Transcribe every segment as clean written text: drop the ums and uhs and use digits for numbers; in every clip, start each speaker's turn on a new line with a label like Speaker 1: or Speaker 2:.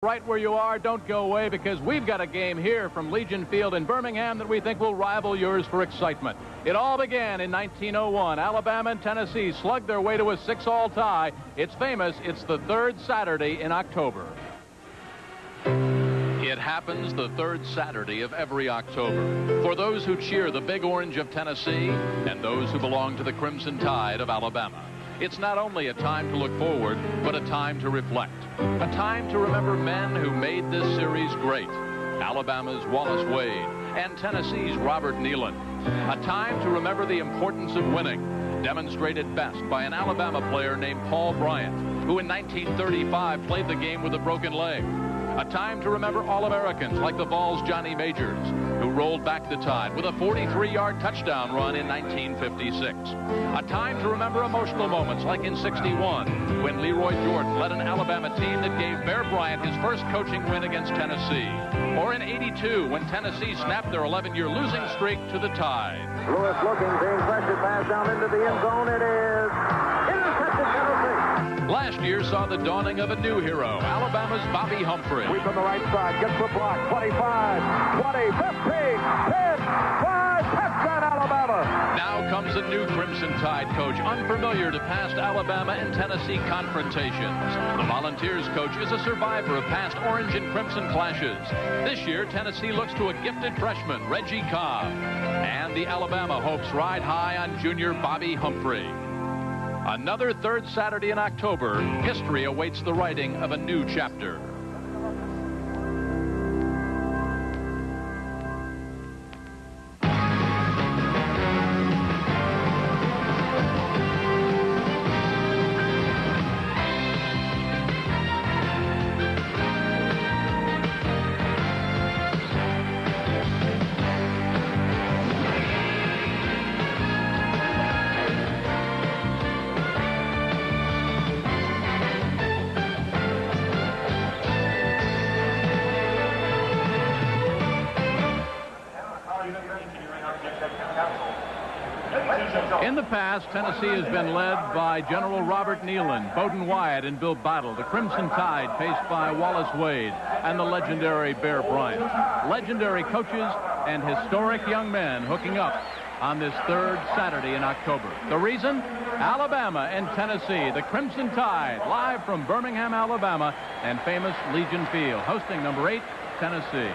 Speaker 1: Right where you are, don't go away, because we've got a game here from Legion Field in Birmingham that we think will rival yours for excitement. It all began in 1901. Alabama and Tennessee slugged their way to a 6-all tie. It's famous. It's the third Saturday in October. It happens the third Saturday of every October for those who cheer the Big Orange of Tennessee and those who belong to the Crimson Tide of Alabama. It's not only a time to look forward, but a time to reflect. A time to remember men who made this series great. Alabama's Wallace Wade and Tennessee's Robert Neyland. A time to remember the importance of winning, demonstrated best by an Alabama player named Paul Bryant, who in 1935 played the game with a broken leg. A time to remember All-Americans like the Vols' Johnny Majors, who rolled back the Tide with a 43-yard touchdown run in 1956. A time to remember emotional moments like in '61, when Leroy Jordan led an Alabama team that gave Bear Bryant his first coaching win against Tennessee. Or in '82, when Tennessee snapped their 11-year losing streak to the Tide.
Speaker 2: Lewis looking, being pressured, pass down into the end zone. It is intercepted, Tennessee.
Speaker 1: Last year saw the dawning of a new hero, Alabama's Bobby Humphrey.
Speaker 2: Sweep on the right side, gets the block, 25, 20, 15, 10, 5, touchdown Alabama.
Speaker 1: Now comes a new Crimson Tide coach, unfamiliar to past Alabama and Tennessee confrontations. The Volunteers coach is a survivor of past Orange and Crimson clashes. This year, Tennessee looks to a gifted freshman, Reggie Cobb. And the Alabama hopes ride high on junior Bobby Humphrey. Another third Saturday in October, history awaits the writing of a new chapter. In the past, Tennessee has been led by General Robert Neyland, Bowden Wyatt, and Bill Battle. The Crimson Tide faced by Wallace Wade and the legendary Bear Bryant. Legendary coaches and historic young men hooking up on this third Saturday in October. The reason? Alabama and Tennessee. The Crimson Tide, live from Birmingham, Alabama, and famous Legion Field, hosting number 8, Tennessee.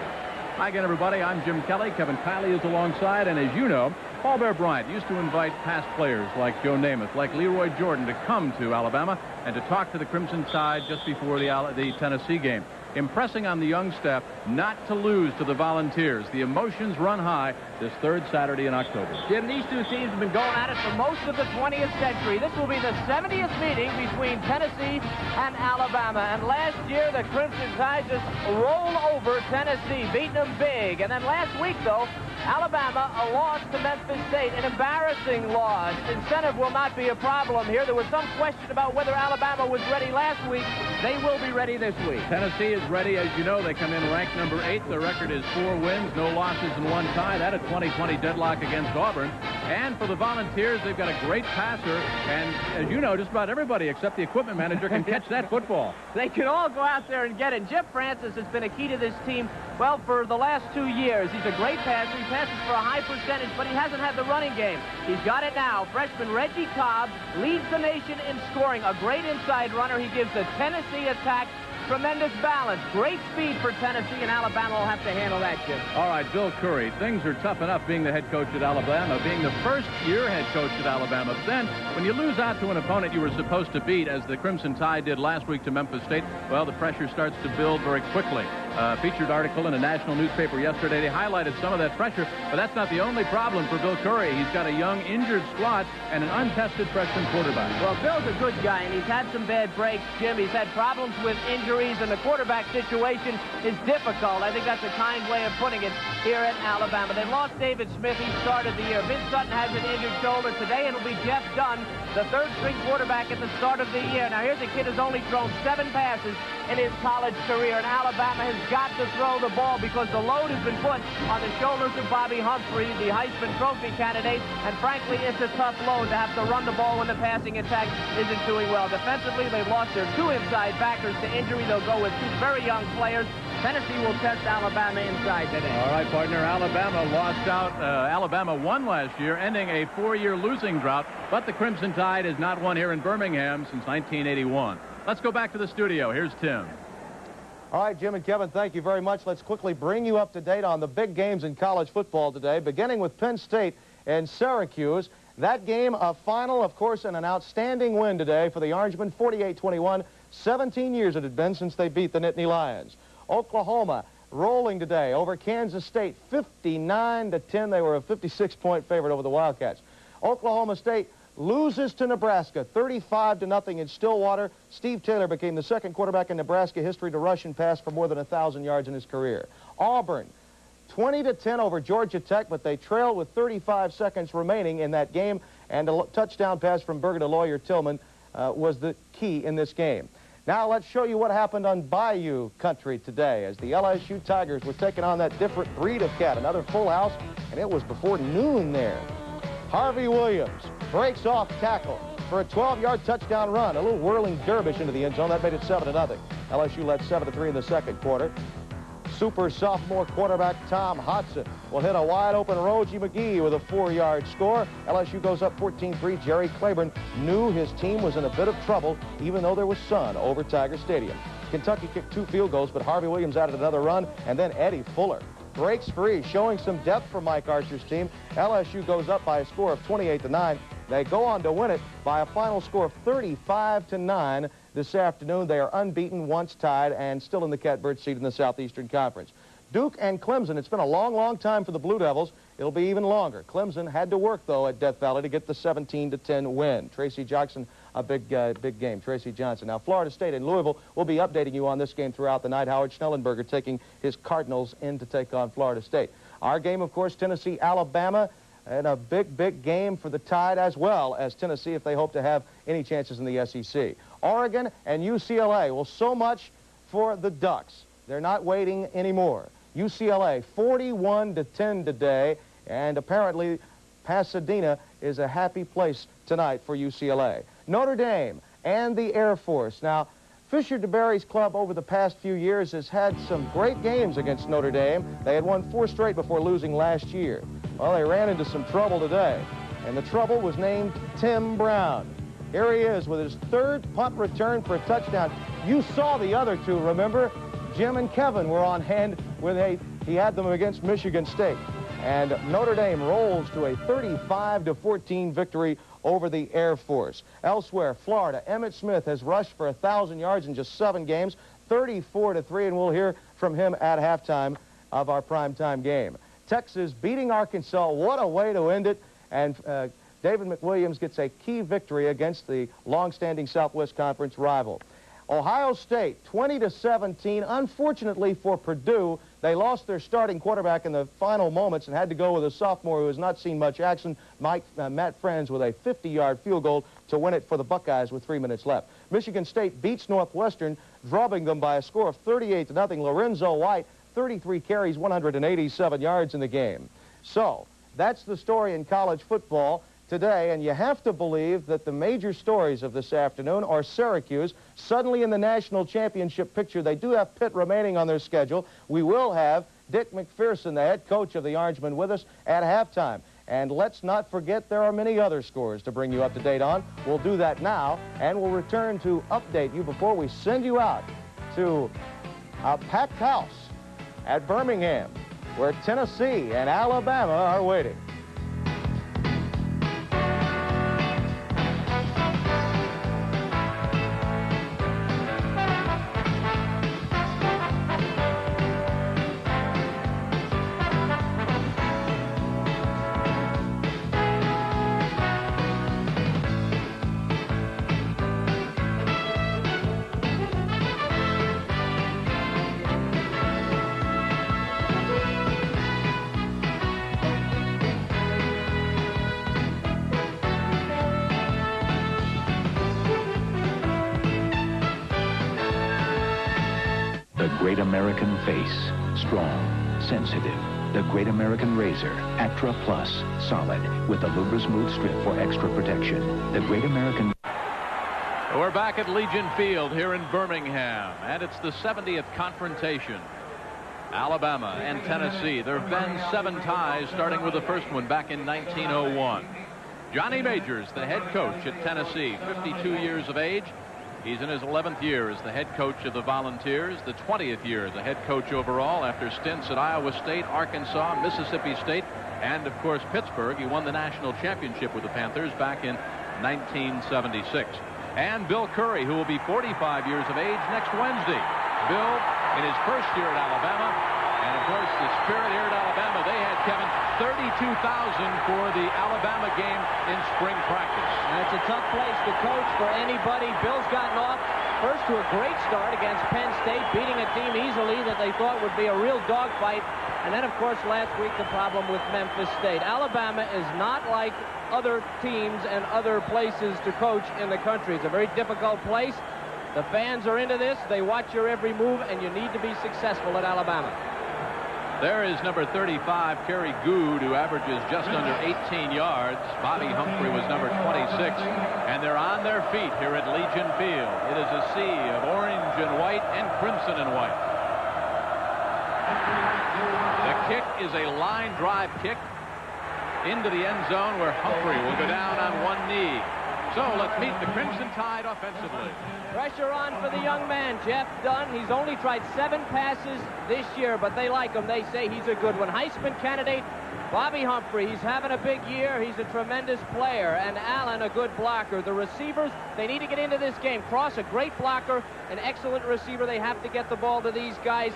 Speaker 1: Hi again, everybody. I'm Jim Kelly. Kevin Kiley is alongside, and as you know, Paul Bear Bryant used to invite past players like Joe Namath, like Leroy Jordan, to come to Alabama and to talk to the Crimson Tide just before the Tennessee game, impressing on the young staff not to lose to the Volunteers. The emotions run high this third Saturday in October.
Speaker 3: Jim, these two teams have been going at it for most of the 20th century. This will be the 70th meeting between Tennessee and Alabama. And last year, the Crimson Tide just rolled over Tennessee, beating them big. And then last week, though, Alabama, a loss to Memphis State, an embarrassing loss. Incentive will not be a problem here. There was some question about whether Alabama was ready last week. They will be ready this week.
Speaker 1: Tennessee is ready. As you know, they come in ranked number 8. Their record is 4 wins, no losses, and 1 tie. That a 2020 deadlock against Auburn. And for the Volunteers, they've got a great passer. And as you know, just about everybody except the equipment manager can catch that football.
Speaker 3: They can all go out there and get it. Jeff Francis has been a key to this team, well, for the last 2 years. He's a great passer. He passes for a high percentage, but he hasn't had the running game. He's got it now. Freshman Reggie Cobb leads the nation in scoring. A great inside runner. He gives the Tennessee attack tremendous balance. Great speed for Tennessee, and Alabama will have to handle that, Jim.
Speaker 1: All right, Bill Curry. Things are tough enough being the head coach at Alabama, being the first-year head coach at Alabama. But then, when you lose out to an opponent you were supposed to beat, as the Crimson Tide did last week to Memphis State, well, the pressure starts to build very quickly. Featured article in a national newspaper yesterday. They highlighted some of that pressure, but that's not the only problem for Bill Curry. He's got a young, injured squad and an untested freshman quarterback.
Speaker 3: Well, Bill's a good guy, and he's had some bad breaks, Jim. He's had problems with injuries, and the quarterback situation is difficult. I think that's a kind way of putting it here at Alabama. They lost David Smith. He started the year. Vince Sutton has an injured shoulder. Today it'll be Jeff Dunn, the third-string quarterback at the start of the year. Now, here's a kid who's only thrown 7 passes in his college career. And Alabama has got to throw the ball because the load has been put on the shoulders of Bobby Humphrey, the Heisman Trophy candidate. And frankly, it's a tough load to have to run the ball when the passing attack isn't doing well. Defensively, they've lost their 2 inside backers to injury. They'll go with 2 very young players. Tennessee will test Alabama inside today.
Speaker 1: All right, partner. Alabama lost out. Alabama won last year, ending a 4-year losing drought. But the Crimson Tide has not won here in Birmingham since 1981. Let's go back to the studio. Here's Tim.
Speaker 4: All right, Jim and Kevin, thank you very much. Let's quickly bring you up to date on the big games in college football today, beginning with Penn State and Syracuse. That game, a final, of course, and an outstanding win today for the Orangemen, 48-21. 17 years it had been since they beat the Nittany Lions. Oklahoma rolling today over Kansas State, 59-10. They were a 56-point favorite over the Wildcats. Oklahoma State loses to Nebraska, 35-0 in Stillwater. Steve Taylor became the second quarterback in Nebraska history to rush and pass for more than 1,000 yards in his career. Auburn, 20-10 over Georgia Tech, but they trailed with 35 seconds remaining in that game, and a touchdown pass from Berger to Lawyer Tillman was the key in this game. Now let's show you what happened on Bayou Country today as the LSU Tigers were taking on that different breed of cat, another full house, and it was before noon there. Harvey Williams breaks off tackle for a 12-yard touchdown run, a little whirling dervish into the end zone. That made it 7-0. LSU led 7-3 in the second quarter. Super sophomore quarterback Tom Hodson will hit a wide-open Rogie McGee with a 4-yard score. LSU goes up 14-3. Jerry Claiborne knew his team was in a bit of trouble, even though there was sun over Tiger Stadium. Kentucky kicked 2 field goals, but Harvey Williams added another run, and then Eddie Fuller breaks free, showing some depth for Mike Archer's team. LSU goes up by a score of 28-9. They go on to win it by a final score of 35-9 this afternoon. They are unbeaten, once tied, and still in the catbird seat in the Southeastern Conference. Duke and Clemson, it's been a long, long time for the Blue Devils. It'll be even longer. Clemson had to work, though, at Death Valley to get the 17-10 win. Tracy Jackson, a big game. Tracy Johnson. Now, Florida State and Louisville will be updating you on this game throughout the night. Howard Schnellenberger taking his Cardinals in to take on Florida State. Our game, of course, Tennessee, Alabama, and a big, big game for the Tide as well as Tennessee if they hope to have any chances in the SEC. Oregon and UCLA. Well, so much for the Ducks. They're not waiting anymore. UCLA 41-10 today, and apparently Pasadena is a happy place tonight for UCLA. Notre Dame and the Air Force. Now, Fisher DeBerry's club over the past few years has had some great games against Notre Dame. They had won 4 straight before losing last year. Well, they ran into some trouble today, and the trouble was named Tim Brown. Here he is with his 3rd punt return for a touchdown. You saw the other 2, remember? Jim and Kevin were on hand when he had them against Michigan State. And Notre Dame rolls to a 35-14 victory over the Air Force. Elsewhere, Florida, Emmitt Smith has rushed for 1,000 yards in just 7 games, 34-3, and we'll hear from him at halftime of our primetime game. Texas beating Arkansas. What a way to end it. And David McWilliams gets a key victory against the long-standing Southwest Conference rival. Ohio State, 20-17. Unfortunately for Purdue, they lost their starting quarterback in the final moments and had to go with a sophomore who has not seen much action, Matt Friends, with a 50-yard field goal to win it for the Buckeyes with 3 minutes left. Michigan State beats Northwestern, drubbing them by a score of 38-0. Lorenzo White, 33 carries, 187 yards in the game. So, that's the story in college football today, and you have to believe that the major stories of this afternoon are Syracuse. Suddenly in the national championship picture, they do have Pitt remaining on their schedule. We will have Dick McPherson, the head coach of the Orangemen, with us at halftime. And let's not forget there are many other scores to bring you up to date on. We'll do that now, and we'll return to update you before we send you out to a packed house at Birmingham, where Tennessee and Alabama are waiting.
Speaker 5: great American face. Strong, sensitive. The Great American Razor, Actra Plus, solid, with the Luber Smooth Strip for extra protection. The Great American...
Speaker 1: We're back at Legion Field here in Birmingham, and it's the 70th confrontation. Alabama and Tennessee. There have been 7 ties, starting with the first one back in 1901. Johnny Majors, the head coach at Tennessee, 52 years of age. He's in his 11th year as the head coach of the Volunteers, the 20th year as the head coach overall after stints at Iowa State, Arkansas, Mississippi State, and, of course, Pittsburgh. He won the national championship with the Panthers back in 1976. And Bill Curry, who will be 45 years of age next Wednesday. Bill, in his first year at Alabama, and, of course, the spirit here at Alabama, they had, Kevin, 32,000 for the Alabama game in spring practice.
Speaker 3: That's a tough place to coach for anybody. Bill's gotten off first to a great start against Penn State, beating a team easily that they thought would be a real dogfight. And then, of course, last week the problem with Memphis State. Alabama is not like other teams and other places to coach in the country. It's a very difficult place. The fans are into this. They watch your every move, and you need to be successful at Alabama.
Speaker 1: There is number 35, Kerry Good, who averages just under 18 yards. Bobby Humphrey was number 26. And they're on their feet here at Legion Field. It is a sea of orange and white and crimson and white. The kick is a line drive kick into the end zone where Humphrey will go down on one knee. So let's meet the Crimson Tide offensively.
Speaker 3: Pressure on for the young man, Jeff Dunn. He's only tried 7 passes this year, but they like him. They say he's a good one. Heisman candidate, Bobby Humphrey. He's having a big year. He's a tremendous player. And Allen, a good blocker. The receivers, they need to get into this game. Cross, a great blocker, an excellent receiver. They have to get the ball to these guys.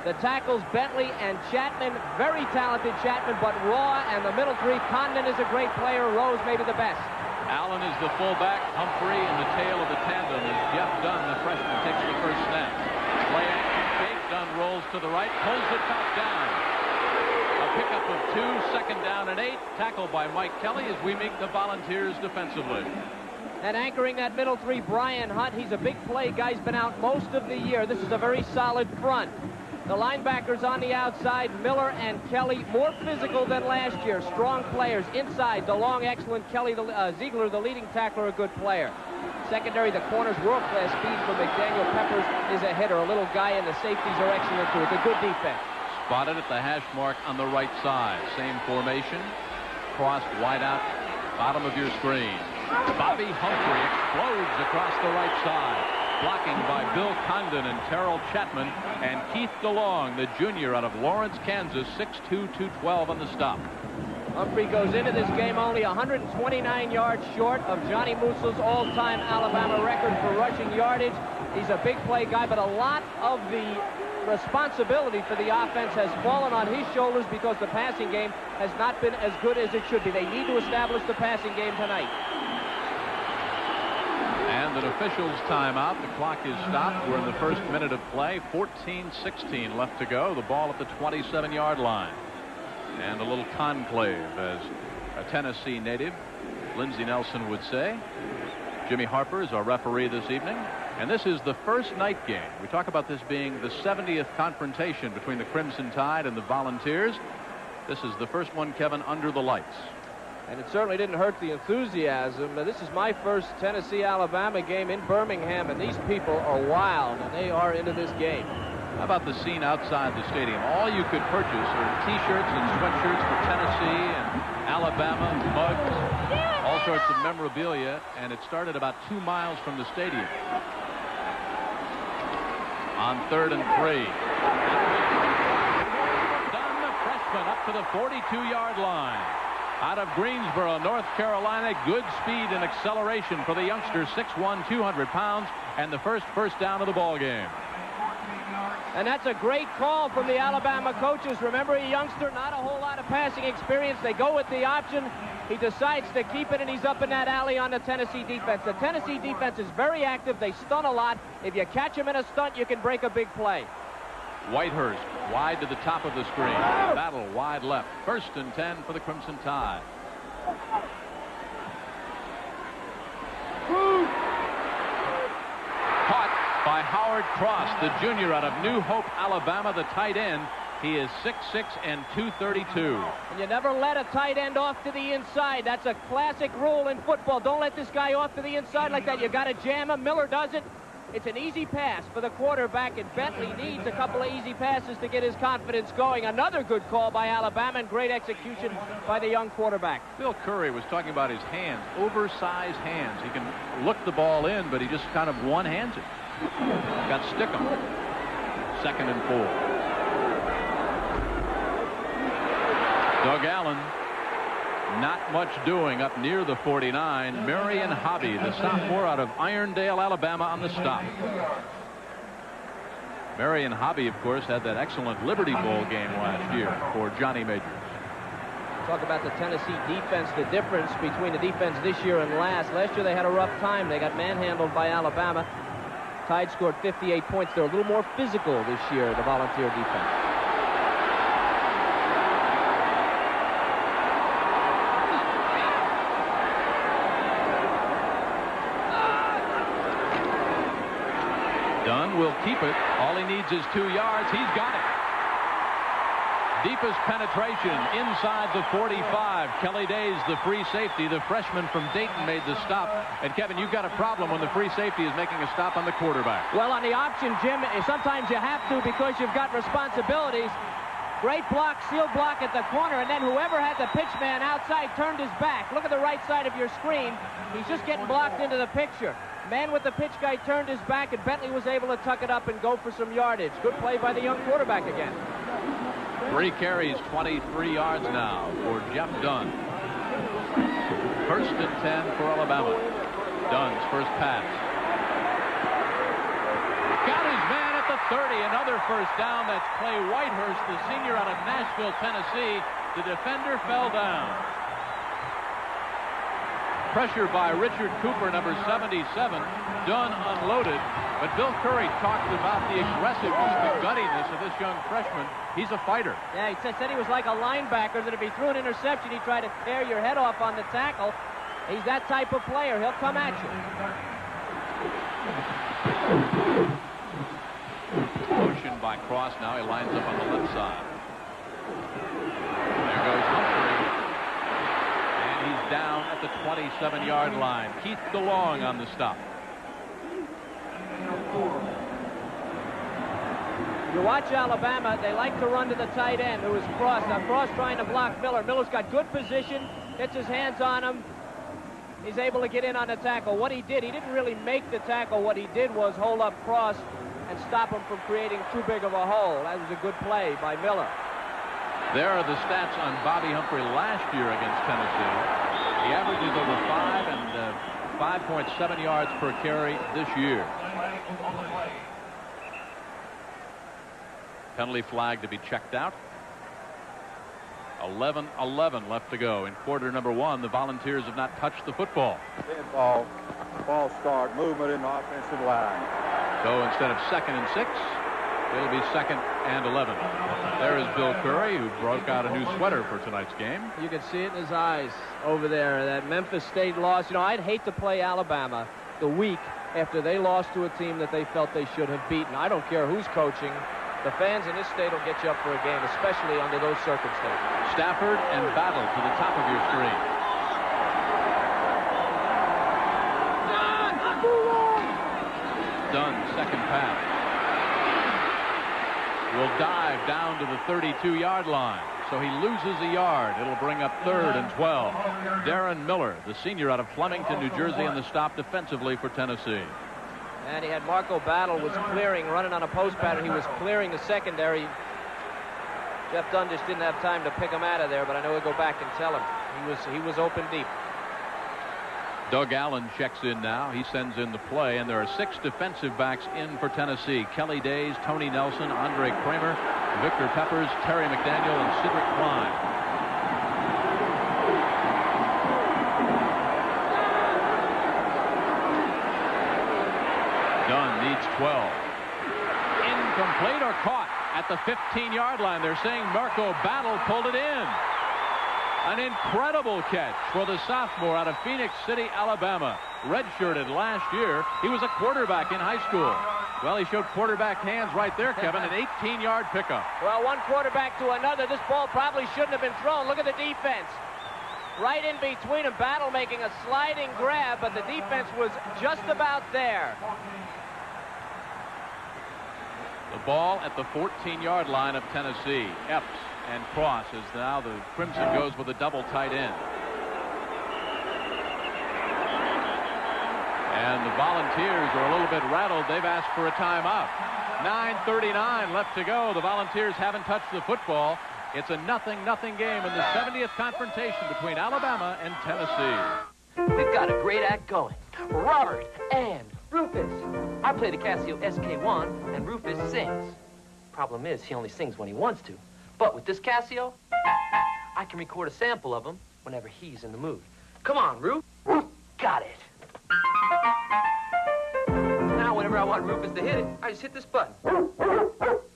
Speaker 3: The tackles, Bentley and Chapman, very talented Chapman, but raw, and the middle 3, Condon is a great player. Rose maybe the best.
Speaker 1: Allen is the fullback. Humphrey in the tail of the tandem as Jeff Dunn, the freshman, takes the first snap. Play action fake. Dunn rolls to the right, pulls it back down. A pickup of 2, second down and 8. Tackled by Mike Kelly as we meet the Volunteers defensively.
Speaker 3: And anchoring that middle 3, Brian Hunt. He's a big play guy. He's been out most of the year. This is a very solid front. The linebackers on the outside, Miller and Kelly, more physical than last year. Strong players. Inside, DeLong, excellent. Kelly, Ziegler, the leading tackler, a good player. Secondary, the corners, world-class speed for McDaniel. Peppers is a hitter, a little guy, and the safeties are excellent, too. It's a good defense.
Speaker 1: Spotted at the hash mark on the right side. Same formation. Crossed wide out, bottom of your screen. Bobby Humphrey explodes across the right side. Blocking by Bill Condon and Terrell Chapman, and Keith DeLong, the junior out of Lawrence, Kansas, 6'2", 212 on the stop.
Speaker 3: Humphrey goes into this game only 129 yards short of Johnny Musil's all-time Alabama record for rushing yardage. He's a big play guy, but a lot of the responsibility for the offense has fallen on his shoulders because the passing game has not been as good as it should be. They need to establish the passing game tonight.
Speaker 1: And an official's timeout. The clock is stopped. We're in the first minute of play. 14-16 left to go. The ball at the 27-yard line. And a little conclave, as a Tennessee native, Lindsey Nelson, would say. Jimmy Harper is our referee this evening. And this is the first night game. We talk about this being the 70th confrontation between the Crimson Tide and the Volunteers. This is the first one, Kevin, under the lights.
Speaker 3: And it certainly didn't hurt the enthusiasm. This is my first Tennessee-Alabama game in Birmingham, and these people are wild, and they are into this game.
Speaker 1: How about the scene outside the stadium? All you could purchase are T-shirts and sweatshirts for Tennessee and Alabama, mugs, all sorts of memorabilia, and it started about 2 miles from the stadium. On 3rd and 3. Dunn, the freshman, up to the 42-yard line. Out of Greensboro, North Carolina, good speed and acceleration for the youngster, 6'1", 200 pounds, and the first down of the ball game.
Speaker 3: And that's a great call from the Alabama coaches. Remember, a youngster, not a whole lot of passing experience. They go with the option. He decides to keep it, and he's up in that alley on the Tennessee defense. The Tennessee defense is very active. They stun a lot. If you catch him in a stunt, you can break a big play.
Speaker 1: Whitehurst wide to the top of the screen. Battle wide left. 1st and 10 for the Crimson Tide. Caught by Howard Cross, the junior out of New Hope, Alabama, the tight end. He is 6'6" and 232.
Speaker 3: And you never let a tight end off to the inside. That's a classic rule in football. Don't let this guy off to the inside like that. You got to jam him. Miller does it. It's an easy pass for the quarterback, and Bentley needs a couple of easy passes to get his confidence going. Another good call by Alabama and great execution by the young quarterback.
Speaker 1: Bill Curry was talking about his hands, oversized hands. He can look the ball in, but he just kind of one-hands it. Got Stickum. 2nd and 4. Doug Allen, not much doing up near the 49. Marion Hobby, the sophomore out of Irondale, Alabama, on the stop. Marion Hobby, of course, had that excellent Liberty Bowl game last year for Johnny Majors.
Speaker 3: Talk about the Tennessee defense, the difference between the defense this year and last. Last year they had a rough time. They got manhandled by Alabama. Tide scored 58 points. They're a little more physical this year, the Volunteer defense.
Speaker 1: Dunn will keep it. All he needs is 2 yards. He's got it. Deepest penetration inside the 45. Kelly Days, the free safety, the freshman from Dayton, made the stop. And Kevin, you've got a problem when the free safety is making a stop on the quarterback.
Speaker 3: Well, on the option, Jim, sometimes you have to because you've got responsibilities. Great block, seal block at the corner, and then whoever had the pitch man outside turned his back. Look at the right side of your screen. He's just getting blocked into the picture. Man with the pitch guy turned his back, and Bentley was able to tuck it up and go for some yardage. Good play by the young quarterback again.
Speaker 1: 3 carries, 23 yards now for Jeff Dunn. 1st and 10 for Alabama. Dunn's first pass. Got his man at the 30. Another first down. That's Clay Whitehurst, the senior out of Nashville, Tennessee. The defender fell down. Pressure by Richard Cooper, number 77. Dunn unloaded. But Bill Curry talked about the aggressiveness, the guttiness of this young freshman. He's a fighter.
Speaker 3: Yeah, he said he was like a linebacker, that if he threw an interception, he'd try to tear your head off on the tackle. He's that type of player. He'll come at you.
Speaker 1: Motion by Cross now. He lines up on the left side. There goes Humphrey. And he's down at the 27-yard line. Keith DeLong on the stop.
Speaker 3: You watch Alabama, they like to run to the tight end, who is Cross. Now Cross trying to block Miller. Miller's got good position, gets his hands on him. He's able to get in on the tackle. What he did, he didn't really make the tackle. What he did was hold up Cross and stop him from creating too big of a hole. That was a good play by Miller.
Speaker 1: There are the stats on Bobby Humphrey last year against Tennessee. He averages over 5 and 5.7 yards per carry this year. Penalty flag to be checked out. 11-11 left to go in quarter number 1. The Volunteers have not touched the football.
Speaker 2: Dead ball. Ball start. Movement in the offensive line.
Speaker 1: So instead of 2nd and 6, it'll be 2nd and 11. There is Bill Curry, who broke out a new sweater for tonight's game.
Speaker 3: You can see it in his eyes over there. That Memphis State loss. You know, I'd hate to play Alabama the week after they lost to a team that they felt they should have beaten. I don't care who's coaching. The fans in this state will get you up for a game, especially under those circumstances.
Speaker 1: Stafford and Battle to the top of your screen. Dunn, second pass. Will dive down to the 32-yard line. So he loses a yard. It'll bring up 3rd and 12. Darren Miller, the senior out of Flemington, New Jersey, on the stop defensively for Tennessee.
Speaker 3: And he had Marco Battle was clearing, running on a post pattern. He was clearing the secondary. Jeff Dunn just didn't have time to pick him out of there, but I know he'll go back and tell him. He was open deep.
Speaker 1: Doug Allen checks in now. He sends in the play, and there are 6 defensive backs in for Tennessee. Kelly Days, Tony Nelson, Andre Kramer, Victor Peppers, Terry McDaniel, and Cedric Klein. Dunn needs 12. Incomplete or caught at the 15-yard line. They're saying Marco Battle pulled it in. An incredible catch for the sophomore out of Phoenix City, Alabama. Redshirted last year. He was a quarterback in high school. Well, he showed quarterback hands right there, Kevin, an 18-yard pickup.
Speaker 3: Well, one quarterback to another. This ball probably shouldn't have been thrown. Look at the defense. Right in between them, Battle making a sliding grab, but the defense was just about there.
Speaker 1: The ball at the 14-yard line of Tennessee. Epps and Cross as now the Crimson goes with a double tight end. And the Volunteers are a little bit rattled. They've asked for a timeout. 9:39 left to go. The Volunteers haven't touched the football. It's a 0-0 game in the 70th confrontation between Alabama and Tennessee.
Speaker 6: We've got a great act going. Robert and Rufus. I play the Casio SK1 and Rufus sings. Problem is, he only sings when he wants to. But with this Casio, I can record a sample of him whenever he's in the mood. Come on, Ruf. Got it. Now, whenever I want Rufus to hit it, I just hit this button. Oh,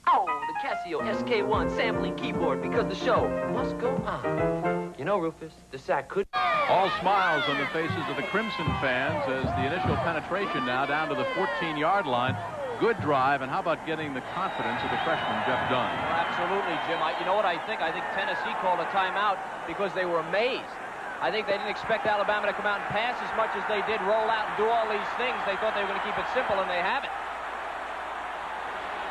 Speaker 6: the Casio SK1 sampling keyboard, because the show must go on. You know, Rufus, this act could...
Speaker 1: All smiles on the faces of the Crimson fans as the initial penetration now down to the 14-yard line. Good drive, and how about getting the confidence of the freshman, Jeff Dunn?
Speaker 3: Absolutely, Jim. You know what I think? I think Tennessee called a timeout because they were amazed. I think they didn't expect Alabama to come out and pass as much as they did, roll out and do all these things. They thought they were going to keep it simple, and they haven't.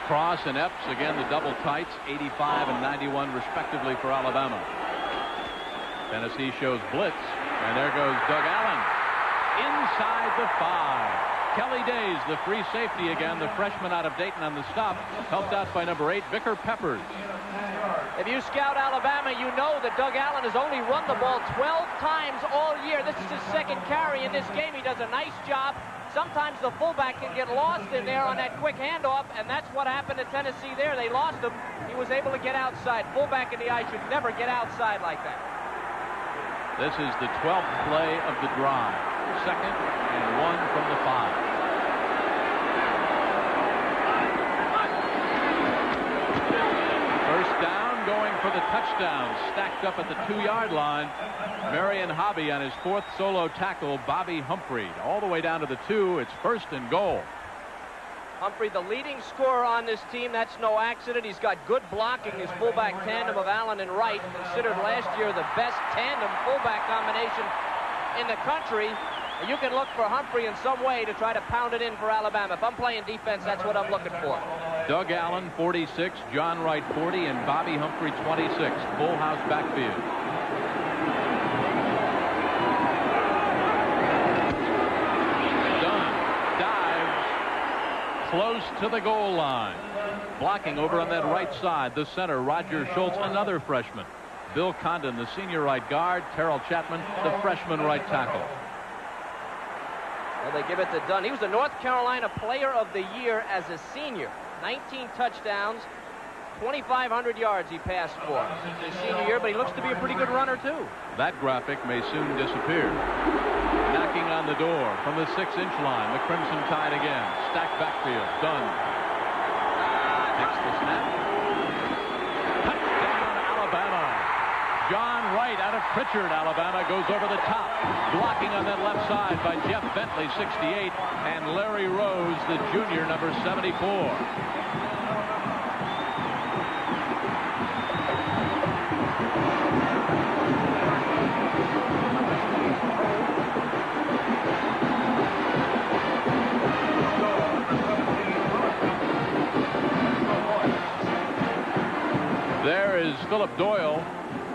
Speaker 1: Cross and Epps, again, the double tights, 85 and 91 respectively for Alabama. Tennessee shows blitz, and there goes Doug Allen. Inside the 5. Kelly Days, the free safety again, the freshman out of Dayton on the stop, helped out by number 8, Vicar Peppers.
Speaker 3: If you scout Alabama, you know that Doug Allen has only run the ball 12 times all year. This is his second carry in this game. He does a nice job. Sometimes the fullback can get lost in there on that quick handoff, and that's what happened to Tennessee there. They lost him. He was able to get outside. Fullback in the eye should never get outside like that.
Speaker 1: This is the 12th play of the drive. 2nd and 1 from the 5. First down, going for the touchdown. Stacked up at the 2-yard line. Marion Hobby on his 4th solo tackle, Bobby Humphrey. All the way down to the 2. It's 1st and goal.
Speaker 3: Humphrey, the leading scorer on this team. That's no accident. He's got good blocking. His fullback tandem of Allen and Wright, considered last year the best tandem fullback combination in the country. You can look for Humphrey in some way to try to pound it in for Alabama. If I'm playing defense, that's what I'm looking for.
Speaker 1: Doug Allen, 46, John Wright, 40, and Bobby Humphrey, 26. Full house backfield. Dunn dives close to the goal line. Blocking over on that right side, the center, Roger Schultz, another freshman. Bill Condon, the senior right guard. Terrell Chapman, the freshman right tackle.
Speaker 3: Well, they give it to Dunn. He was the North Carolina Player of the Year as a senior. 19 touchdowns, 2,500 yards he passed for his senior year, but he looks to be a pretty good runner, too.
Speaker 1: That graphic may soon disappear. Knocking on the door from the 6-inch line. The Crimson Tide again. Stacked backfield. Dunn. Takes the snap. Touchdown, Alabama. John Wright out of Pritchard, Alabama, goes over the top. Blocking on that left side by Jeff Bentley, 68, and Larry Rose, the junior, number 74. There is Philip Doyle.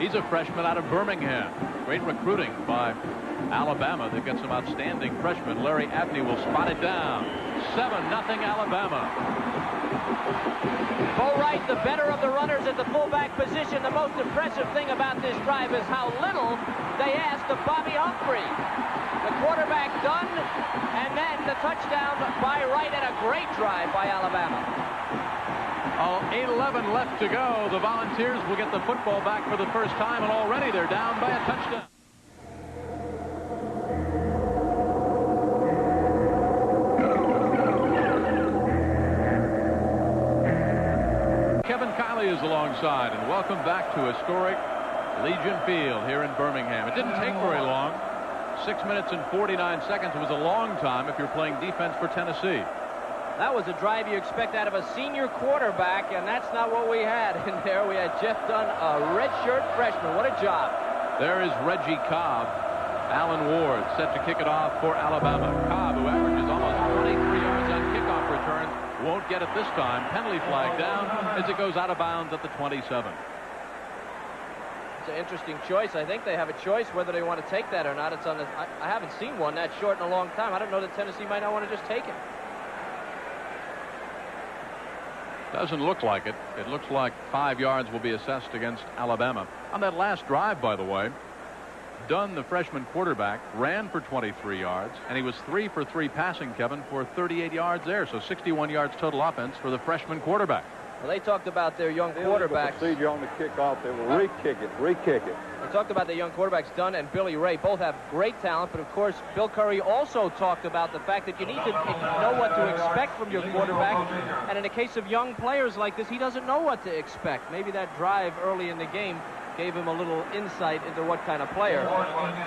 Speaker 1: He's a freshman out of Birmingham. Great recruiting by Alabama that gets some outstanding freshmen. Larry Abney will spot it down. 7-0 Alabama.
Speaker 3: Bo Wright, the better of the runners at the fullback position. The most impressive thing about this drive is how little they asked of Bobby Humphrey. The quarterback Dunn, and then the touchdown by Wright, and a great drive by Alabama.
Speaker 1: 8:11 left to go. The Volunteers will get the football back for the first time, and already they're down by a touchdown. Kevin Kiley is alongside, and welcome back to historic Legion Field here in Birmingham. It didn't take very long. 6 minutes and 49 seconds was a long time if you're playing defense for Tennessee.
Speaker 3: That was a drive you expect out of a senior quarterback, and that's not what we had in there. We had Jeff Dunn, a redshirt freshman. What a job.
Speaker 1: There is Reggie Cobb. Alan Ward set to kick it off for Alabama. Cobb, who averages almost 23 yards on kickoff returns, won't get it this time. Penalty flag down as it goes out of bounds at the 27.
Speaker 3: It's an interesting choice. I think they have a choice whether they want to take that or not. It's on the, I haven't seen one that short in a long time. I don't know that Tennessee might not want to just take it.
Speaker 1: Doesn't look like it. It looks like 5 yards will be assessed against Alabama. On that last drive, by the way, Dunn, the freshman quarterback, ran for 23 yards, and he was 3 for 3 passing, Kevin, for 38 yards there. So 61 yards total offense for the freshman quarterback.
Speaker 3: Well, they talked about their young quarterbacks.
Speaker 2: Procedure on the kickoff, they will re-kick it.
Speaker 3: They talked about the young quarterbacks, Dunn and Billy Ray. Both have great talent, but of course, Bill Curry also talked about the fact that you need to know what to expect from your quarterback. And in the case of young players like this, he doesn't know what to expect. Maybe that drive early in the game gave him a little insight into what kind of player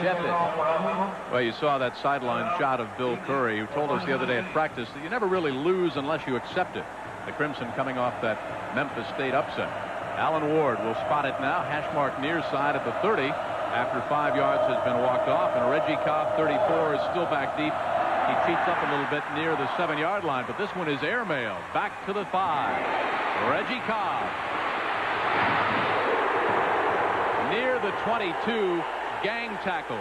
Speaker 3: Jeff is.
Speaker 1: Well, you saw that sideline shot of Bill Curry, who told us the other day at practice that you never really lose unless you accept it. The Crimson coming off that Memphis State upset. Alan Ward will spot it now. Hash mark near side at the 30 after 5 yards has been walked off. And Reggie Cobb, 34, is still back deep. He cheats up a little bit near the 7-yard line, but this one is airmailed back to the 5. Reggie Cobb near the 22, gang tackle.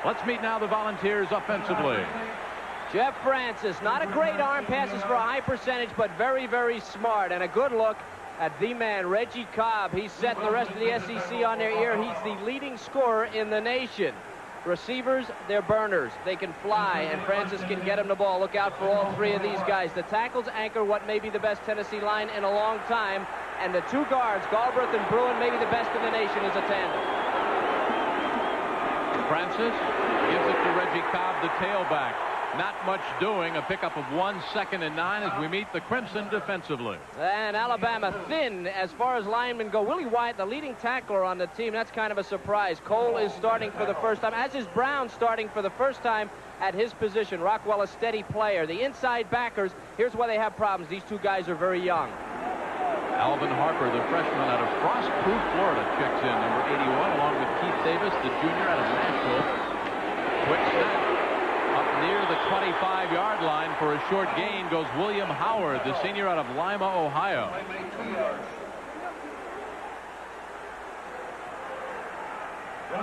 Speaker 1: Let's meet now the Volunteers offensively.
Speaker 3: Jeff Francis, not a great arm, passes for a high percentage, but very, very smart. And a good look at the man, Reggie Cobb. He's setting the rest of the SEC on their ear. He's the leading scorer in the nation. Receivers, they're burners. They can fly, and Francis can get him the ball. Look out for all three of these guys. The tackles anchor what may be the best Tennessee line in a long time. And the two guards, Galbraith and Bruin, maybe the best in the nation as a tandem.
Speaker 1: Francis gives it to Reggie Cobb, the tailback. Not much doing. A pickup of 1 2nd and 9 as we meet the Crimson defensively.
Speaker 3: And Alabama thin as far as linemen go. Willie Wyatt, the leading tackler on the team, that's kind of a surprise. Cole is starting for the first time, as is Brown starting for the first time at his position. Rockwell, a steady player. The inside backers, here's why they have problems. These two guys are very young.
Speaker 1: Alvin Harper, the freshman out of Frostproof, Florida, checks in, number 81, along with Keith Davis, the junior out of Nashville. Quick snap. Up near the 25-yard line for a short gain goes William Howard, the senior out of Lima, Ohio.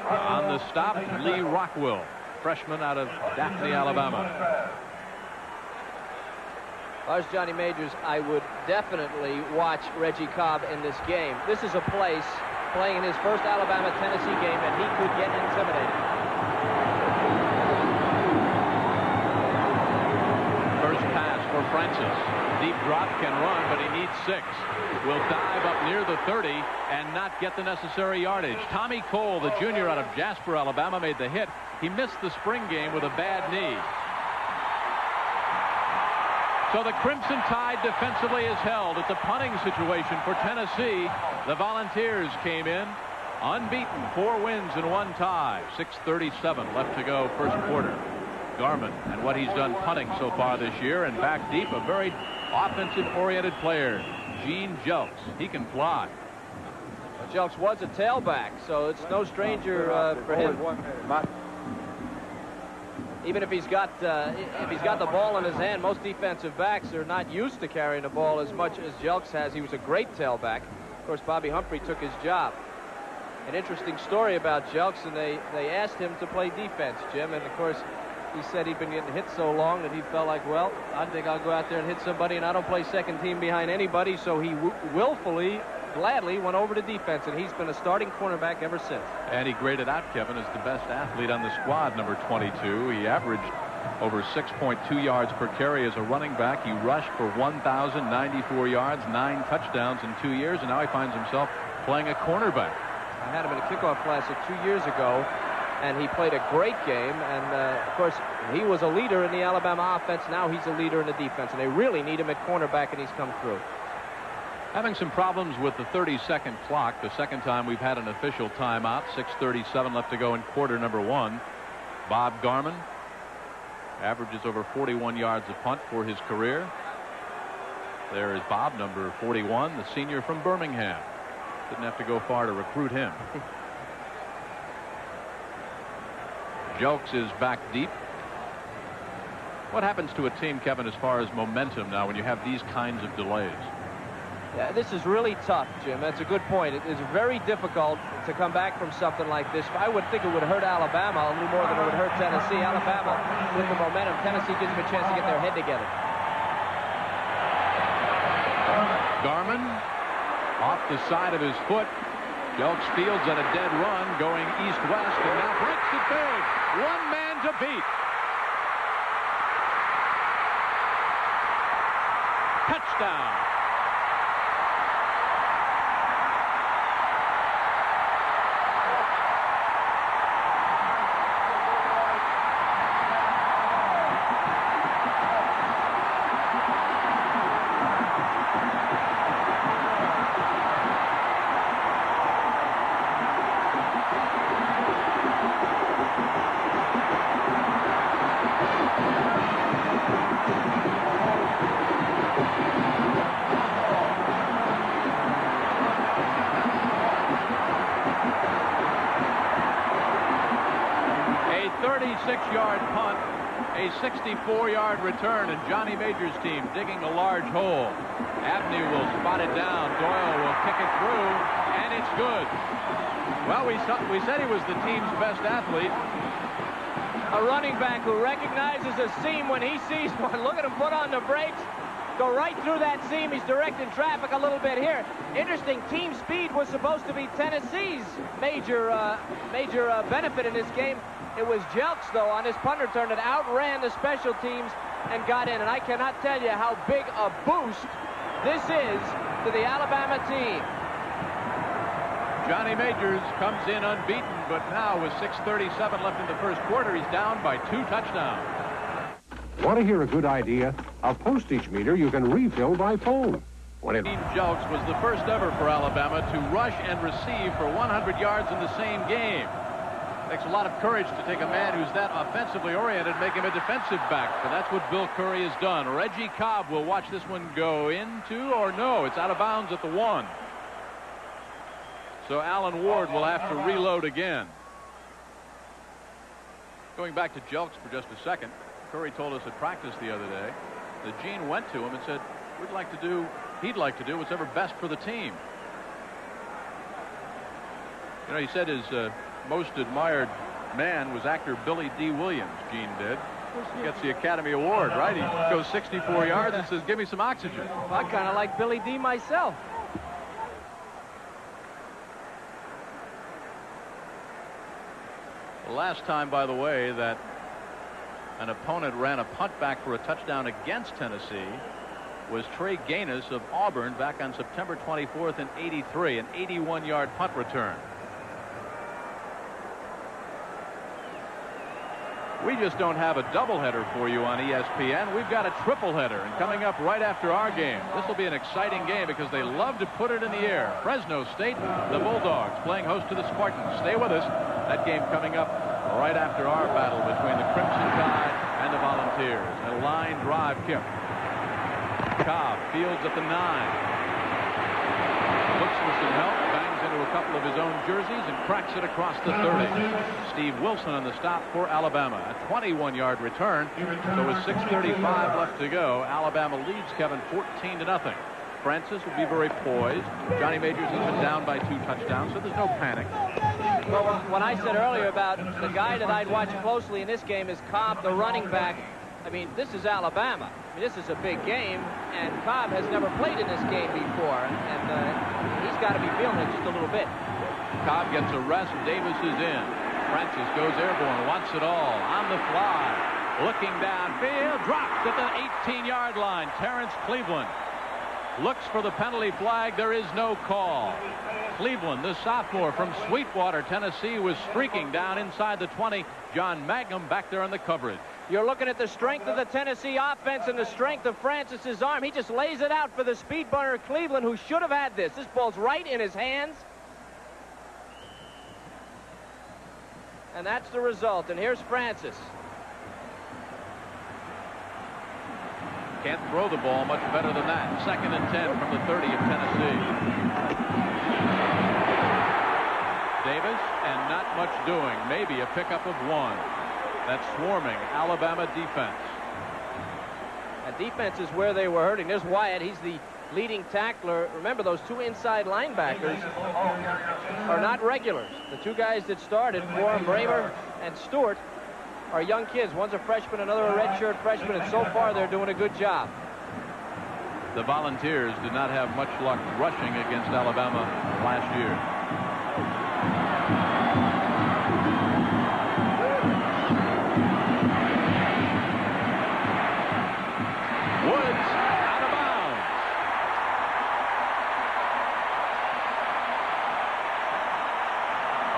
Speaker 1: On the stop, Lee Rockwell, freshman out of Daphne, Alabama.
Speaker 3: As Johnny Majors, I would definitely watch Reggie Cobb in this game. This is a place playing in his first Alabama-Tennessee game, and he could get intimidated.
Speaker 1: First pass for Francis. Deep drop, can run, but he needs 6. Will dive up near the 30 and not get the necessary yardage. Tommy Cole, the junior out of Jasper, Alabama, made the hit. He missed the spring game with a bad knee. So the Crimson Tide defensively is held. It's a punting situation for Tennessee. The Volunteers came in unbeaten, 4 wins and 1 tie. 6:37 left to go, first quarter. Garmin and what he's done punting so far this year, and back deep, a very offensive-oriented player, Gene Jelks. He can fly.
Speaker 3: Jelks was a tailback, so it's no stranger for him. Even if he's got the ball in his hand, most defensive backs are not used to carrying the ball as much as Jelks has. He was a great tailback. Of course, Bobby Humphrey took his job. An interesting story about Jelks, and they asked him to play defense, Jim, and of course, he said he'd been getting hit so long that he felt like, well, I think I'll go out there and hit somebody, and I don't play second team behind anybody, so he willfully, gladly went over to defense, and he's been a starting cornerback ever since. And
Speaker 1: he graded out, Kevin, as the best athlete on the squad, number 22. He averaged over 6.2 yards per carry as a running back. He rushed for 1,094 yards, 9 touchdowns in 2 years, and now he finds himself playing a cornerback.
Speaker 3: I had him in a kickoff classic 2 years ago, and he played a great game, and of course, he was a leader in the Alabama offense. Now he's a leader in the defense, and they really need him at cornerback, and he's come through.
Speaker 1: Having some problems with the 30-second clock. The second time we've had an official timeout. 6:37 left to go in quarter number 1. Bob Garmin averages over 41 yards a punt for his career. There is Bob, number 41, the senior from Birmingham. Didn't have to go far to recruit him. Jelks is back deep. What happens to a team, Kevin, as far as momentum now when you have these kinds of delays?
Speaker 3: Yeah, this is really tough, Jim. That's a good point. It is very difficult to come back from something like this. I would think it would hurt Alabama a little more than it would hurt Tennessee. Alabama with the momentum. Tennessee gives them a chance to get their head together.
Speaker 1: Garman off the side of his foot. Jelks fields on a dead run going east-west and now breaks it big. One man to beat. Touchdown. A 36-yard punt, a 64-yard return, and Johnny Majors' team digging a large hole. Abney will spot it down. Doyle will kick it through, and it's good. Well, we said he was the team's best athlete.
Speaker 3: A running back who recognizes a seam when he sees one. Look at him put on the brakes. Go right through that seam. He's directing traffic a little bit here. Interesting, team speed was supposed to be Tennessee's major benefit in this game. It was Jelks, though, on his punt return that outran the special teams and got in. And I cannot tell you how big a boost this is to the Alabama team.
Speaker 1: Johnny Majors comes in unbeaten, but now with 6:37 left in the first quarter, he's down by 2 touchdowns.
Speaker 7: Want to hear a good idea? A postage meter you can refill by phone.
Speaker 1: Jelks was the first ever for Alabama to rush and receive for 100 yards in the same game. Takes a lot of courage to take a man who's that offensively oriented and make him a defensive back, but that's what Bill Curry has done. Reggie Cobb will watch this one go into, or no, it's out of bounds at the 1. So Alan Ward will have to reload again. Going back to Jelks for just a second, Curry told us at practice the other day that Gene went to him and said, he'd like to do what's ever best for the team. You know, he said his most admired man was actor Billy D. Williams. Gene did. He gets the Academy Award, right? He goes 64 yards and says, give me some oxygen.
Speaker 3: Well, I kind of like Billy D. myself.
Speaker 1: The last time, by the way, that an opponent ran a punt back for a touchdown against Tennessee was Trey Gaines of Auburn back on September 24th in '83, an 81-yard punt return. We just don't have a doubleheader for you on ESPN. We've got a tripleheader, and coming up right after our game. This will be an exciting game because they love to put it in the air. Fresno State, the Bulldogs, playing host to the Spartans. Stay with us. That game coming up right after our battle between the Crimson Tide and the Volunteers. A line drive kick. Cobb fields at the 9. Looks for some help. Bangs into a couple of his own jerseys and cracks it across the 30. Steve Wilson on the stop for Alabama. A 21-yard return. So with 6:35 left to go, Alabama leads, Kevin, 14-0. Francis will be very poised. Johnny Majors has been down by 2 touchdowns, so there's no panic.
Speaker 3: Well, when I said earlier about the guy that I'd watch closely in this game is Cobb, the running back. I mean, this is Alabama. I mean, this is a big game, and Cobb has never played in this game before, and he's got to be feeling it just a little bit.
Speaker 1: Cobb gets a rest. Davis is in. Francis goes airborne, wants it all on the fly. Looking downfield, drops at the 18-yard line. Terrence Cleveland looks for the penalty flag. There is no call. Cleveland, the sophomore from Sweetwater, Tennessee, was streaking down inside the 20. John Magnum back there in the coverage.
Speaker 3: You're looking at the strength of the Tennessee offense and the strength of Francis's arm. He just lays it out for the speed burner Cleveland, who should have had this. This ball's right in his hands. And that's the result. And here's Francis.
Speaker 1: Can't throw the ball much better than that. 2nd and 10 from the 30 of Tennessee. Davis, and not much doing. Maybe a pickup of 1. That swarming Alabama defense.
Speaker 3: That defense is where they were hurting. There's Wyatt. He's the leading tackler. Remember, those 2 inside linebackers are not regulars. The 2 guys that started, Borum, Bramer, and Stewart, are young kids. One's a freshman, another a redshirt freshman, and so far they're doing a good job.
Speaker 1: The Volunteers did not have much luck rushing against Alabama last year. Woods out of bounds.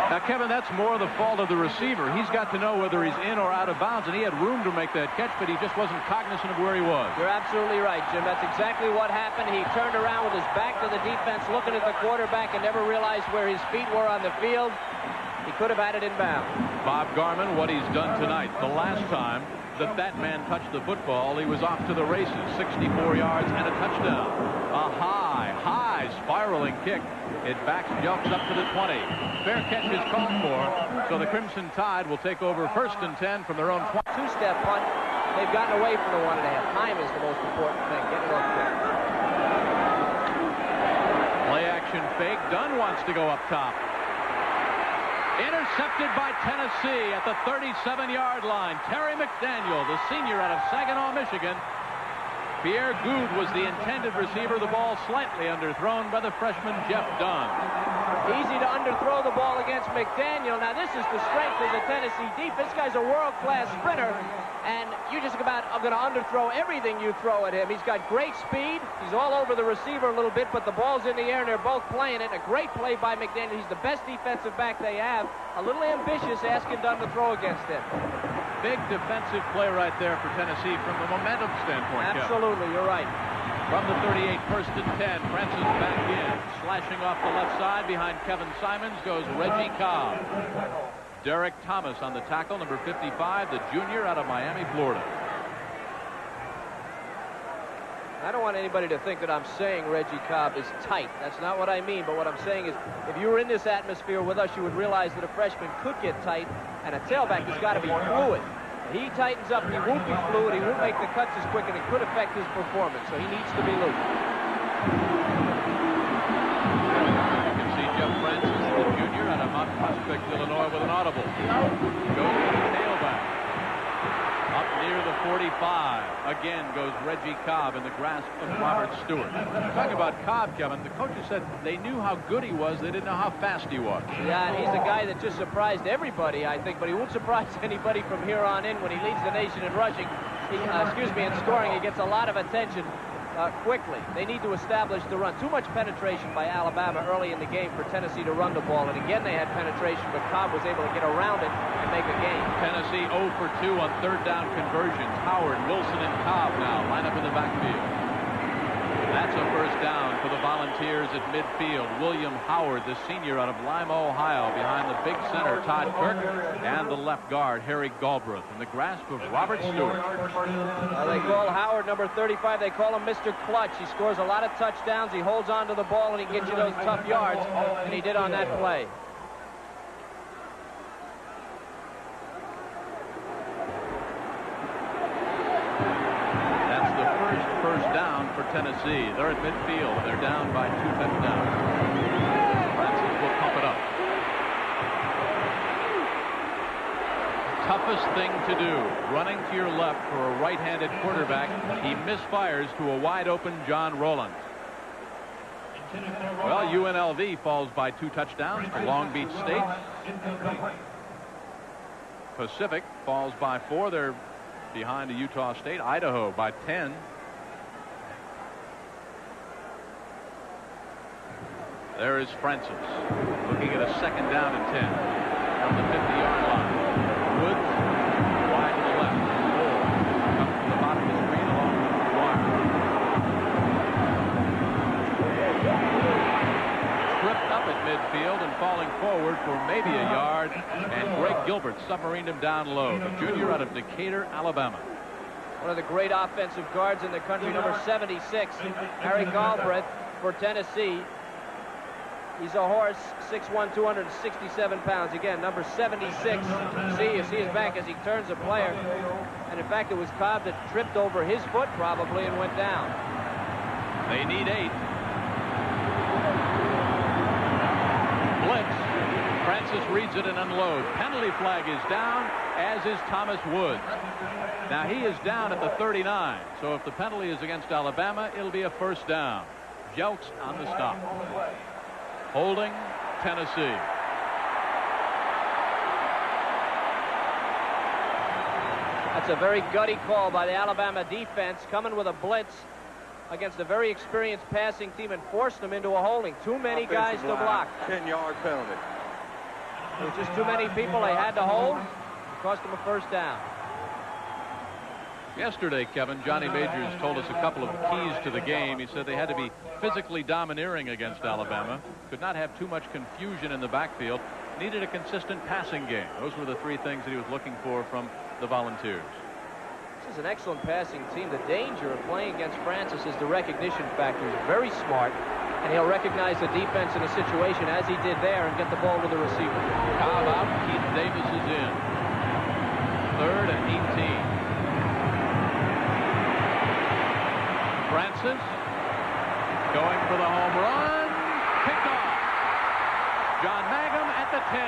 Speaker 1: Now, Kevin, that's more the fault of the receiver. He's got to know whether he's in or out of bounds, and he had room to make that catch, but he just wasn't cognizant of where he was.
Speaker 3: You're absolutely right, Jim. That's exactly what happened. He turned around with his back to the defense, looking at the quarterback, and never realized where his feet were on the field. He could have had it in bounds. Bob
Speaker 1: Garman, what he's done tonight, the last time that man touched the football, he was off to the races. 64 yards and a touchdown. A high spiraling kick. It jumps up to the 20. Fair catch is called for, so the Crimson Tide will take over 1st and 10 from their own 20.
Speaker 3: Two-step punt. They've gotten away from the 1.5. Time is the most important thing. Get it off quick.
Speaker 1: Play action fake. Dunn wants to go up top. Intercepted by Tennessee at the 37-yard line. Terry McDaniel, the senior out of Saginaw, Michigan. Pierre Goud was the intended receiver. The ball slightly underthrown by the freshman Jeff Dunn.
Speaker 3: Easy to underthrow the ball against McDaniel. Now, this is the strength of the Tennessee defense. This guy's a world-class sprinter, and you just about are going to underthrow everything you throw at him. He's got great speed. He's all over the receiver a little bit, but the ball's in the air, and they're both playing it. A great play by McDaniel. He's the best defensive back they have. A little ambitious asking Dunn to throw against him.
Speaker 1: Big defensive play right there for Tennessee from the momentum standpoint.
Speaker 3: Absolutely, You're right.
Speaker 1: From the 38, 1st and 10, Francis back in. Slashing off the left side behind Kevin Simons goes Reggie Cobb. Derek Thomas on the tackle, number 55, the junior out of Miami, Florida.
Speaker 3: I don't want anybody to think that I'm saying Reggie Cobb is tight. That's not what I mean, but what I'm saying is if you were in this atmosphere with us, you would realize that a freshman could get tight, and a tailback has got to be fluid. He tightens up, he won't be fluid, he won't make the cuts as quick, and it could affect his performance, so he needs to be loose.
Speaker 1: You can see Jeff Francis, the junior out of Mount Prospect, Illinois, with an audible. Goes to the tailback. Up near the 45. Again goes Reggie Cobb in the grasp of Robert Stewart. Talking about Cobb, Kevin, the coaches said they knew how good he was. They didn't know how fast he was.
Speaker 3: Yeah, and he's the guy that just surprised everybody, I think, but he won't surprise anybody from here on in when he leads the nation in rushing. In scoring, he gets a lot of attention quickly. They need to establish the run. Too much penetration by Alabama early in the game for Tennessee to run the ball, and again they had penetration, but Cobb was able to get around it and make a gain.
Speaker 1: Tennessee 0 for 2 on 3rd down conversions. Howard, Wilson, and Cobb now line up in the backfield. That's a 1st down for the Volunteers at midfield. William Howard, the senior out of Lima, Ohio, behind the big center, Todd Kirk, and the left guard, Harry Galbraith, in the grasp of Robert Stewart.
Speaker 3: They call Howard number 35. They call him Mr. Clutch. He scores a lot of touchdowns. He holds on to the ball, and he gets you those tough yards, and he did on that play.
Speaker 1: First down for Tennessee. They're at midfield. They're down by 2 touchdowns. Francis will pump it up. Toughest thing to do, running to your left for a right-handed quarterback. He misfires to a wide-open John Rowland. Well, UNLV falls by 2 touchdowns to Long Beach State. Pacific falls by 4. They're behind Utah State. Idaho by 10. There is Francis looking at a 2nd down and 10 from the 50-yard line. Woods wide to the left. Moore comes to the bottom of the screen along with Dwyer. Tripped up at midfield and falling forward for maybe a yard, and Greg Gilbert submarined him down low, the junior out of Decatur, Alabama.
Speaker 3: One of the great offensive guards in the country, number 76, Harry Galbraith for Tennessee. He's a horse, 6'1", 267 pounds. Again, number 76. You see his back as he turns the player. And in fact, it was Cobb that tripped over his foot probably and went down.
Speaker 1: They need 8. Blitz. Francis reads it and unloads. Penalty flag is down, as is Thomas Woods. Now he is down at the 39. So if the penalty is against Alabama, it'll be a first down. Jelks on the stop. Holding Tennessee.
Speaker 3: That's a very gutty call by the Alabama defense, coming with a blitz against a very experienced passing team and forced them into a holding. Too many guys to block.
Speaker 8: 10-yard penalty.
Speaker 3: There's just too many people they had to hold. It cost them a first down.
Speaker 1: Yesterday, Kevin, Johnny Majors told us a couple of keys to the game. He said they had to be physically domineering against Alabama, could not have too much confusion in the backfield, needed a consistent passing game. Those were the 3 things that he was looking for from the Volunteers.
Speaker 3: This is an excellent passing team. The danger of playing against Francis is the recognition factor. He's very smart, and he'll recognize the defense in a situation as he did there and get the ball to the receiver.
Speaker 1: How about Keith Davis is in. 3rd and 18. Francis going for the home run. Picked off. John Mangum at the 10.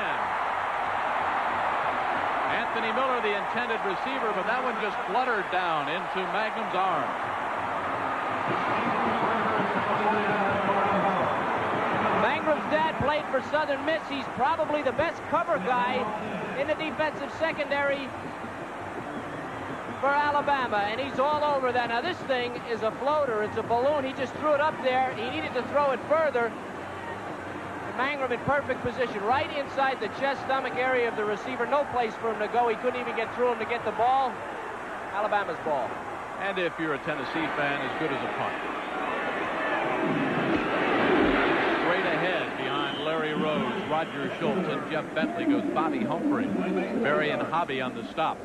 Speaker 1: Anthony Miller, the intended receiver, but that one just fluttered down into Mangum's arm.
Speaker 3: Mangum's dad played for Southern Miss. He's probably the best cover guy in the defensive secondary for Alabama, and he's all over that. Now, this thing is a floater. It's a balloon. He just threw it up there. He needed to throw it further. And Mangum in perfect position, right inside the chest, stomach area of the receiver. No place for him to go. He couldn't even get through him to get the ball. Alabama's ball.
Speaker 1: And if you're a Tennessee fan, as good as a punt. Straight ahead behind Larry Rose, Roger Schultz, and Jeff Bentley goes Bobby Humphrey. Barry and Hobby on the stop.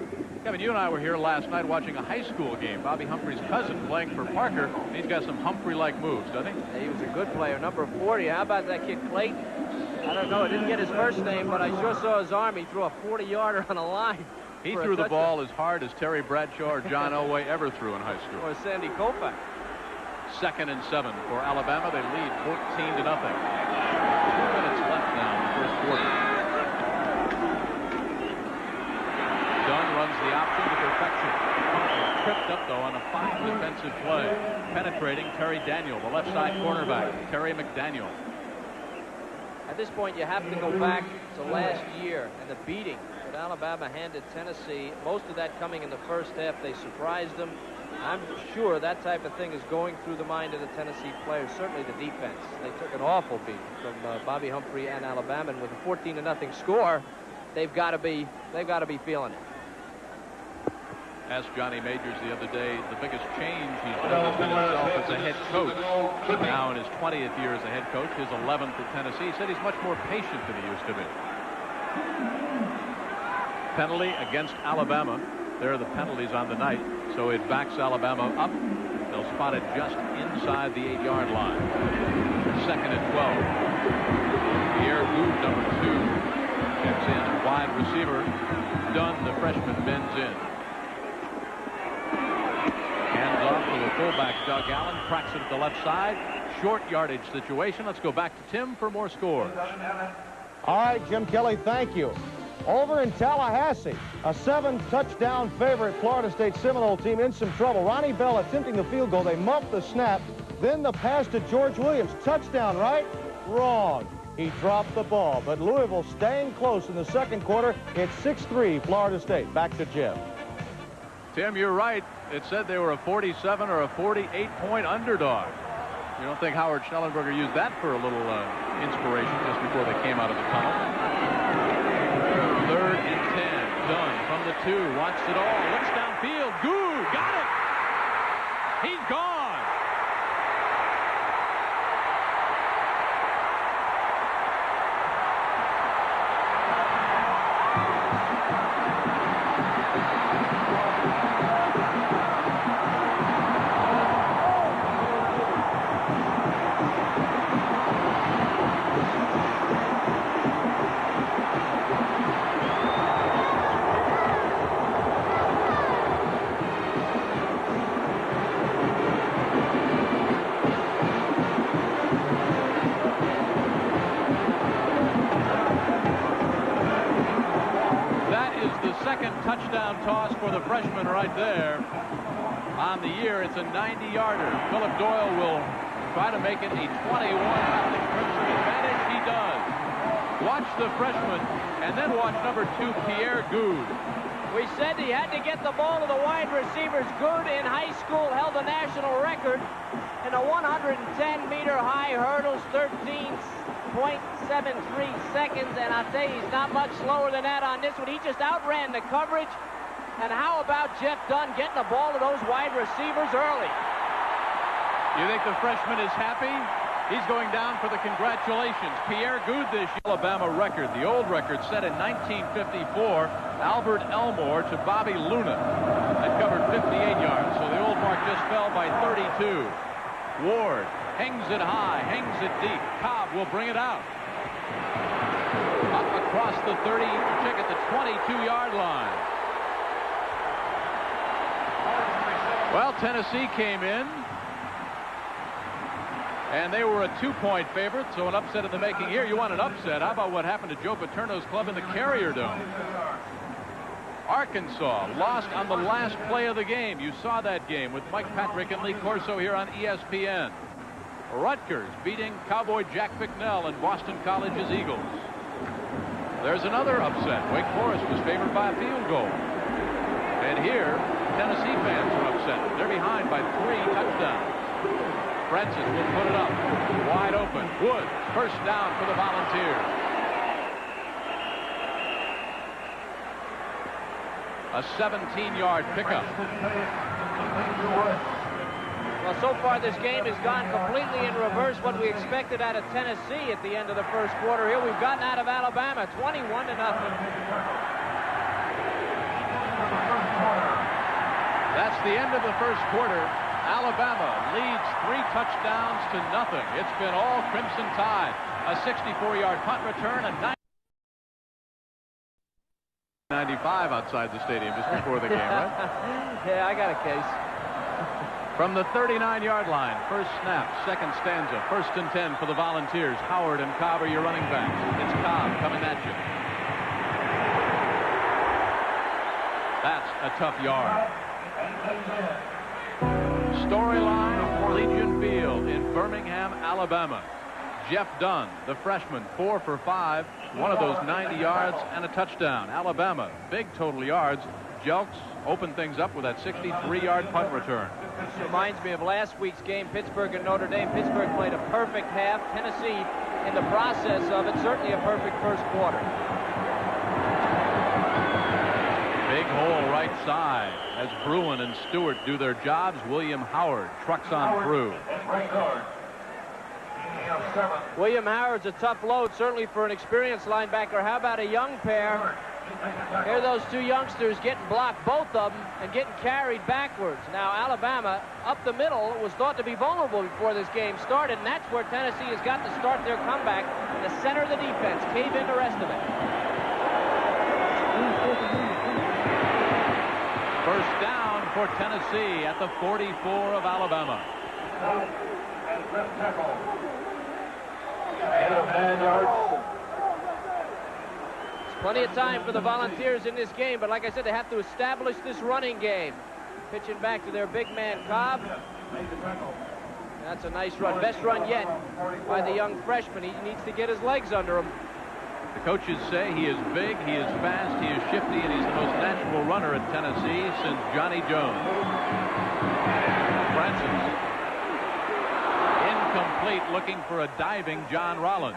Speaker 1: Kevin, you and I were here last night watching a high school game. Bobby Humphrey's cousin playing for Parker. He's got some Humphrey-like moves, doesn't he?
Speaker 3: He was a good player. Number 40. How about that kid Clayton? I don't know. I didn't get his first name, but I sure saw his arm. He threw a 40-yarder on a line.
Speaker 1: He threw the ball as hard as Terry Bradshaw or John Elway ever threw in high school.
Speaker 3: Or Sandy Koufax.
Speaker 1: 2nd and 7 for Alabama. They lead 14-0. 2 minutes left now in the first quarter. Dunn runs the option to perfection. Tripped up, though, on a fine defensive play. Penetrating Terry Daniel, the left side cornerback. Terry McDaniel.
Speaker 3: At this point, you have to go back to last year and the beating that Alabama handed Tennessee. Most of that coming in the first half. They surprised them. I'm sure that type of thing is going through the mind of the Tennessee players. Certainly the defense. They took an awful beating from Bobby Humphrey and Alabama. And with a 14-0 score, they've got to be feeling it.
Speaker 1: Asked Johnny Majors the other day the biggest change he's done within himself as a head coach. Now in his 20th year as a head coach, his 11th at Tennessee. He said he's much more patient than he used to be. Penalty against Alabama. There are the penalties on the night, so it backs Alabama up. They'll spot it just inside the 8-yard line. 2nd and 12. Pierre Gould, number 2, gets in. Wide receiver. Dunn, the freshman, bends in. Hands off to the fullback, Doug Allen. Cracks it at the left side. Short yardage situation. Let's go back to Tim for more scores.
Speaker 4: All right, Jim Kelly, thank you. Over in Tallahassee, a 7-touchdown favorite Florida State Seminole team in some trouble. Ronnie Bell attempting the field goal. They muffed the snap. Then the pass to George Williams. Touchdown, right? Wrong. He dropped the ball. But Louisville staying close in the second quarter. It's 6-3 Florida State. Back to Jim.
Speaker 1: Tim, you're right. It said they were a 47 or a 48-point underdog. You don't think Howard Schnellenberger used that for a little inspiration just before they came out of the tunnel? 3rd and 10. Dunn from the 2. Wants it all. Looks downfield. Gould got it. He's gone. touchdown toss for the freshman right there. On the year, it's a 90-yarder. Philip Doyle will try to make it a 21-0 Crimson advantage. He does. Watch the freshman, and then watch number 2, Pierre Goud.
Speaker 3: We said he had to get the ball to the wide receivers. Goud in high school held the national record in a 110-meter high hurdles, 13.73 seconds, and I'll tell you, he's not much slower than that on this one. He just outran the coverage. And how about Jeff Dunn getting the ball to those wide receivers early?
Speaker 1: You think the freshman is happy? He's going down for the congratulations. Pierre Goud, this Alabama record, the old record set in 1954, Albert Elmore to Bobby Luna. That covered 58 yards, so the old mark just fell by 32. Ward hangs it high, hangs it deep. Cobb will bring it out. Up across the 30, check at the 22-yard line. Well, Tennessee came in, and they were a 2-point favorite, so an upset in the making here. You want an upset? How about what happened to Joe Paterno's club in the Carrier Dome? Arkansas lost on the last play of the game. You saw that game with Mike Patrick and Lee Corso here on ESPN. Rutgers beating Cowboy Jack Bicknell and Boston College's Eagles. There's another upset. Wake Forest was favored by a field goal. And here, Tennessee fans are upset. They're behind by 3 touchdowns. Francis will put it up. Wide open. Woods, first down for the Volunteers. A 17-yard pickup.
Speaker 3: Well, so far this game has gone completely in reverse what we expected out of Tennessee at the end of the first quarter. Here we've gotten out of Alabama 21-0.
Speaker 1: That's the end of the first quarter. Alabama leads 3 touchdowns to nothing. It's been all Crimson Tide. A 64-yard punt return and 95 outside the stadium just before the game, right?
Speaker 3: Yeah, I got a case.
Speaker 1: From the 39-yard line, first snap, second stanza, 1st and 10 for the Volunteers. Howard and Cobb are your running backs. It's Cobb coming at you. That's a tough yard. Storyline, Legion Field in Birmingham, Alabama. Jeff Dunn, the freshman, 4 for 5. One of those 90 yards and a touchdown. Alabama, big total yards. Jelks opened things up with that 63-yard punt return.
Speaker 3: This reminds me of last week's game, Pittsburgh and Notre Dame. Pittsburgh played a perfect half. Tennessee, in the process of it, certainly a perfect first quarter.
Speaker 1: Big hole right side as Bruin and Stewart do their jobs. William Howard trucks on through.
Speaker 3: William Howard's a tough load, certainly for an experienced linebacker. How about a young pair? Here are those 2 youngsters getting blocked, both of them, and getting carried backwards. Now, Alabama, up the middle, was thought to be vulnerable before this game started, and that's where Tennessee has got to start their comeback. The center of the defense, cave in the rest of it.
Speaker 1: First down for Tennessee at the 44 of Alabama.
Speaker 3: Plenty of time for the Volunteers in this game, but like I said, they have to establish this running game. Pitching back to their big man, Cobb. That's a nice run. Best run yet by the young freshman. He needs to get his legs under him.
Speaker 1: The coaches say he is big, he is fast, he is shifty, and he's the most natural runner at Tennessee since Johnny Jones. Francis. Incomplete, looking for a diving John Rollins.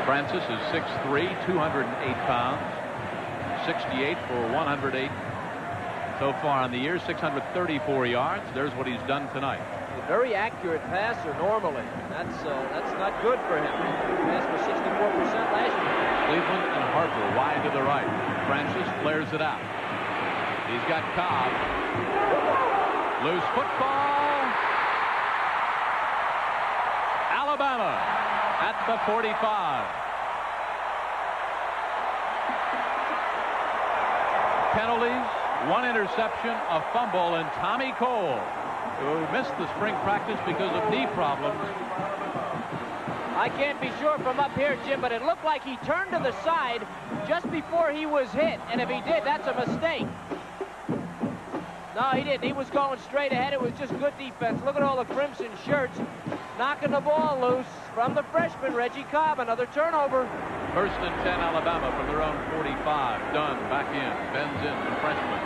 Speaker 1: Francis is 6'3", 208 pounds, 68 for 108 so far on the year, 634 yards. There's what he's done tonight.
Speaker 3: A very accurate passer normally. That's not good for him. He passed for 64% last year.
Speaker 1: Cleveland and Harper wide to the right. Francis flares it out. He's got Cobb. Loose football. Alabama at the 45. Penalties, 1 interception, a fumble, and Tommy Cole who missed the spring practice because of knee problems.
Speaker 3: I can't be sure from up here, Jim, but it looked like he turned to the side just before he was hit. And if he did, that's a mistake. No, he didn't. He was going straight ahead. It was just good defense. Look at all the crimson shirts knocking the ball loose from the freshman, Reggie Cobb. Another turnover.
Speaker 1: First and 10, Alabama from their own 45. Dunn back in. Bends in, the freshman.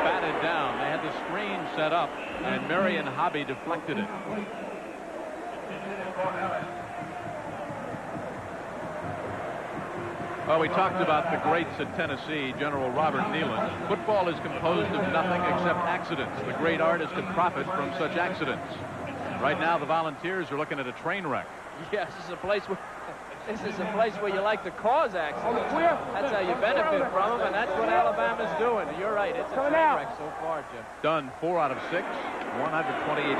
Speaker 1: Batted down. They had the screen set up, and Marion Hobby deflected it. Well, we talked about the greats at Tennessee, General Robert Neyland. Football is composed of nothing except accidents. The great artist could profit from such accidents. Right now, the Volunteers are looking at a train wreck.
Speaker 3: Yes, this is a place where you like to cause accidents. That's how you benefit from them, and that's what Alabama's doing. You're right. It's a train wreck so far, Jim.
Speaker 1: Dunn, 4 out of 6, 128 yards,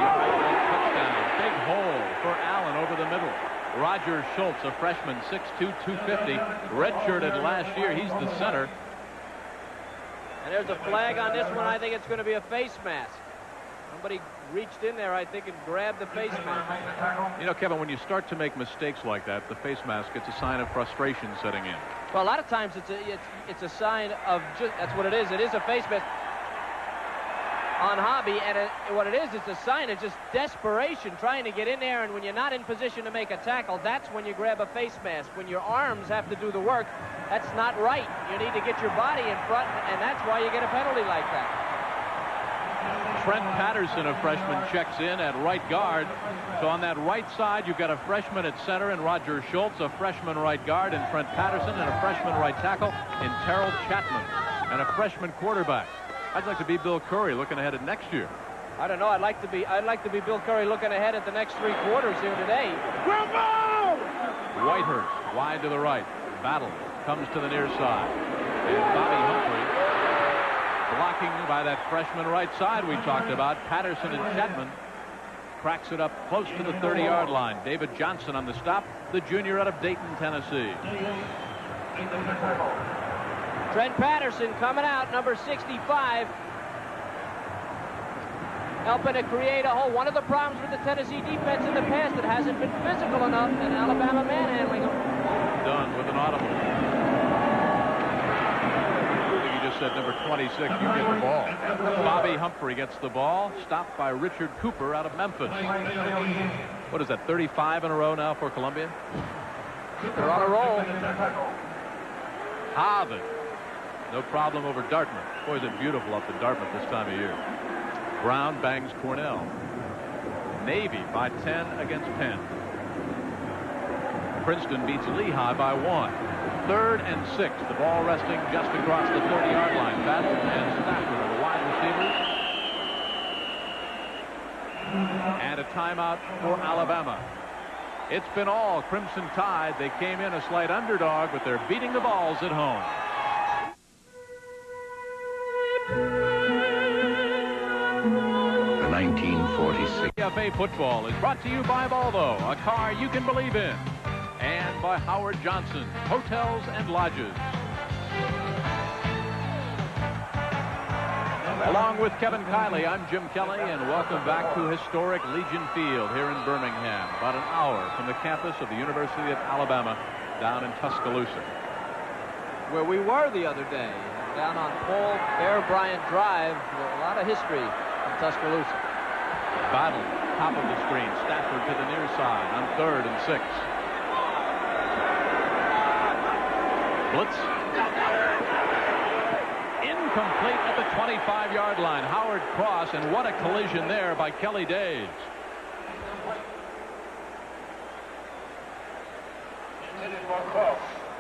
Speaker 1: touchdown. Big hole for Allen over the middle. Roger Schultz, a freshman, 6'2", 250, redshirted last year. He's the center.
Speaker 3: And there's a flag on this one. I think it's going to be a face mask. Somebody reached in there, I think, and grabbed the face mask.
Speaker 1: You know, Kevin, when you start to make mistakes like that, the face mask, it's a sign of frustration setting in.
Speaker 3: Well, a lot of times it's a sign of just, that's what it is. It is a face mask on Hobby, and what it is, it's a sign of just desperation, trying to get in there, and when you're not in position to make a tackle, that's when you grab a face mask. When your arms have to do the work, that's not right. You need to get your body in front, and that's why you get a penalty like that.
Speaker 1: Trent Patterson, a freshman, checks in at right guard. So on that right side, you've got a freshman at center in Roger Schultz, a freshman right guard in Trent Patterson, and a freshman right tackle in Terrell Chapman, and a freshman quarterback. I'd like to be Bill Curry looking ahead at next year.
Speaker 3: I don't know. I'd like to be Bill Curry looking ahead at the next 3 quarters here today.
Speaker 1: Whitehurst wide to the right. Battle comes to the near side. And Bobby Humphrey blocking by that freshman right side we talked about. Patterson and Chapman cracks it up close to the 30-yard line. David Johnson on the stop, the junior out of Dayton, Tennessee.
Speaker 3: Trent Patterson coming out, number 65, helping to create a hole. One of the problems with the Tennessee defense in the past, it hasn't been physical enough, and Alabama manhandling them.
Speaker 1: Dunn with an audible. I think he just said number 26, you get the ball. Bobby Humphrey gets the ball, stopped by Richard Cooper out of Memphis. What is that, 35 in a row now for Columbia?
Speaker 3: They're on a roll.
Speaker 1: Harvard. No problem over Dartmouth. Boy, is it beautiful up in Dartmouth this time of year. Brown bangs Cornell. Navy by 10 against Penn. Princeton beats Lehigh by 1. 3rd and 6. The ball resting just across the 30-yard line. Battle and Stafford are the wide receivers. And a timeout for Alabama. It's been all Crimson Tide. They came in a slight underdog, but they're beating the balls at home.
Speaker 5: The 1946
Speaker 1: CFA football is brought to you by Volvo, a car you can believe in, and by Howard Johnson, hotels and lodges. Along with Kevin Kiley, I'm Jim Kelly, and welcome back to historic Legion Field here in Birmingham, about an hour from the campus of the University of Alabama down in Tuscaloosa.
Speaker 3: Where we were the other day, down on Paul Bear Bryant Drive, a lot of history in Tuscaloosa.
Speaker 1: Battle, top of the screen, Stafford to the near side on 3rd and 6. Blitz. Incomplete at the 25-yard line. Howard Cross, and what a collision there by Kelly Days.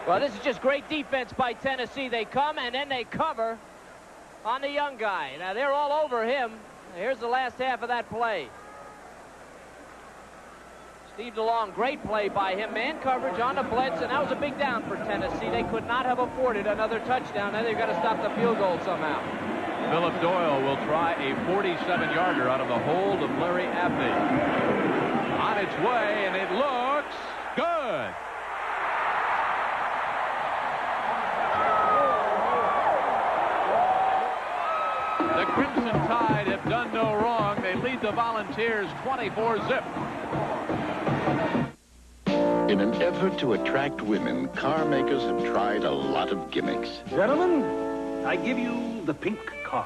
Speaker 3: Well, this is just great defense by Tennessee. They come and then they cover on the young guy. Now, they're all over him. Here's the last half of that play. Steve DeLong, great play by him. Man coverage on the blitz, and that was a big down for Tennessee. They could not have afforded another touchdown. Now they've got to stop the field goal somehow.
Speaker 1: Philip Doyle will try a 47-yarder out of the hold of Larry Abney. On its way, and it looks good. The Crimson Tide have done no wrong. They lead the Volunteers 24-zip.
Speaker 8: In an effort to attract women, car makers have tried a lot of gimmicks.
Speaker 9: Gentlemen, I give you the pink car.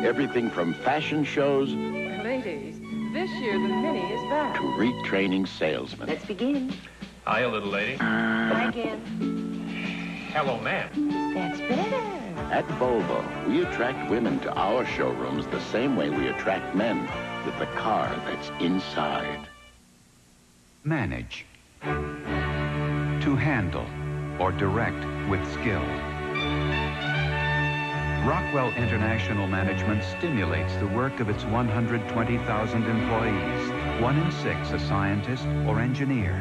Speaker 8: Everything from fashion shows
Speaker 10: Ladies, this year the Mini is back.
Speaker 8: to retraining salesmen.
Speaker 10: Let's begin.
Speaker 11: Hiya, little lady.
Speaker 10: Hi again.
Speaker 11: Hello, ma'am.
Speaker 10: That's better.
Speaker 8: At Volvo, we attract women to our showrooms the same way we attract men, with the car that's inside.
Speaker 12: Manage. To handle or direct with skill. Rockwell International Management stimulates the work of its 120,000 employees, 1 in 6 a scientist or engineer.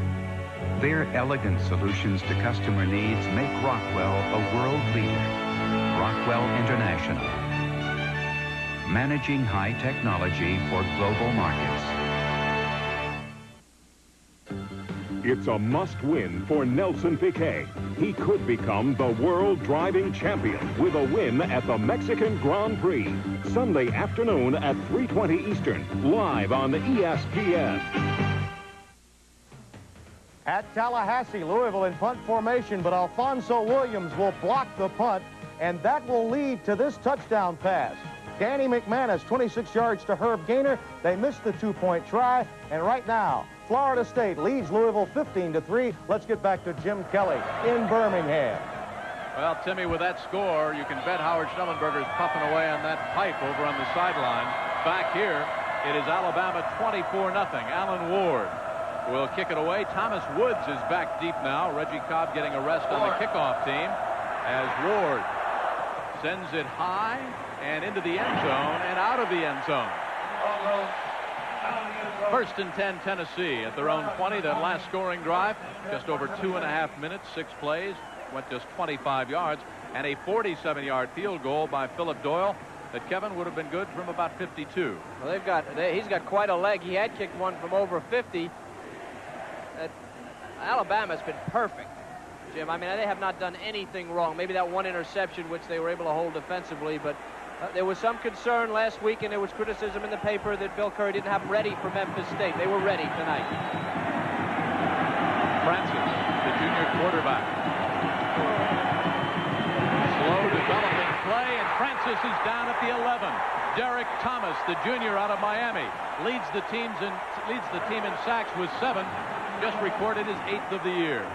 Speaker 12: Their elegant solutions to customer needs make Rockwell a world leader. Rockwell International. Managing high technology for global markets.
Speaker 7: It's a must-win for Nelson Piquet. He could become the world driving champion with a win at the Mexican Grand Prix. Sunday afternoon at 3:20 Eastern, live on ESPN.
Speaker 4: At Tallahassee, Louisville in punt formation, but Alfonso Williams will block the punt, and that will lead to this touchdown pass. Danny McManus, 26 yards to Herb Gaynor. They missed the two-point try, and right now, Florida State leads Louisville 15-3. Let's get back to Jim Kelly in Birmingham.
Speaker 1: Well, Timmy, with that score, you can bet Howard Schnellenberger's puffing away on that pipe over on the sideline. Back here, it is Alabama 24-0. Alan Ward will kick it away. Thomas Woods is back deep now. Reggie Cobb getting a rest on the kickoff team as Ward sends it high and into the end zone and out of the end zone. First and 10, Tennessee at their own 20. That last scoring drive, just over 2.5 minutes, 6 plays, went just 25 yards, and a 47-yard field goal by Philip Doyle that, Kevin, would have been good from about 52.
Speaker 3: Well, he's got quite a leg. He had kicked one from over 50. Alabama's been perfect, Jim. I mean, they have not done anything wrong. Maybe that one interception, which they were able to hold defensively, but there was some concern last week, and there was criticism in the paper that Bill Curry didn't have them ready for Memphis State. They were ready tonight.
Speaker 1: Francis, the junior quarterback. Slow developing play, and Francis is down at the 11. Derek Thomas, the junior out of Miami, leads the team in sacks with 7. Just recorded his 8th of the year.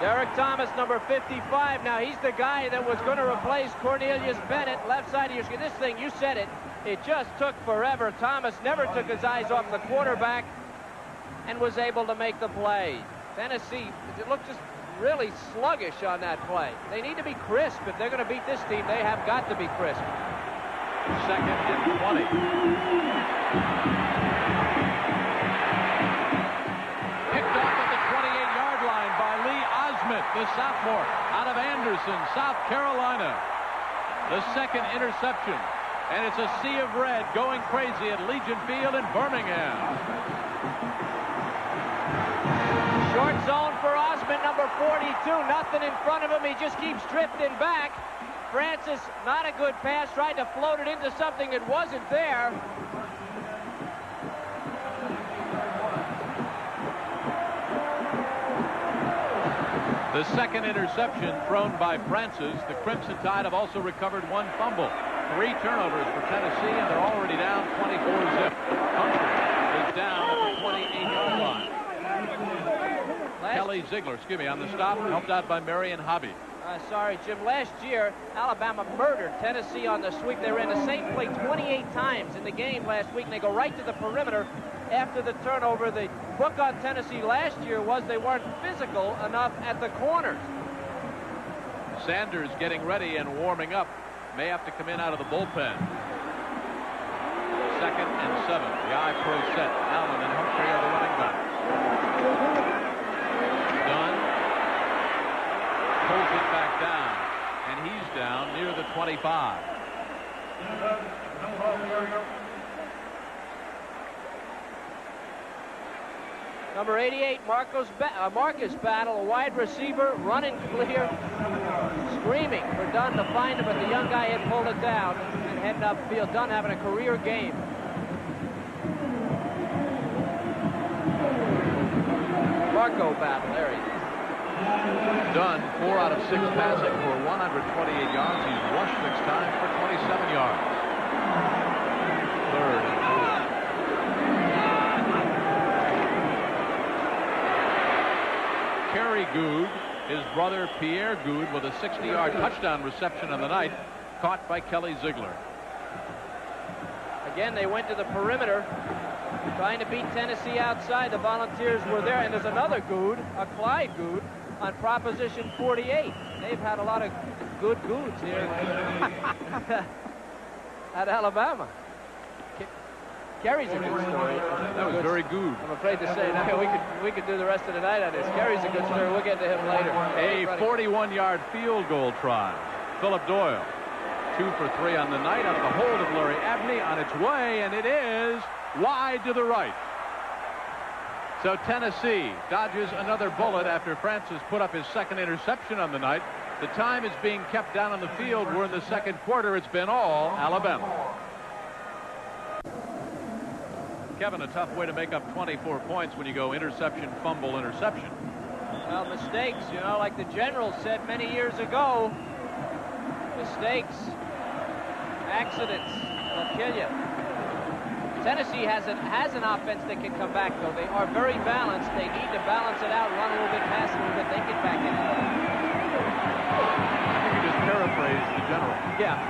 Speaker 3: Derek Thomas, number 55. Now, he's the guy that was going to replace Cornelius Bennett, left side of your screen. This thing, you said it, it just took forever. Thomas never took his eyes off the quarterback and was able to make the play. Tennessee, it looked just really sluggish on that play. They need to be crisp. If they're going to beat this team, they have got to be crisp.
Speaker 1: Second and 20. The sophomore out of Anderson, South Carolina. The second interception. And it's a sea of red going crazy at Legion Field in Birmingham.
Speaker 3: Short zone for Osmond, number 42. Nothing in front of him. He just keeps drifting back. Francis, not a good pass. Tried to float it into something that wasn't there.
Speaker 1: The second interception thrown by Francis. The Crimson Tide have also recovered 1 fumble. 3 turnovers for Tennessee, and they're already down 24-zip. Humphrey is down at the 28-yard line. Kelly Ziegler, on the stop, helped out by Marion Hobby.
Speaker 3: Sorry, Jim. Last year, Alabama murdered Tennessee on the sweep. They ran the same play 28 times in the game last week, and they go right to the perimeter after the turnover. The book on Tennessee last year was they weren't physical enough at the corners.
Speaker 1: Sanders getting ready and warming up. May have to come in out of the bullpen. Second and 7. The I-Pro set. Allen and Humphrey are the running backs. Dunn pulls it back down, and he's down near the 25.
Speaker 3: Number 88, Marcus Battle, a wide receiver, running clear, screaming for Dunn to find him, but the young guy had pulled it down and heading upfield. Dunn having a career game. Marco Battle, there he is.
Speaker 1: Dunn, 4 out of 6 passing for 128 yards. He's rushed 6 times for 27 yards. Third and 4. Kerry Good, his brother Pierre Good, with a 60-yard touchdown reception of the night, caught by Kelly Ziegler.
Speaker 3: Again, they went to the perimeter, trying to beat Tennessee outside. The Volunteers were there, and there's another Good, a Clyde Good, on Proposition 48. They've had a lot of good Goods here at Alabama. Kerry's a good story.
Speaker 1: That was very good.
Speaker 3: I'm afraid to say, no, we could do the rest of the night on this. Kerry's a good story. We'll get to him later.
Speaker 1: A 41-yard field goal try. Philip Doyle, 2 for 3 on the night, out of the hold of Larry Abney, on its way, and it is wide to the right. So Tennessee dodges another bullet after Francis put up his second interception on the night. The time is being kept down on the field. We're in the second quarter. It's been all Alabama. Kevin, a tough way to make up 24 points when you go interception, fumble, interception.
Speaker 3: Well, mistakes, you know, like the general said many years ago, mistakes, accidents will kill you. Tennessee has an offense that can come back, though. They are very balanced. They need to balance it out, run a little bit, pass a little bit. They get back in it.
Speaker 1: You can just paraphrase the general.
Speaker 3: Yeah.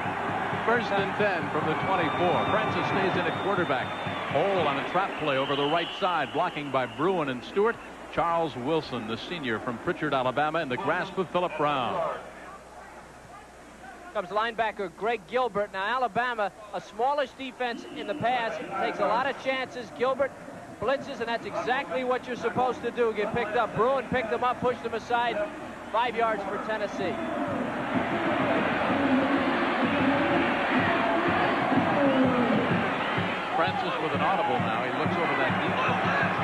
Speaker 1: First and 10 from the 24. Francis stays in at quarterback. Hole on a trap play over the right side, blocking by Bruin and Stewart. Charles Wilson, the senior from Pritchard, Alabama, in the grasp of Philip Brown.
Speaker 3: Comes linebacker Greg Gilbert. Now Alabama, a smallish defense in the pass, takes a lot of chances. Gilbert blitzes, and that's exactly what you're supposed to do. Get picked up. Bruin picked them up, pushed them aside. 5 yards for Tennessee.
Speaker 1: Francis with an audible now. He looks over that defense.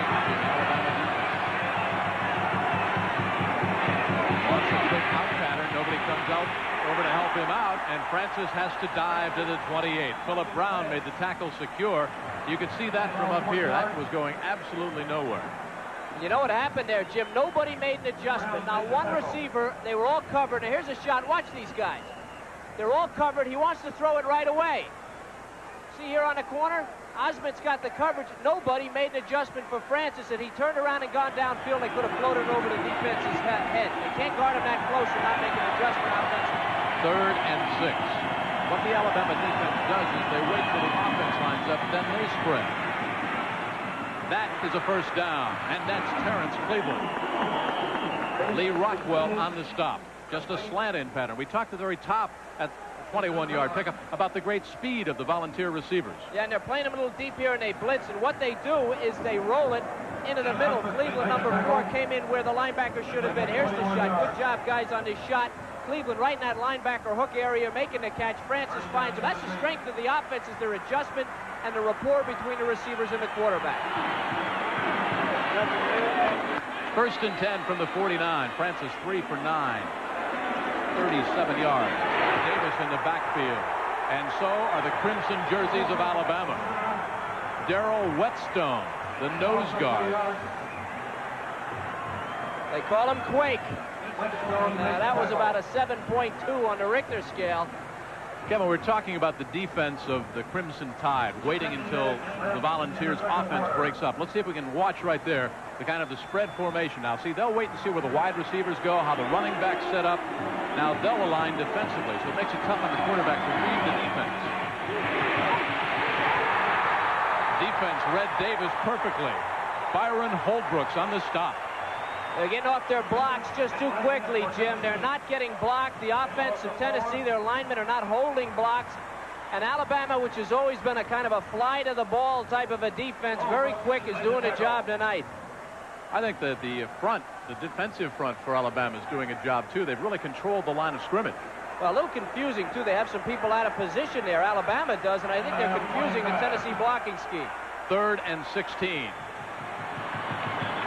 Speaker 1: Wants a quick out pattern. Nobody comes out over to help him out, and Francis has to dive to the 28. Philip Brown made the tackle secure. You could see that from up here. That was going absolutely nowhere.
Speaker 3: You know what happened there, Jim? Nobody made an adjustment. Now, one receiver, they were all covered. Now, here's a shot. Watch these guys. They're all covered. He wants to throw it right away. See here on the corner? Osmond's got the coverage. Nobody made an adjustment for Francis, and he turned around and gone downfield. They could have floated over the defense's head. They can't guard him that close and not make an adjustment offensively.
Speaker 1: 3rd and 6. What the Alabama defense does is they wait till the offense lines up, then they spread. That is a first down, and that's Terrence Cleveland. Lee Rockwell on the stop. Just a slant-in pattern. We talked at the very top at 21-yard pickup about the great speed of the Volunteer receivers.
Speaker 3: Yeah, and they're playing them a little deep here, and they blitz, and what they do is they roll it into the middle. Cleveland, number 4, came in where the linebacker should have been. Here's the shot. Good job, guys, on this shot. Cleveland right in that linebacker hook area, making the catch. Francis finds him. That's the strength of the offense, is their adjustment and the rapport between the receivers and the quarterback.
Speaker 1: First and 10 from the 49. Francis 3 for 9. 37 yards. Davis in the backfield. And so are the crimson jerseys of Alabama. Darrell Whetstone, the nose guard.
Speaker 3: They call him Quake. That was about a 7.2 on the Richter scale.
Speaker 1: Kevin, we're talking about the defense of the Crimson Tide, waiting until the Volunteers' offense breaks up. Let's see if we can watch right there the kind of the spread formation. Now, see, they'll wait and see where the wide receivers go, how the running backs set up. Now, they'll align defensively, so it makes it tough on the quarterback to read the defense. Defense read Davis perfectly. Byron Holdbrooks on the stop.
Speaker 3: They're getting off their blocks just too quickly, Jim. They're not getting blocked. The offense of Tennessee, their linemen are not holding blocks. And Alabama, which has always been a kind of a fly-to-the-ball type of a defense, very quick, is doing a job tonight.
Speaker 1: I think that the front, the defensive front for Alabama is doing a job, too. They've really controlled the line of scrimmage.
Speaker 3: Well, a little confusing, too. They have some people out of position there. Alabama does, and I think they're confusing the Tennessee blocking scheme.
Speaker 1: 3rd and 16.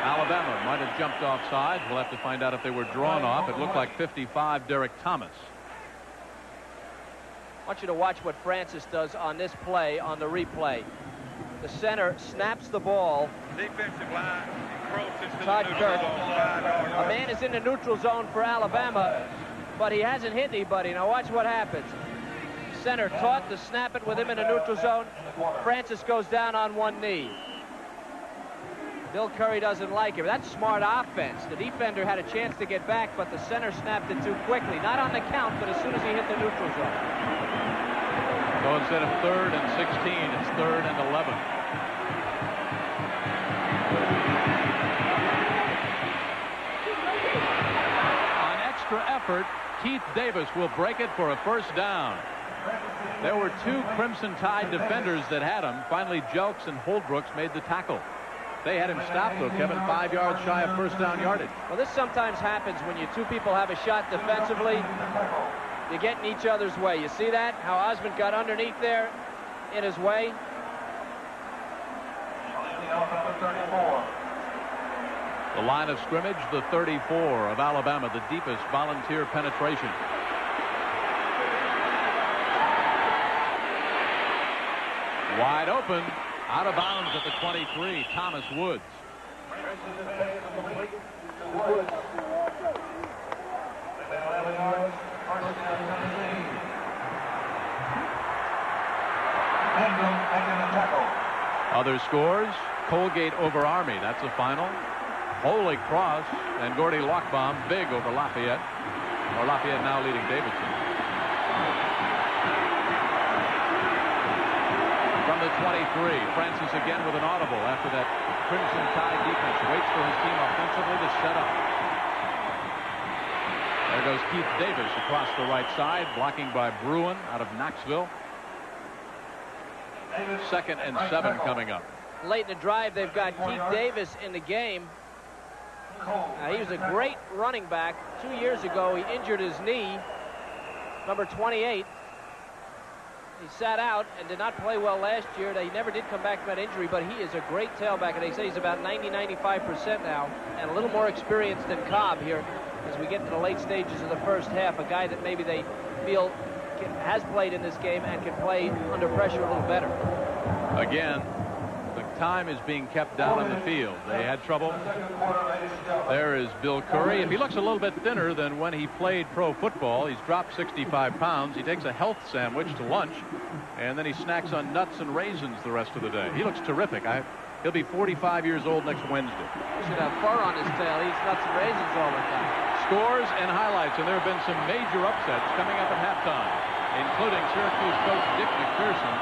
Speaker 1: Alabama might have jumped offside. We'll have to find out if they were drawn off. It looked like 55, Derek Thomas.
Speaker 3: I want you to watch what Francis does on this play on the replay. The center snaps the ball.
Speaker 13: Defensive line encroaches to
Speaker 3: Todd
Speaker 13: the neutral
Speaker 3: Kirk.
Speaker 13: zone, 5 yard
Speaker 3: A man is in the neutral zone for Alabama, but he hasn't hit anybody. Now watch what happens. Center taught to snap it with him in the neutral zone. Francis goes down on one knee. Bill Curry doesn't like it. That's smart offense. The defender had a chance to get back, but the center snapped it too quickly. Not on the count, but as soon as he hit the neutral zone.
Speaker 1: So instead of 3rd and 16, it's 3rd and 11. On extra effort, Keith Davis will break it for a first down. There were 2 Crimson Tide defenders that had him. Finally, Jelks and Holdbrooks made the tackle. They had him stopped, though, Kevin, 5 yards shy of first down yardage.
Speaker 3: Well, this sometimes happens when you 2 people have a shot defensively. You get in each other's way. You see that? How Osmond got underneath there in his way.
Speaker 1: The line of scrimmage, the 34 of Alabama, the deepest volunteer penetration. Wide open, out of bounds at the 23, Thomas Woods. Other scores, Colgate over Army, that's the final. Holy Cross and Gordy Lockbaum big over Lafayette. Or Lafayette now leading Davidson. From the 23, Francis again with an audible after that Crimson Tide defense waits for his team offensively to shut up. There goes Keith Davis across the right side, blocking by Bruin out of Knoxville. 2nd and 7 coming up.
Speaker 3: Late in the drive, they've got Keith Davis in the game. He was a great running back. 2 years ago, he injured his knee. Number 28. He sat out and did not play well last year. He never did come back from that injury, but he is a great tailback, and they say he's about 90-95% now, and a little more experienced than Cobb here as we get to the late stages of the first half. A guy that maybe they feel has played in this game and can play under pressure a little better.
Speaker 1: Again, the time is being kept down on the field. They had trouble. There is Bill Curry. If he looks a little bit thinner than when he played pro football, he's dropped 65 pounds. He takes a health sandwich to lunch, and then he snacks on nuts and raisins the rest of the day. He looks terrific. He'll be 45 years old next Wednesday.
Speaker 3: He should have fur on his tail. He eats nuts and raisins all the time.
Speaker 1: Scores and highlights, and there have been some major upsets coming up at halftime, including Syracuse coach Dick McPherson,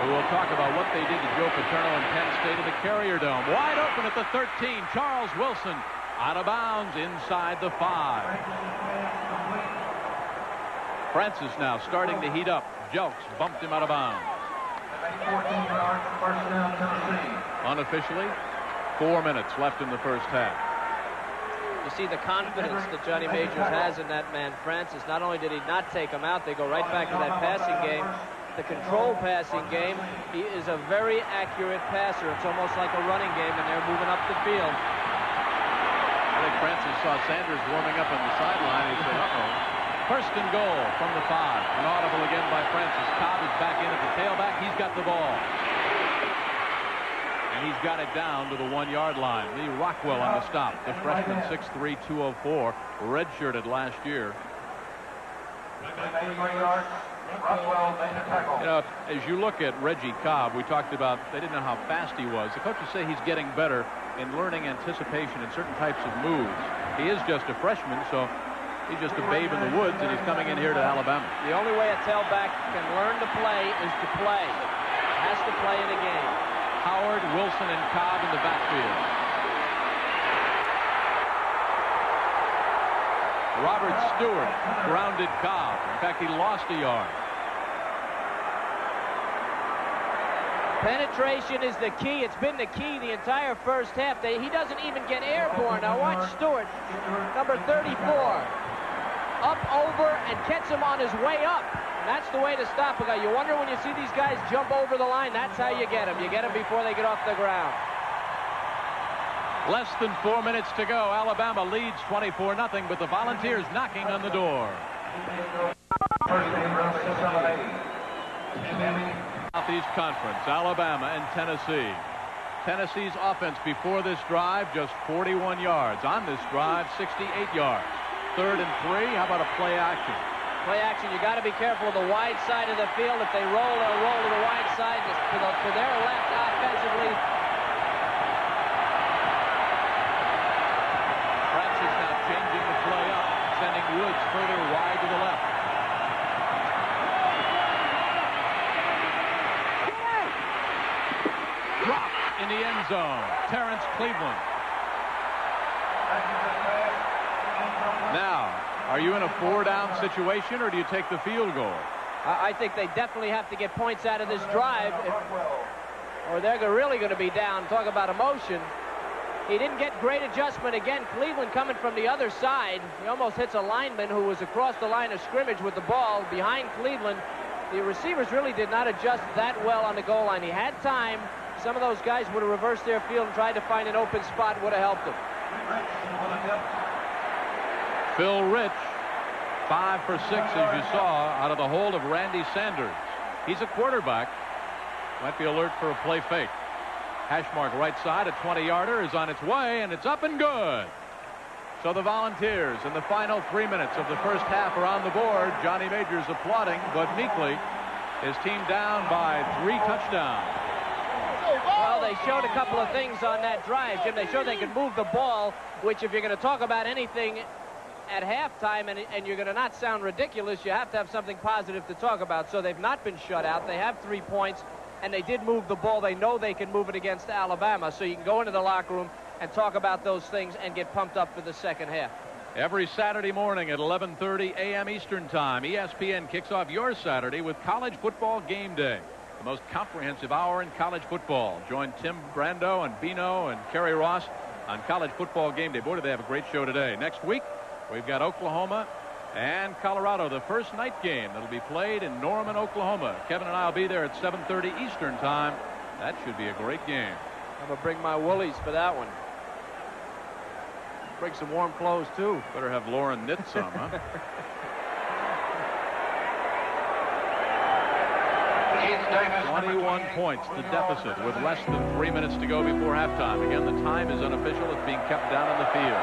Speaker 1: who will talk about what they did to Joe Paterno and Penn State in the Carrier Dome. Wide open at the 13, Charles Wilson out of bounds inside the 5. Francis now starting to heat up. Jelks bumped him out of bounds.
Speaker 2: 14 yards, first down, Tennessee.
Speaker 1: Unofficially, 4 minutes left in the first half.
Speaker 3: You see the confidence that Johnny Majors has in that man, Francis. Not only did he not take him out, they go right back to that passing game. The control passing game, he is a very accurate passer. It's almost like a running game, and they're moving up the field.
Speaker 1: I think Francis saw Sanders warming up on the sideline. He said, uh-oh. First and goal from the 5. An audible again by Francis. Cobb is back in at the tailback. He's got the ball. And he's got it down to the 1-yard line. Lee Rockwell on the stop. The freshman, 6'3", 204, redshirted last year. You know, as you look at Reggie Cobb, we talked about they didn't know how fast he was. The coaches say he's getting better in learning anticipation in certain types of moves. He is just a freshman, so he's just a babe in the woods, and he's coming in here to Alabama.
Speaker 3: The only way a tailback can learn to play is to play. Has to play in a game.
Speaker 1: Howard, Wilson, and Cobb in the backfield. Robert Stewart grounded Cobb. In fact, he lost a yard.
Speaker 3: Penetration is the key. It's been the key the entire first half. He doesn't even get airborne. Now watch Stewart, number 34, up over and gets him on his way up. And that's the way to stop a guy. You wonder when you see these guys jump over the line, that's how you get them. You get them before they get off the ground.
Speaker 1: Less than 4 minutes to go. Alabama leads 24-0, but the Volunteers knocking on the door. Southeast Conference, Alabama and Tennessee. Tennessee's offense before this drive, just 41 yards. On this drive, 68 yards. 3rd and 3. How about a play action?
Speaker 3: Play action, you got to be careful of the wide side of the field. If they roll, they'll roll to the wide side to their left offensively.
Speaker 1: Francis now changing the play up, sending Woods further wide to the left. Dropped in the end zone. Terrence Cleveland. Now, are you in a 4-down situation, or do you take the field goal?
Speaker 3: I think they definitely have to get points out of this drive, or they're really going to be down. Talk about emotion. He didn't get great adjustment. Again, Cleveland coming from the other side. He almost hits a lineman who was across the line of scrimmage with the ball behind Cleveland. The receivers really did not adjust that well on the goal line. He had time. Some of those guys would have reversed their field and tried to find an open spot, would have helped them.
Speaker 1: Phil Rich, 5 for 6, as you saw, out of the hold of Randy Sanders. He's a quarterback. Might be alert for a play fake. Hash mark right side, a 20-yarder is on its way, and it's up and good. So the Volunteers in the final 3 minutes of the first half are on the board. Johnny Majors applauding, but meekly, his team down by 3 touchdowns.
Speaker 3: Well, they showed a couple of things on that drive, Jim. They showed they could move the ball, which if you're going to talk about anything at halftime and you're going to not sound ridiculous, you have to have something positive to talk about. So they've not been shut out. They have 3 points, and they did move the ball. They know they can move it against Alabama. So you can go into the locker room and talk about those things and get pumped up for the second half.
Speaker 1: Every Saturday morning at 11:30 a.m. Eastern Time, ESPN kicks off your Saturday with College Football Game Day, the most comprehensive hour in college football. Join Tim Brando and Bino and Kerry Ross on College Football Game Day. Boy, do they have a great show today. Next week, we've got Oklahoma and Colorado, the first night game that'll be played in Norman, Oklahoma. Kevin and I will be there at 7:30 Eastern Time. That should be a great game.
Speaker 3: I'm going to bring my woolies for that one. Bring some warm clothes, too.
Speaker 1: Better have Lauren knit some, huh? 21 points, the deficit, with less than 3 minutes to go before halftime. Again, the time is unofficial. It's being kept down on the field.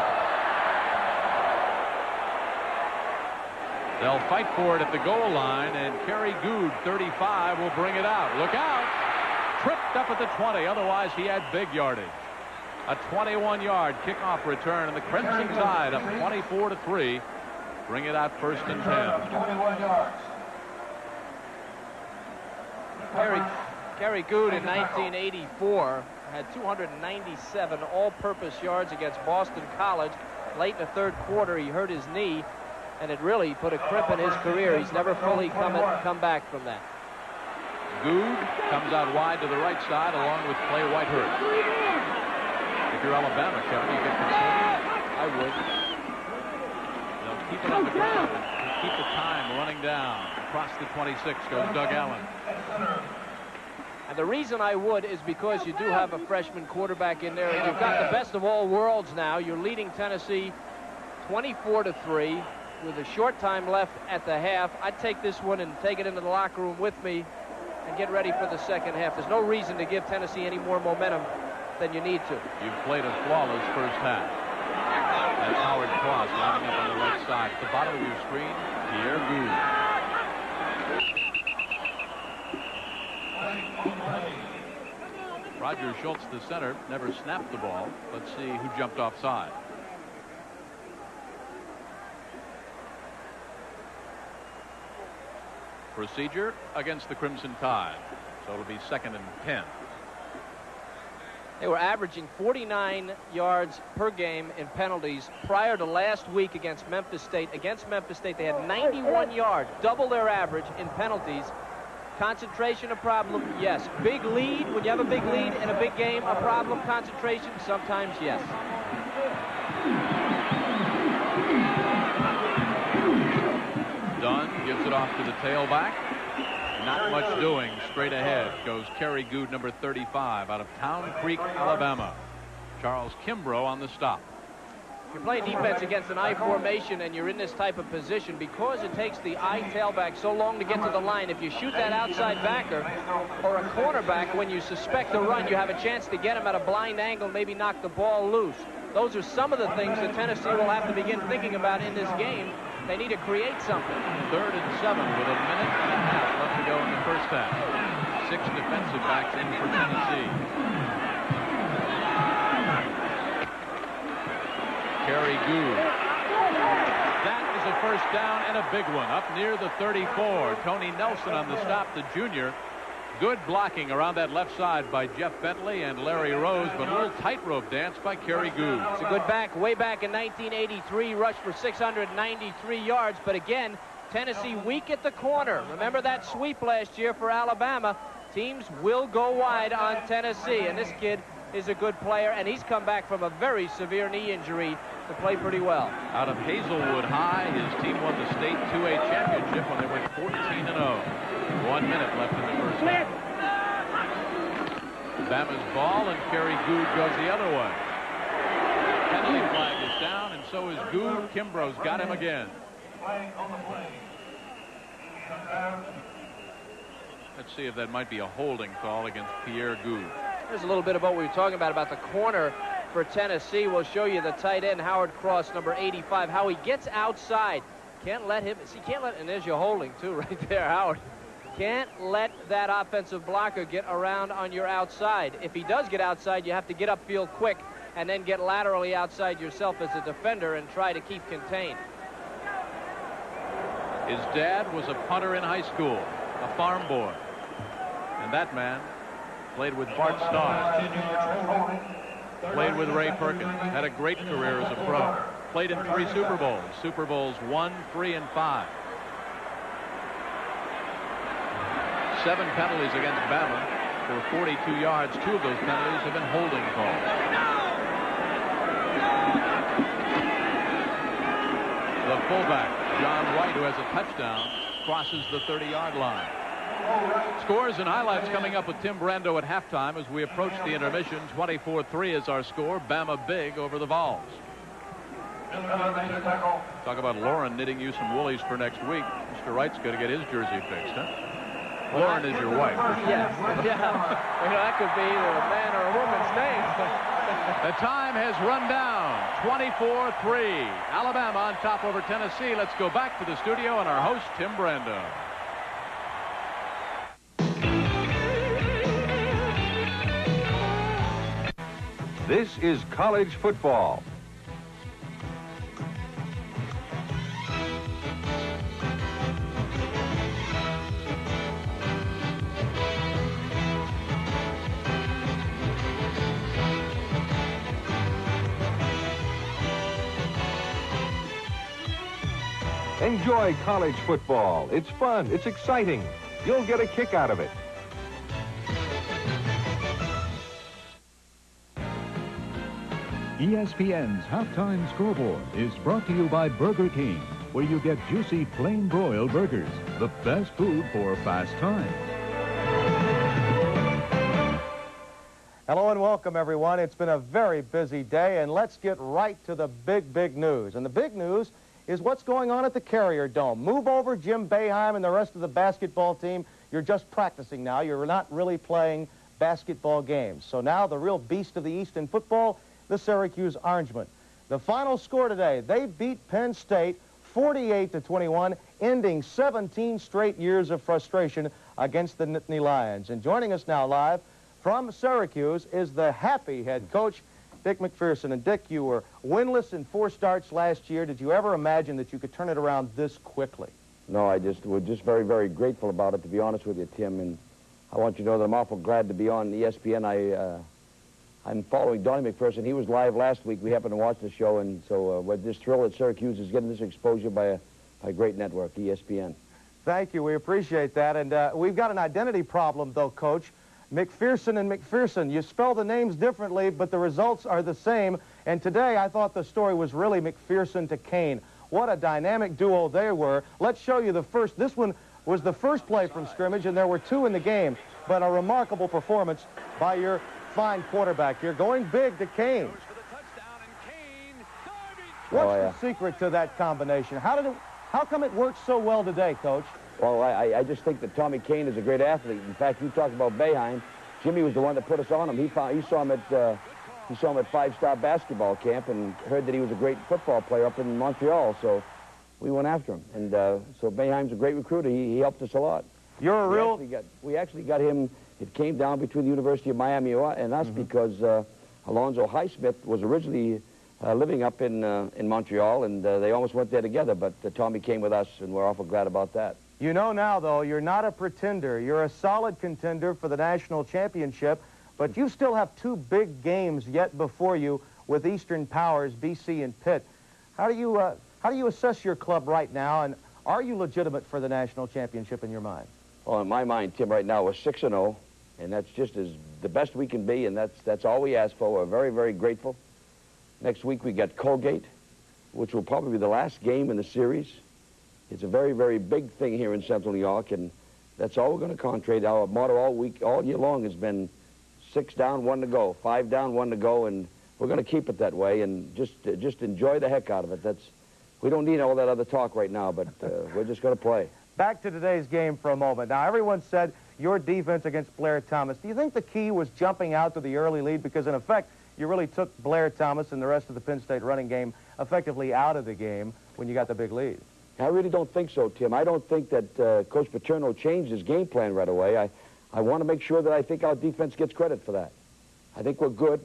Speaker 1: They'll fight for it at the goal line, and Kerry Good, 35, will bring it out. Look out! Tripped up at the 20. Otherwise, he had big yardage. A 21-yard kickoff return, and the Crimson Tide up 24-3. Bring it out 1st and 10.
Speaker 2: 21 yards.
Speaker 3: Kerry Good in 1984 had 297 all-purpose yards against Boston College. Late in the 3rd quarter, he hurt his knee, and it really put a crimp in his career. He's never fully come back from that.
Speaker 1: Good comes out wide to the right side along with Clay Whitehurst. If you're Alabama, Kevin, you get concerned?
Speaker 3: I would.
Speaker 1: They'll keep it on the ground and keep the time running down. Across the 26 goes Doug Allen.
Speaker 3: And the reason I would is because you do have a freshman quarterback in there, and you've got the best of all worlds now. You're leading Tennessee 24-3 with a short time left at the half. I'd take this one and take it into the locker room with me and get ready for the second half. There's no reason to give Tennessee any more momentum than you need to.
Speaker 1: You've played a flawless first half. That's Howard Cross lining up on the right side. At the bottom of your screen, Pierre Good. Roger Schultz, the center, never snapped the ball. Let's see who jumped offside. Procedure against the Crimson Tide. So it'll be 2nd and 10.
Speaker 3: They were averaging 49 yards per game in penalties prior to last week against Memphis State. Against Memphis State, they had 91 yards, double their average in penalties. Concentration a problem? Yes. Big lead, when you have a big lead in a big game, a problem? Concentration? Sometimes, yes.
Speaker 1: Dunn gives it off to the tailback. Not much doing. Straight ahead goes Kerry Good, number 35, out of Town Creek, Alabama. Charles Kimbrough on the stop.
Speaker 3: If you're playing defense against an I formation and you're in this type of position, because it takes the I tailback so long to get to the line, if you shoot that outside backer or a cornerback when you suspect a run, you have a chance to get him at a blind angle, maybe knock the ball loose. Those are some of the things that Tennessee will have to begin thinking about in this game. They need to create something.
Speaker 1: 3rd and 7 with a minute and a half left to go in the first half. 6 defensive backs in for Tennessee. Kerry Goode. That is a first down and a big one up near the 34. Tony Nelson on the stop, the junior. Good blocking around that left side by Jeff Bentley and Larry Rose, but a little tightrope dance by Kerry Goode.
Speaker 3: It's a good back. Way back in 1983, rushed for 693 yards. But again, Tennessee weak at the corner. Remember that sweep last year for Alabama. Teams will go wide on Tennessee, and this kid is a good player, and he's come back from a very severe knee injury to play pretty well.
Speaker 1: Out of Hazelwood High, his team won the state 2A championship when they went 14-0. 1 minute left in the first half. Bama's ball, and Kerry Goode goes the other way. Penalty flag is down, and so is Goode. Kimbrough's got him again. Let's see if that might be a holding call against Pierre Goode.
Speaker 3: There's a little bit about what we were talking about the corner for Tennessee. We'll show you the tight end, Howard Cross, number 85, how he gets outside. Can't let him, see, can't let, and there's your holding too right there, Howard. Can't let that offensive blocker get around on your outside. If he does get outside, you have to get upfield quick and then get laterally outside yourself as a defender and try to keep contained.
Speaker 1: His dad was a punter in high school, a farm boy. And that man played with Bart Starr, played with Ray Perkins, had a great career as a pro, played in 3 Super Bowls, Super Bowls 1, 3, and 5. 7 penalties against Bama for 42 yards. 2 of those penalties have been holding calls. The fullback, John White, who has a touchdown, crosses the 30-yard line. Scores and highlights coming up with Tim Brando at halftime as we approach the intermission. 24-3 is our score. Bama big over the Vols. Talk about Lauren knitting you some woolies for next week. Mr. Wright's going to get his jersey fixed, huh? Lauren is your wife.
Speaker 3: Yes. Yeah. You know, that could be either a man or a woman's name.
Speaker 1: The time has run down. 24-3. Alabama on top over Tennessee. Let's go back to the studio and our host, Tim Brando.
Speaker 14: This is college football. Enjoy college football. It's fun. It's exciting. You'll get a kick out of it.
Speaker 15: ESPN's Halftime Scoreboard is brought to you by Burger King, where you get juicy plain broiled burgers, the best food for fast time.
Speaker 4: Hello and welcome, everyone. It's been a very busy day, and let's get right to the big news. And the big news is what's going on at the Carrier Dome. Move over, Jim Boeheim and the rest of the basketball team. You're just practicing now. You're not really playing basketball games. So now the real beast of the East in football, the Syracuse Orangemen. The final score today, they beat Penn State 48-21, ending 17 straight years of frustration against the Nittany Lions. And joining us now live from Syracuse is the happy head coach, Dick MacPherson. And Dick, you were winless in 4 starts last year. Did you ever imagine that you could turn it around this quickly?
Speaker 16: No, I was just very, very grateful about it, to be honest with you, Tim. And I want you to know that I'm awful glad to be on ESPN. I'm following Donnie McPherson. He was live last week. We happened to watch the show, and so we're just thrilled that Syracuse is getting this exposure by a great network, ESPN.
Speaker 4: Thank you. We appreciate that. And we've got an identity problem, though, Coach. McPherson and McPherson. You spell the names differently, but the results are the same. And today, I thought the story was really McPherson to Kane. What a dynamic duo they were. Let's show you the first. This one was the first play from scrimmage, and there were 2 in the game. But a remarkable performance by your fine quarterback here, going big to Kane. What's the secret to that combination? How come it works so well today, Coach?
Speaker 16: Well, I just think that Tommy Kane is a great athlete. In fact, you talked about Boeheim. Jimmy was the one that put us on him. He saw him at five-star basketball camp and heard that he was a great football player up in Montreal. So we went after him. And so Boeheim's a great recruiter. He helped us a lot.
Speaker 4: You're a real...
Speaker 16: We actually got him. It came down between the University of Miami and us because Alonzo Highsmith was originally living up in Montreal, and they almost went there together. But Tommy came with us, and we're awful glad about that.
Speaker 4: You know now, though, you're not a pretender. You're a solid contender for the national championship, but you still have two big games yet before you with Eastern Powers, BC and Pitt. How do you assess your club right now, and are you legitimate for the national championship in your mind?
Speaker 16: Well, in my mind, Tim, right now we're 6-0, and that's just the best we can be, and that's all we ask for. We're very, very grateful. Next week we got Colgate, which will probably be the last game in the series. It's a very, very big thing here in Central New York, and that's all we're going to concentrate. Our motto all year long has been 6 down, 1 to go, 5 down, 1 to go, and we're going to keep it that way and just enjoy the heck out of it. We don't need all that other talk right now, but we're just going to play.
Speaker 4: Back to today's game for a moment. Now, everyone said your defense against Blair Thomas. Do you think the key was jumping out to the early lead? Because, in effect, you really took Blair Thomas and the rest of the Penn State running game effectively out of the game when you got the big lead.
Speaker 16: I really don't think so, Tim. I don't think that Coach Paterno changed his game plan right away. I want to make sure that I think our defense gets credit for that. I think we're good.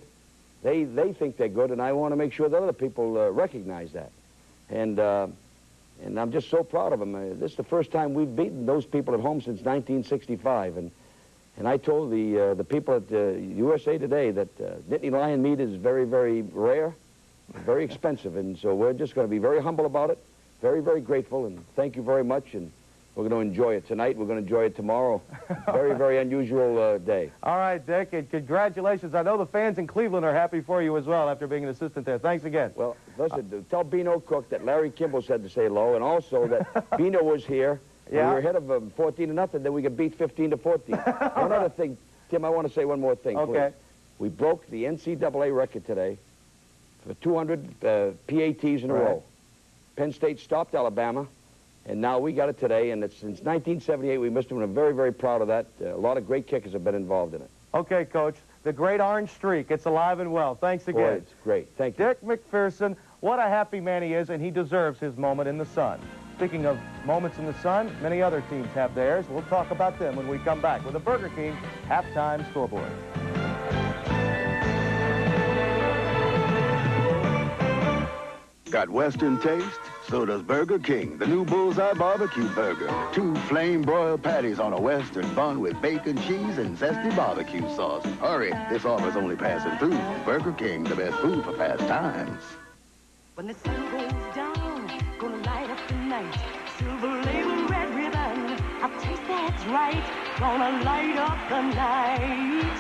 Speaker 16: They think they're good, and I want to make sure that other people recognize that. And I'm just so proud of them. This is the first time we've beaten those people at home since 1965. And I told the people at USA Today that Nittany Lion meat is very, very rare, very expensive. And so we're just going to be very humble about it, very, very grateful, and thank you very much. And we're going to enjoy it tonight. We're going to enjoy it tomorrow. Very, very unusual day.
Speaker 4: All right, Dick, and congratulations. I know the fans in Cleveland are happy for you as well after being an assistant there. Thanks again.
Speaker 16: Well, listen, tell Bino Cook that Larry Kimball said to say hello, and also that Bino was here. Yeah. We were ahead of 14-0, then we could beat 15-14. One other thing, Tim, I want to say one more thing, please. We broke the NCAA record today for 200 PATs in a row. Penn State stopped Alabama, and now we got it today, and it's since 1978 we missed it, and I'm very, very proud of that. A lot of great kickers have been involved in it.
Speaker 4: Okay, Coach. The great orange streak. It's alive and well. Thanks again.
Speaker 16: Boy, it's great. Thank you.
Speaker 4: Dick MacPherson, what a happy man he is, and he deserves his moment in the sun. Speaking of moments in the sun, many other teams have theirs. We'll talk about them when we come back with the Burger King halftime scoreboard.
Speaker 17: Got Western taste? So does Burger King, the new Bullseye Barbecue Burger. 2 flame broiled patties on a Western bun with bacon, cheese, and zesty barbecue sauce. Hurry, this offer's only passing through. Burger King, the best food for past times.
Speaker 18: When the sun goes down, gonna light up the night. Silver label, red ribbon, a taste that's right. Gonna light up the night.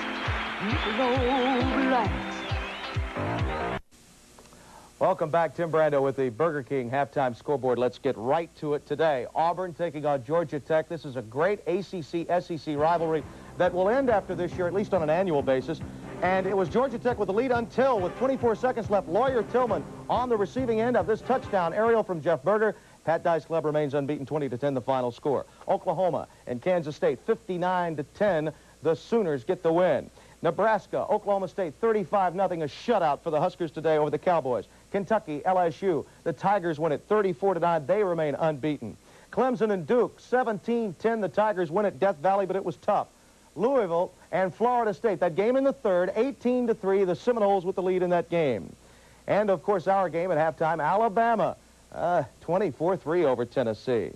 Speaker 18: Michelob Light.
Speaker 4: Welcome back. Tim Brando with the Burger King halftime scoreboard. Let's get right to it today. Auburn taking on Georgia Tech. This is a great ACC-SEC rivalry that will end after this year, at least on an annual basis. And it was Georgia Tech with the lead until, with 24 seconds left, Lawyer Tillman on the receiving end of this touchdown aerial from Jeff Berger. Pat Dye's Club remains unbeaten, 20-10 the final score. Oklahoma and Kansas State, 59-10. The Sooners get the win. Nebraska, Oklahoma State, 35-0, a shutout for the Huskers today over the Cowboys. Kentucky, LSU, the Tigers win it 34-9. They remain unbeaten. Clemson and Duke, 17-10. The Tigers win at Death Valley, but it was tough. Louisville and Florida State, that game in the third, 18-3. The Seminoles with the lead in that game. And, of course, our game at halftime, Alabama, 24-3 over Tennessee.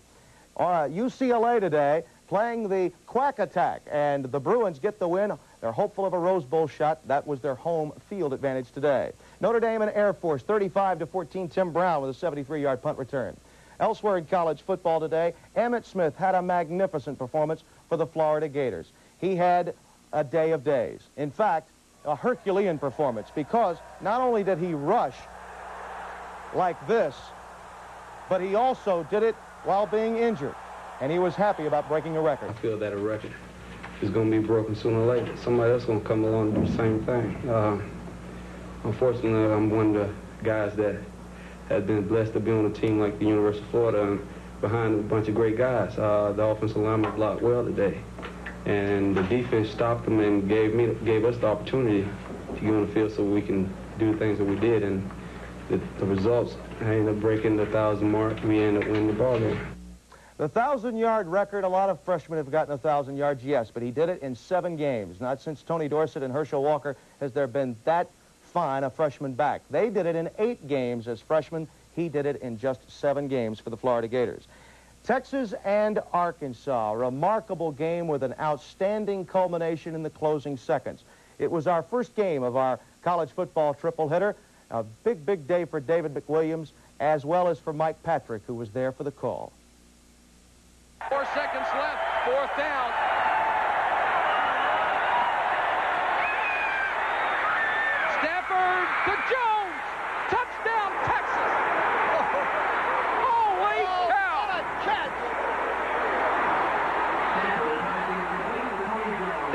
Speaker 4: UCLA today playing the Quack Attack, and the Bruins get the win. They're hopeful of a Rose Bowl shot. That was their home field advantage today. Notre Dame and Air Force, 35-14. Tim Brown with a 73-yard punt return. Elsewhere in college football today, Emmitt Smith had a magnificent performance for the Florida Gators. He had a day of days. In fact, a Herculean performance, because not only did he rush like this, but he also did it while being injured. And he was happy about breaking a record.
Speaker 19: I feel that a record is going to be broken sooner or later. Somebody else going to come along and do the same thing. Unfortunately, I'm one of the guys that has been blessed to be on a team like the University of Florida and behind a bunch of great guys. The offensive lineman blocked well today, and the defense stopped them and gave us the opportunity to get on the field so we can do the things that we did. And the results, I ended up breaking the 1,000 mark. We ended up winning the ball game.
Speaker 4: The 1,000-yard record, a lot of freshmen have gotten 1,000 yards, yes, but he did it in 7 games. Not since Tony Dorsett and Herschel Walker has there been that fine a freshman back. They did it in 8 games as freshmen. He did it in just 7 games for the Florida Gators. Texas and Arkansas, remarkable game with an outstanding culmination in the closing seconds. It was our first game of our college football triple hitter. A big, big day for David McWilliams, as well as for Mike Patrick, who was there for the call.
Speaker 1: 4 seconds left, 4th down. Stafford to Jones. Touchdown, Texas. Holy cow. What a catch.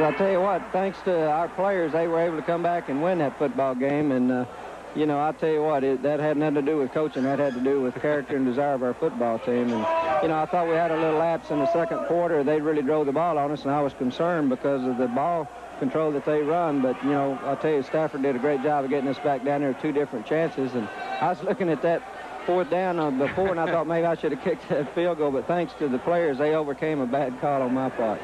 Speaker 20: I'll tell you what, thanks to our players, they were able to come back and win that football game. And, you know, I'll tell you what, that had nothing to do with coaching. That had to do with character and desire of our football team. And, you know, I thought we had a little lapse in the second quarter. They really drove the ball on us, and I was concerned because of the ball control that they run. But, you know, I'll tell you, Stafford did a great job of getting us back down there 2 different chances. And I was looking at that 4th down before, and I thought maybe I should have kicked that field goal. But thanks to the players, they overcame a bad call on my part.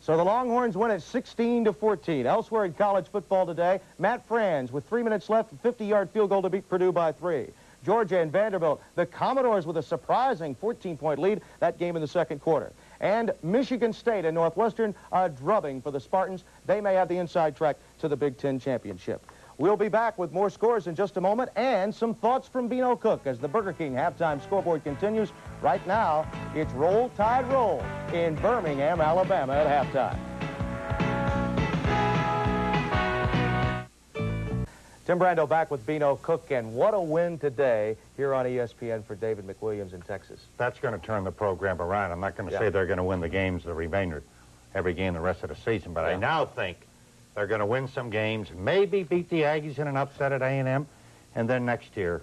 Speaker 4: So the Longhorns win at 16-14. Elsewhere in college football today, Matt Franz with 3 minutes left, a 50-yard field goal to beat Purdue by 3. Georgia and Vanderbilt, the Commodores with a surprising 14-point lead, that game in the second quarter. And Michigan State and Northwestern, a drubbing for the Spartans. They may have the inside track to the Big Ten championship. We'll be back with more scores in just a moment and some thoughts from Beano Cook as the Burger King halftime scoreboard continues. Right now, it's Roll Tide Roll in Birmingham, Alabama at halftime. Tim Brando back with Beano Cook, and what a win today here on ESPN for David McWilliams in Texas.
Speaker 21: That's going to turn the program around. I'm not going to say they're going to win the games, the remainder, every game the rest of the season, but I now think they're going to win some games, maybe beat the Aggies in an upset at A&M, and then next year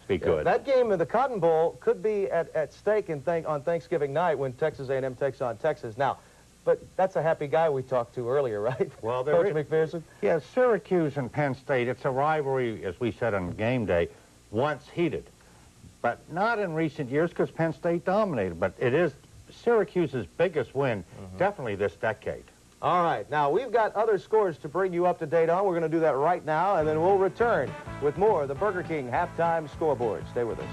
Speaker 21: be good.
Speaker 4: That game of the Cotton Bowl could be at stake on Thanksgiving night when Texas A&M takes on Texas. Now, but that's a happy guy we talked to earlier, right?
Speaker 21: Well,
Speaker 4: Coach McPherson?
Speaker 21: Yeah, Syracuse and Penn State, it's a rivalry, as we said on game day, once heated. But not in recent years because Penn State dominated. But it is Syracuse's biggest win, definitely this decade.
Speaker 4: All right, now we've got other scores to bring you up to date on. We're going to do that right now, and then we'll return with more of the Burger King halftime scoreboard. Stay with us.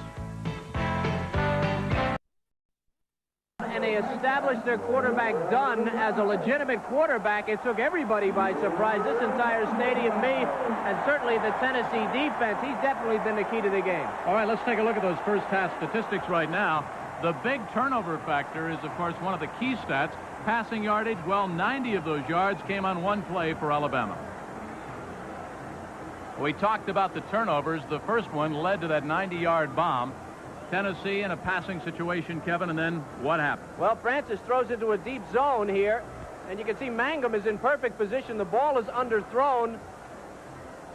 Speaker 3: And they established their quarterback Dunn as a legitimate quarterback. It took everybody by surprise, this entire stadium, me, and certainly the Tennessee defense. He's definitely been the key to the game.
Speaker 1: All right, let's take a look at those first half statistics right now. The big turnover factor is, of course, one of the key stats. Passing yardage, well, 90 of those yards came on one play for Alabama. We talked about the turnovers. The first one led to that 90-yard bomb. Tennessee in a passing situation, Kevin, and then what happened?
Speaker 3: Well, Francis throws into a deep zone here, and you can see Mangum is in perfect position. The ball is underthrown,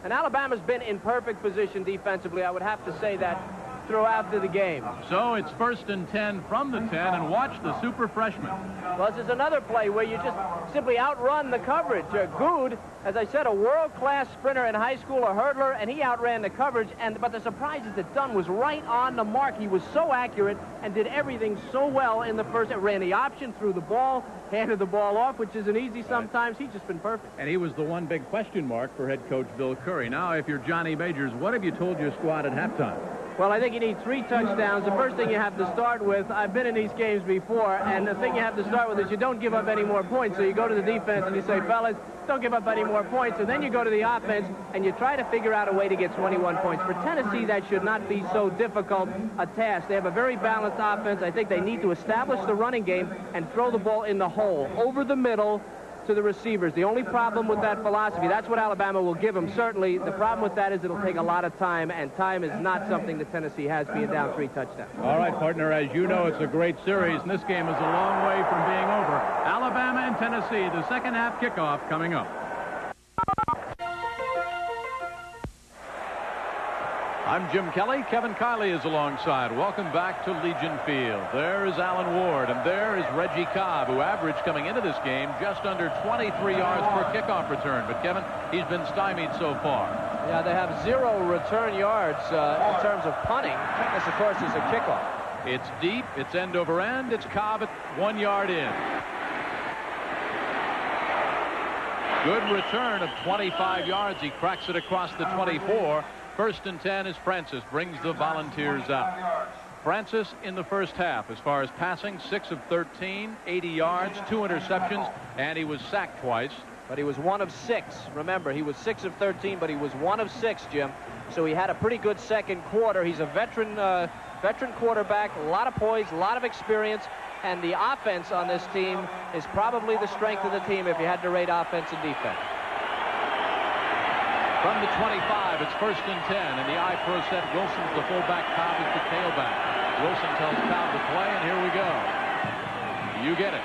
Speaker 3: and Alabama's been in perfect position defensively. I would have to say that throughout the game.
Speaker 1: So it's 1st and 10 from the 10, and watch the super freshman.
Speaker 3: Plus, there's another play where you just simply outrun the coverage. Good, as I said, a world-class sprinter in high school, a hurdler, and he outran the coverage. But the surprise is that Dunn was right on the mark. He was so accurate and did everything so well in the first. It ran the option, threw the ball, handed the ball off, which isn't easy sometimes. He's just been perfect.
Speaker 1: And he was the one big question mark for head coach Bill Curry. Now, if you're Johnny Majors, what have you told your squad at halftime?
Speaker 3: Well, I think you need 3 touchdowns. The first thing you have to start with, I've been in these games before, and the thing you have to start with is you don't give up any more points. So you go to the defense and you say, fellas, don't give up any more points. And then you go to the offense and you try to figure out a way to get 21 points. For Tennessee, that should not be so difficult a task. They have a very balanced offense. I think they need to establish the running game and throw the ball in the hole, over the middle, to the receivers. The only problem with that philosophy, that's what Alabama will give them, certainly. The problem with that is it'll take a lot of time, and time is not something that Tennessee has, being down 3 touchdowns.
Speaker 1: All right, partner, as you know, it's a great series, and this game is a long way from being over. Alabama and Tennessee, the second half kickoff coming up. I'm Jim Kelly. Kevin Kiley is alongside. Welcome back to Legion Field. There is Alan Ward, and there is Reggie Cobb, who averaged coming into this game just under 23 yards per kickoff return. But, Kevin, he's been stymied so far.
Speaker 3: Yeah, they have 0 return yards in terms of punting. This, of course, is a kickoff.
Speaker 1: It's deep. It's end over end. It's Cobb at 1 yard in. Good return of 25 yards. He cracks it across the 24. First and 10 as Francis brings the Volunteers out. Francis in the first half, as far as passing, 6 of 13, 80 yards, 2 interceptions, and he was sacked twice.
Speaker 3: But he was 1 of 6. Remember, he was 6 of 13, but he was 1 of 6, Jim. So he had a pretty good second quarter. He's a veteran quarterback, a lot of poise, a lot of experience, and the offense on this team is probably the strength of the team if you had to rate offense and defense.
Speaker 1: From the 25, it's first and 10, and the I-Pro set. Wilson's the fullback, Cobb is the tailback. Wilson tells Cobb to play, and here we go. You get it.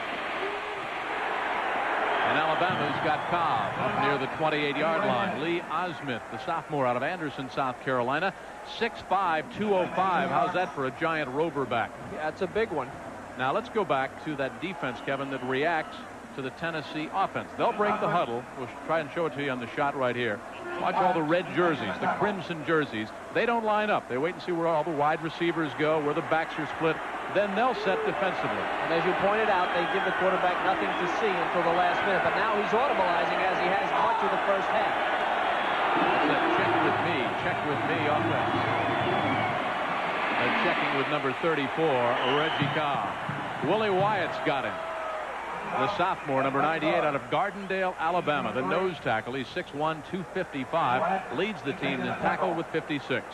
Speaker 1: And Alabama's got Cobb up near the 28-yard line. Lee Osmith, the sophomore out of Anderson, South Carolina, 6'5", 205. How's that for a giant rover back?
Speaker 3: Yeah, that's a big one.
Speaker 1: Now let's go back to that defense, Kevin, that reacts to the Tennessee offense. They'll break the huddle. We'll try and show it to you on the shot right here. Watch all the red jerseys, the crimson jerseys. They don't line up. They wait and see where all the wide receivers go, where the backs are split. Then they'll set defensively.
Speaker 3: And as you pointed out, they give the quarterback nothing to see until the last minute. But now he's audibleizing as he has much of the first half.
Speaker 1: That's that check with me offense. They're checking with number 34, Reggie Cobb. Willie Wyatt's got him. The sophomore, number 98, out of Gardendale, Alabama. The nose tackle. He's 6'1", 255. Leads the team in tackle with 56.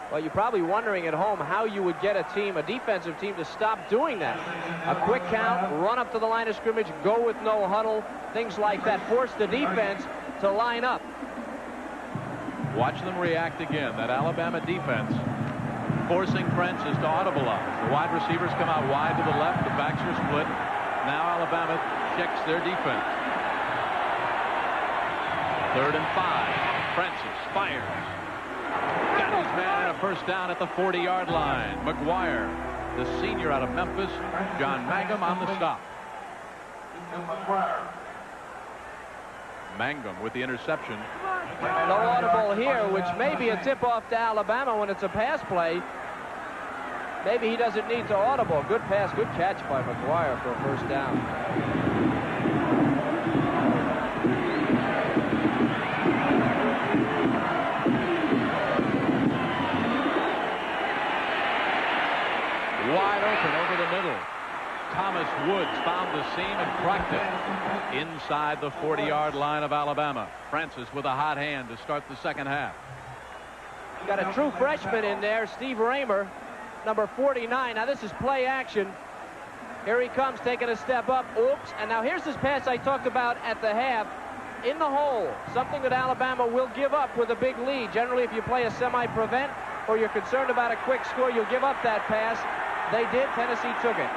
Speaker 3: Well, you're probably wondering at home how you would get a defensive team, to stop doing that. A quick count, run up to the line of scrimmage, go with no huddle, things like that. Force the defense to line up.
Speaker 1: Watch them react again. That Alabama defense forcing Francis to audibilize. The wide receivers come out wide to the left. The backs are split. Now Alabama checks their defense. 3rd and 5. Francis fires. Got his man in a first down at the 40-yard line. McGuire, the senior out of Memphis. John Mangum on the stop. Mangum with the interception.
Speaker 3: No audible here, which may be a tip-off to Alabama when it's a pass play. Maybe he doesn't need to audible. Good pass, good catch by McGuire for a first down.
Speaker 1: Wide open over the middle. Thomas Woods found the seam and cracked it inside the 40-yard line of Alabama. Francis with a hot hand to start the second half.
Speaker 3: Got a true freshman in there, Steve Raymer, number 49. Now this is play action. Here he comes, taking a step up. Oops. And now here's this pass I talked about at the half. In the hole. Something that Alabama will give up with a big lead. Generally, if you play a semi-prevent or you're concerned about a quick score, you'll give up that pass. They did. Tennessee took it.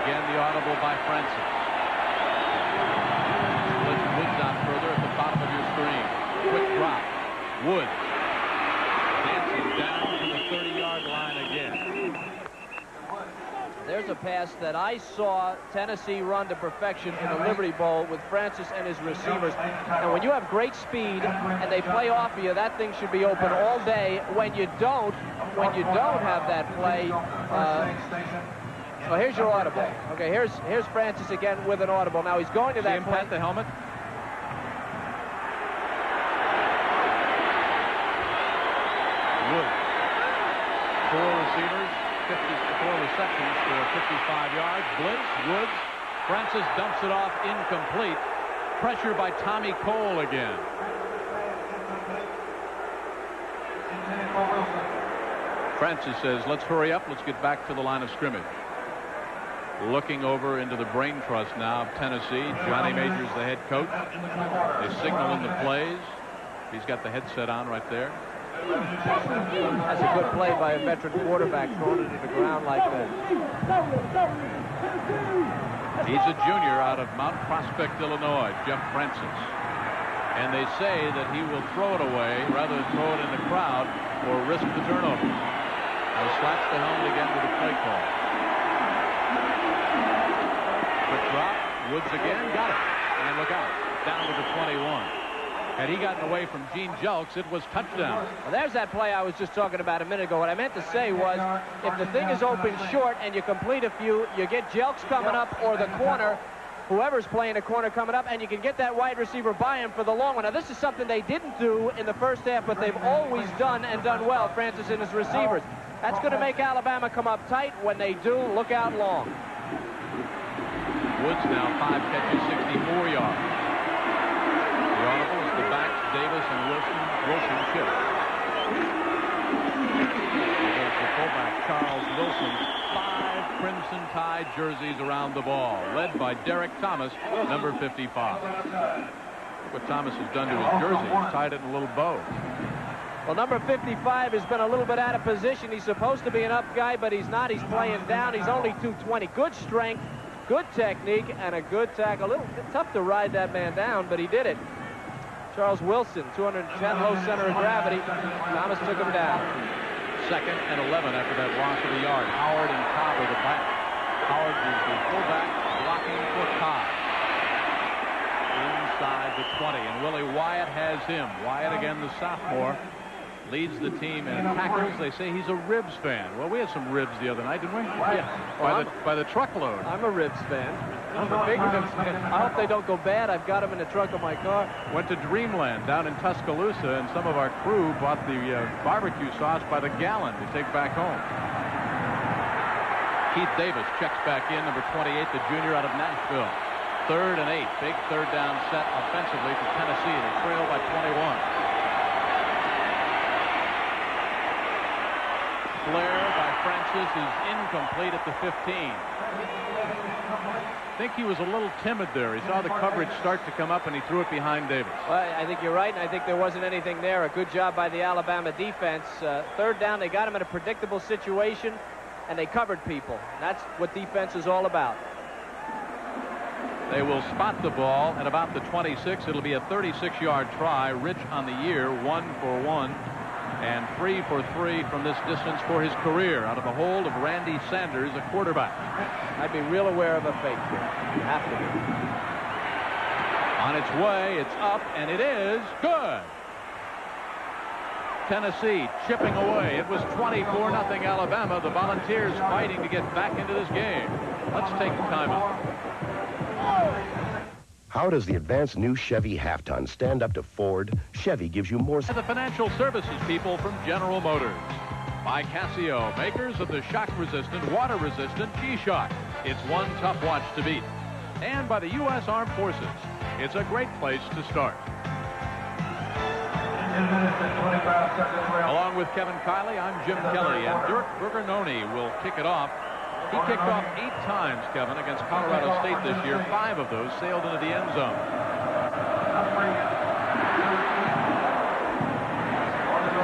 Speaker 1: Again, the audible by Francis. Split Woods out further at the bottom of your screen. Quick drop. Woods dancing down to the 30-yard line again.
Speaker 3: There's a pass that I saw Tennessee run to perfection in the Liberty Bowl with Francis and his receivers. And when you have great speed and they play off of you, that thing should be open all day. When you don't have that play, oh, here's your audible. Okay, here's Francis again with an audible. Now he's going to that play.
Speaker 1: Pat the helmet. Woods. 4 receivers. 54 receptions for 55 yards. Blitz, Woods. Francis dumps it off, incomplete. Pressure by Tommy Cole again. Francis says, let's hurry up. Let's get back to the line of scrimmage. looking over into the brain trust now of Tennessee. Johnny Majors, the head coach. They signal in the plays. He's got the headset on right there.
Speaker 3: That's a good play by a veteran quarterback, throwing it to the ground like that.
Speaker 1: He's a junior out of Mount Prospect, Illinois, Jeff Francis. And they say that he will throw it away rather than throw it in the crowd or risk the turnover. Now slaps the helmet again with a play call. Quick drop. Woods again. Got it. And look out. Down to the 21. Had he gotten away from Gene Jelks, it was touchdown.
Speaker 3: Well, there's that play I was just talking about a minute ago. What I meant to say was, if the thing is open short and you complete a few, you get Jelks coming up or the corner, whoever's playing a corner coming up, and you can get that wide receiver by him for the long one. Now, this is something they didn't do in the first half, but they've always done and done well, Francis and his receivers. That's going to make Alabama come up tight. When they do, look out long.
Speaker 1: Woods now 5 catches, 64 yards. The audible is the backs, Davis and Wilson. Wilson chip. There's the fullback, Charles Wilson. 5 Crimson Tide jerseys around the ball, led by Derek Thomas, number 55. Look what Thomas has done to his jersey. He's tied it in a little bow.
Speaker 3: Well, number 55 has been a little bit out of position. He's supposed to be an up guy, but he's not. He's playing down. He's only 220. Good strength, good technique, and a good tackle. A little tough to ride that man down, but he did it. Charles Wilson, 210, low center of gravity. Thomas took him down.
Speaker 1: 2nd and 11 after that loss of the yard. Howard and Cobb are the back. Howard is the fullback, blocking for Cobb. Inside the 20, and Willie Wyatt has him. Wyatt, again, the sophomore, leads the team in tackles. They say he's a Ribs fan. Well, we had some ribs the other night, didn't we?
Speaker 3: Yeah.
Speaker 1: Well, by the truckload.
Speaker 3: I'm a Ribs fan. I'm a big Ribs fan. I hope they don't go bad. I've got them in the trunk of my car.
Speaker 1: Went to Dreamland down in Tuscaloosa, and some of our crew bought the barbecue sauce by the gallon to take back home. Keith Davis checks back in, number 28, the junior out of Nashville. 3rd and 8. Big third down set offensively for Tennessee. They trail by 21. Flare by Francis is incomplete at the 15. I think he was a little timid there. He saw the coverage start to come up, and he threw it behind Davis.
Speaker 3: Well, I think you're right, and I think there wasn't anything there. A good job by the Alabama defense. 3rd down, they got him in a predictable situation, and they covered people. That's what defense is all about.
Speaker 1: They will spot the ball at about the 26. It'll be a 36-yard try. Rich on the year, 1 for 1, and 3 for 3 from this distance for his career out of the hold of Randy Sanders, a quarterback.
Speaker 3: I'd be real aware of a fake here. You have to be.
Speaker 1: On its way, it's up, and it is good. Tennessee chipping away. It was 24-0 Alabama. The Volunteers fighting to get back into this game. Let's take the timeout.
Speaker 6: How does the advanced new Chevy half-ton stand up to Ford? Chevy gives you more...
Speaker 1: The financial services people from General Motors. By Casio, makers of the shock-resistant, water-resistant G-Shock. It's one tough watch to beat. And by the U.S. Armed Forces. It's a great place to start. Along with Kevin Kiley, I'm Jim Kelly, and Dirk Bergernoni will kick it off. He kicked off 8 times, Kevin, against Colorado State this year. 5 of those sailed into the end zone.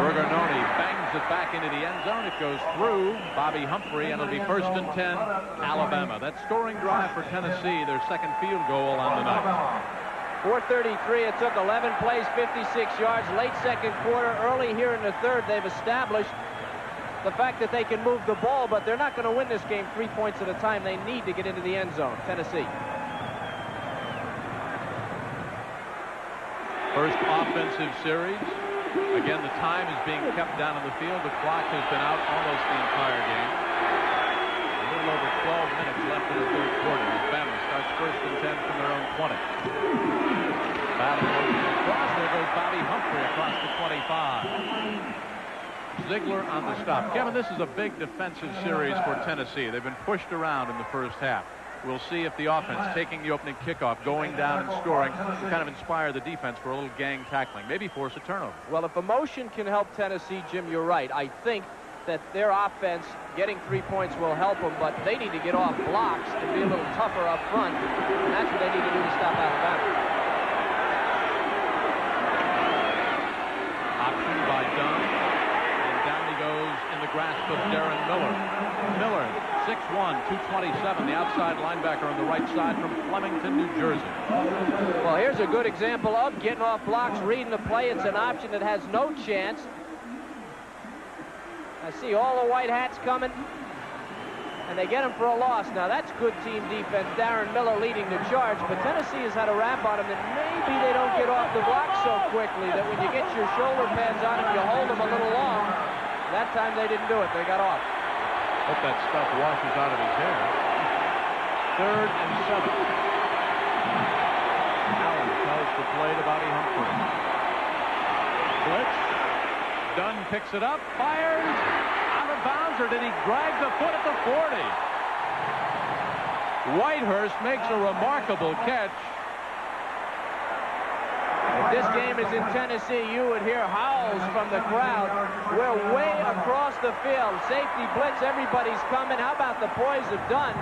Speaker 1: Bergernoni bangs it back into the end zone. It goes through Bobby Humphrey, and it'll be 1st and 10, Alabama. That scoring drive for Tennessee, their 2nd field goal on the night.
Speaker 3: 4:33. It took 11 plays, 56 yards. Late 2nd quarter, early here in the 3rd, they've established the fact that they can move the ball, but they're not going to win this game 3 points at a time. They need to get into the end zone. Tennessee.
Speaker 1: First offensive series. Again, the time is being kept down on the field. The clock has been out almost the entire game. A little over 12 minutes left in the 3rd quarter. Alabama starts 1st and 10 from their own 20. Battle across. There goes Bobby Humphrey across the 25. Ziegler on the stop. Kevin, this is a big defensive series for Tennessee. They've been pushed around in the first half. We'll see if the offense, taking the opening kickoff, going down and scoring, will kind of inspire the defense for a little gang tackling, maybe force a turnover.
Speaker 3: Well, if emotion can help Tennessee, Jim, you're right. I think that their offense, getting 3 points will help them, but they need to get off blocks and be a little tougher up front, and that's what they need to do to stop Alabama.
Speaker 1: Option by Dunn, and down he goes in the grasp of Darren Miller. Miller, 6'1", 227, the outside linebacker on the right side from Flemington, New Jersey.
Speaker 3: Well, here's a good example of getting off blocks, reading the play. It's an option that has no chance. I see all the white hats coming, and they get him for a loss. Now, that's good team defense. Darren Miller leading the charge, but Tennessee has had a rap on him that maybe they don't get off the block so quickly that when you get your shoulder pads on him, you hold them a little long. That time they didn't do it. They got off.
Speaker 1: Hope that stuff washes out of his hair. 3rd and 7. Allen tells the play to Bobby Humphrey. Blitz. Dunn picks it up, fires, out of bounds, or did he drag the foot at the 40? Whitehurst makes a remarkable catch.
Speaker 3: If this game is in Tennessee, you would hear howls from the crowd. We're way across the field. Safety blitz, everybody's coming. How about the poise of Dunn?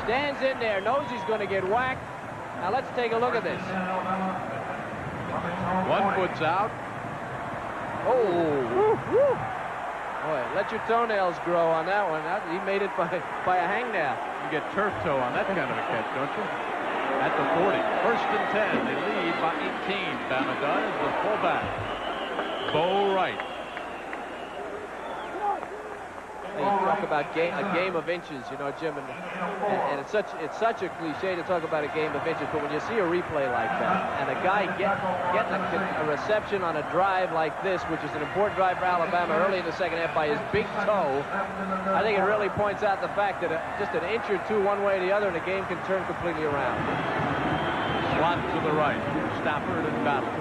Speaker 3: Stands in there, knows he's going to get whacked. Now let's take a look at this.
Speaker 1: 1 foot's out.
Speaker 3: Oh, boy, let your toenails grow on that one. He made it by a hangnail.
Speaker 1: You get turf toe on that kind of a catch, don't you? At the 40. 1st and 10. They lead by 18. Bama does the fullback. Bo Wright.
Speaker 3: You talk about a game of inches, you know, Jim, and it's such a cliche to talk about a game of inches, but when you see a replay like that, and a guy getting a reception on a drive like this, which is an important drive for Alabama early in the second half by his big toe, I think it really points out the fact that just an inch or two one way or the other, and the game can turn completely around.
Speaker 1: Slot to the right. Stafford and Battle.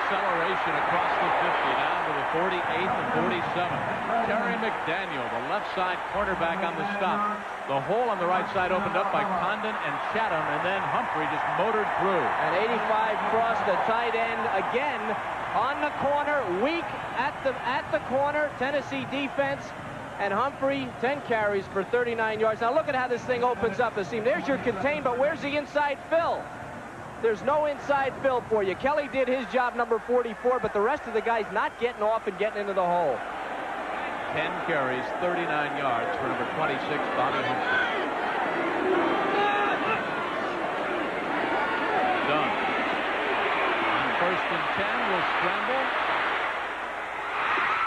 Speaker 1: Acceleration across the 50 down to the 48th and 47. Terry McDaniel, the left side cornerback on the stop. The hole on the right side opened up by Condon and Chatham, and then Humphrey just motored through.
Speaker 3: And 85 crossed the tight end again on the corner, weak at the corner. Tennessee defense, and Humphrey 10 carries for 39 yards. Now look at how this thing opens up the seam. There's your contain, but where's the inside fill? There's no inside fill for you. Kelly did his job, number 44, but the rest of the guys not getting off and getting into the hole.
Speaker 1: 10 carries, 39 yards for number 26, Bobby Humphrey. Dunn. On 1st and 10, will scramble.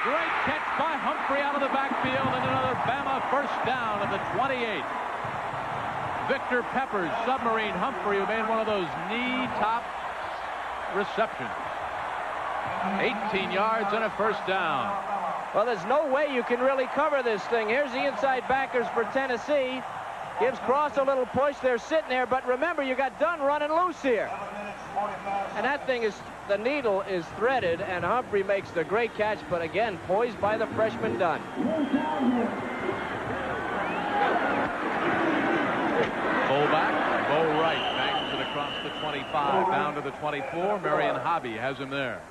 Speaker 1: Great catch by Humphrey out of the backfield, and another Bama first down at the 28. Victor Peppers, submarine Humphrey, who made one of those knee-top receptions. 18 yards and a first down.
Speaker 3: Well, there's no way you can really cover this thing. Here's the inside backers for Tennessee. Gives Cross a little push. They're sitting there, but remember, you got Dunn running loose here. And that thing is, the needle is threaded, and Humphrey makes the great catch, but again, poised by the freshman Dunn.
Speaker 1: Fullback, Bo Wright bangs it across the 25, down to the 24. Marion Hobby has him there.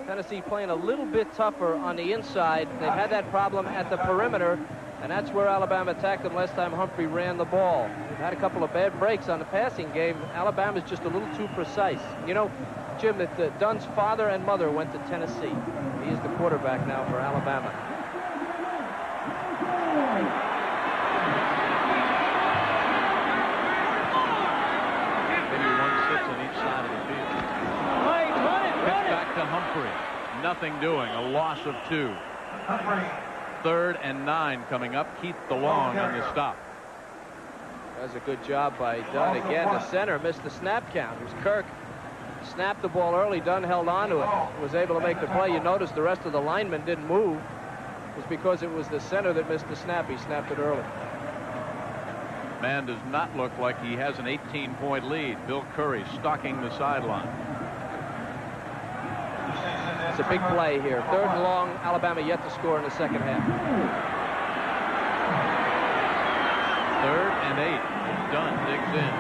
Speaker 3: Tennessee playing a little bit tougher on the inside. They've had that problem at the perimeter, and that's where Alabama attacked them last time Humphrey ran the ball. They've had a couple of bad breaks on the passing game. Alabama's just a little too precise. You know, Jim, that Dunn's father and mother went to Tennessee. He is the quarterback now for Alabama.
Speaker 1: To Humphrey. Nothing doing. A loss of 2. 3rd and 9 coming up. Keith DeLong on the stop.
Speaker 3: That's a good job by Dunn. Again, the center missed the snap count. It was Kirk. Snapped the ball early. Dunn held on to it. Was able to make the play. You notice the rest of the linemen didn't move. It was because it was the center that missed the snap. He snapped it early.
Speaker 1: Man does not look like he has an 18-point lead. Bill Curry stalking the sideline.
Speaker 3: It's a big play here. 3rd and long. Alabama yet to score in the second half.
Speaker 1: 3rd and 8. Dunn digs in.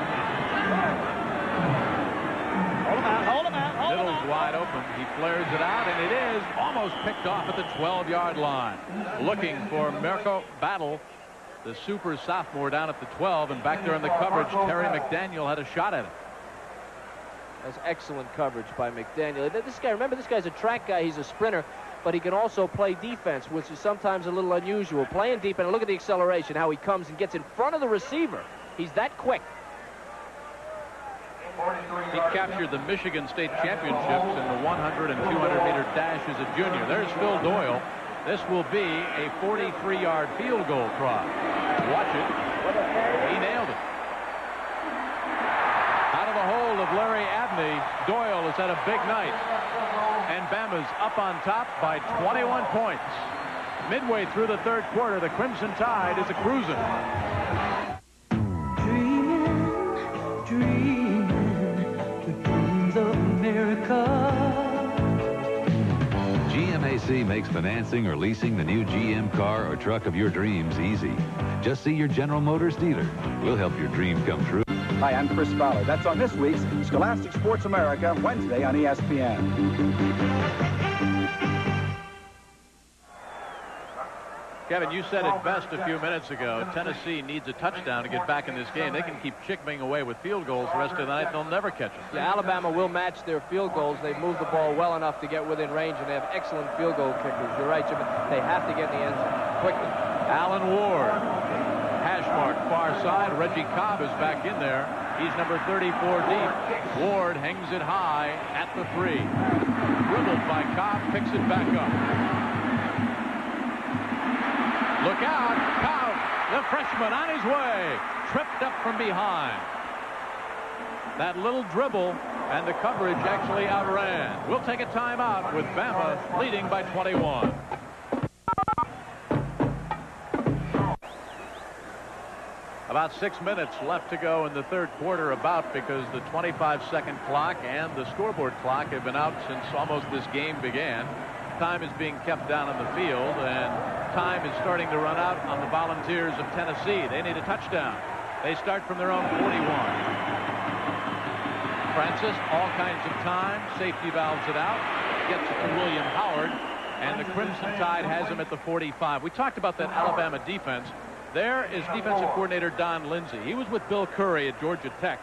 Speaker 2: Hold him out. Hold him out. Hold him
Speaker 1: wide open. He flares it out, and it is almost picked off at the 12-yard line. Looking for Mirko Battle, the super sophomore, down at the 12, and back there in the coverage, Terry McDaniel had a shot at it.
Speaker 3: That's excellent coverage by McDaniel. This guy, remember, this guy's a track guy. He's a sprinter, but he can also play defense, which is sometimes a little unusual. Playing deep, and look at the acceleration, how he comes and gets in front of the receiver. He's that quick.
Speaker 1: He captured the Michigan State Championships in the 100 and 200-meter dash as a junior. There's Phil Doyle. This will be a 43-yard field goal try. Watch it. He nailed it. Out of the hold of Larry Abney, Doyle has had a big night. And Bama's up on top by 21 points. Midway through the third quarter, the Crimson Tide is a-cruising.
Speaker 5: GMAC makes financing or leasing the new GM car or truck of your dreams easy. Just see your General Motors dealer. We'll help your dream come true.
Speaker 22: Hi, I'm Chris Fowler. That's on this week's Scholastic Sports America, Wednesday on ESPN.
Speaker 1: Kevin, you said it best a few minutes ago. Tennessee needs a touchdown to get back in this game. They can keep chipping away with field goals the rest of the night. They'll never catch them.
Speaker 3: Yeah, Alabama will match their field goals. They've moved the ball well enough to get within range, and they have excellent field goal kickers. You're right, Jim. They have to get in the end zone quickly.
Speaker 1: Alan Ward. Hash mark far side. Reggie Cobb is back in there. He's number 34 deep. Ward hangs it high at the 3. Dribbled by Cobb, picks it back up. Look out, Cobb, the freshman, on his way, tripped up from behind. That little dribble, and the coverage actually outran. We'll take a timeout with Bama leading by 21. About 6 minutes left to go in the third quarter, because the 25-second clock and the scoreboard clock have been out since almost this game began. Time is being kept down on the field, and time is starting to run out on the Volunteers of Tennessee. They need a touchdown. They start from their own 41. Francis, all kinds of time, safety valves it out, gets it to William Howard, and the Crimson Tide has him at the 45. We talked about that Alabama defense. There is defensive coordinator Don Lindsay. He was with Bill Curry at Georgia Tech,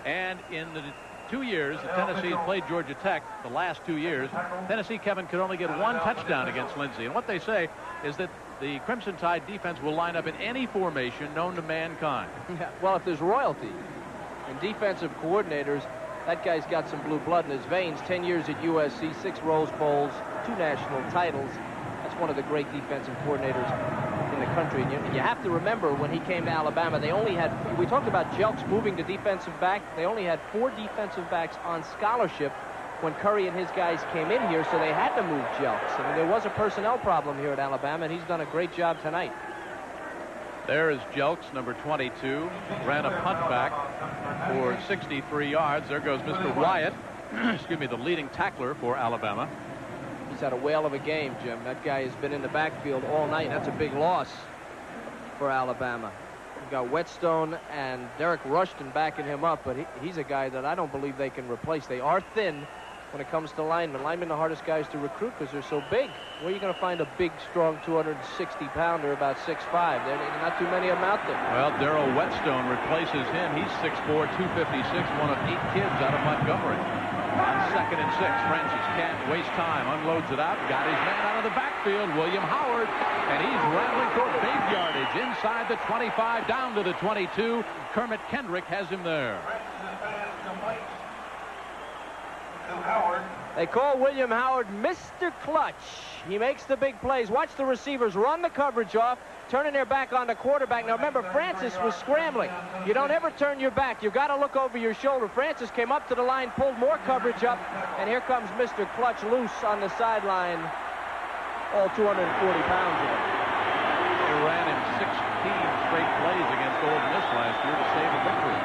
Speaker 1: and in the 2 years that Tennessee has played Georgia Tech, the last 2 years, Tennessee, Kevin, could only get one touchdown against Lindsey. And what they say is that the Crimson Tide defense will line up in any formation known to mankind.
Speaker 3: Yeah, well, if there's royalty in defensive coordinators, that guy's got some blue blood in his veins. 10 years at USC, 6 Rose Bowls, 2 national titles. That's one of the great defensive coordinators in the country. And you have to remember, when he came to Alabama, they only had, we talked about Jelks moving to defensive back, they only had 4 defensive backs on scholarship when Curry and his guys came in here, so they had to move Jelks. I mean, there was a personnel problem here at Alabama, and he's done a great job tonight.
Speaker 1: There is Jelks, number 22, ran a punt back for 63 yards. There goes Mr. Wyatt, excuse me, the leading tackler for Alabama.
Speaker 3: He's had a whale of a game, Jim. That guy has been in the backfield all night. That's a big loss for Alabama. We've got Whetstone and Derek Rushton backing him up, but he's a guy that I don't believe they can replace. They are thin when it comes to linemen. Linemen are the hardest guys to recruit because they're so big. Where are you going to find a big, strong 260-pounder about 6'5"? There are not too many of them out there.
Speaker 1: Well, Darrell Whetstone replaces him. He's 6'4", 256, one of 8 kids out of Montgomery. On 2nd and 6, Francis can't waste time, unloads it out, got his man out of the backfield, William Howard, and he's rattling toward big yardage inside the 25, down to the 22. Kermit Kendrick has him there.
Speaker 3: They call William Howard Mr. Clutch. He makes the big plays. Watch the receivers run the coverage off, turning their back on the quarterback. Now remember, Francis was scrambling. You don't ever turn your back. You've got to look over your shoulder. Francis came up to the line, pulled more coverage up, and here comes Mr. Clutch loose on the sideline, all 240 pounds of it.
Speaker 1: They ran him 16 straight plays against Ole Miss last year to save a victory.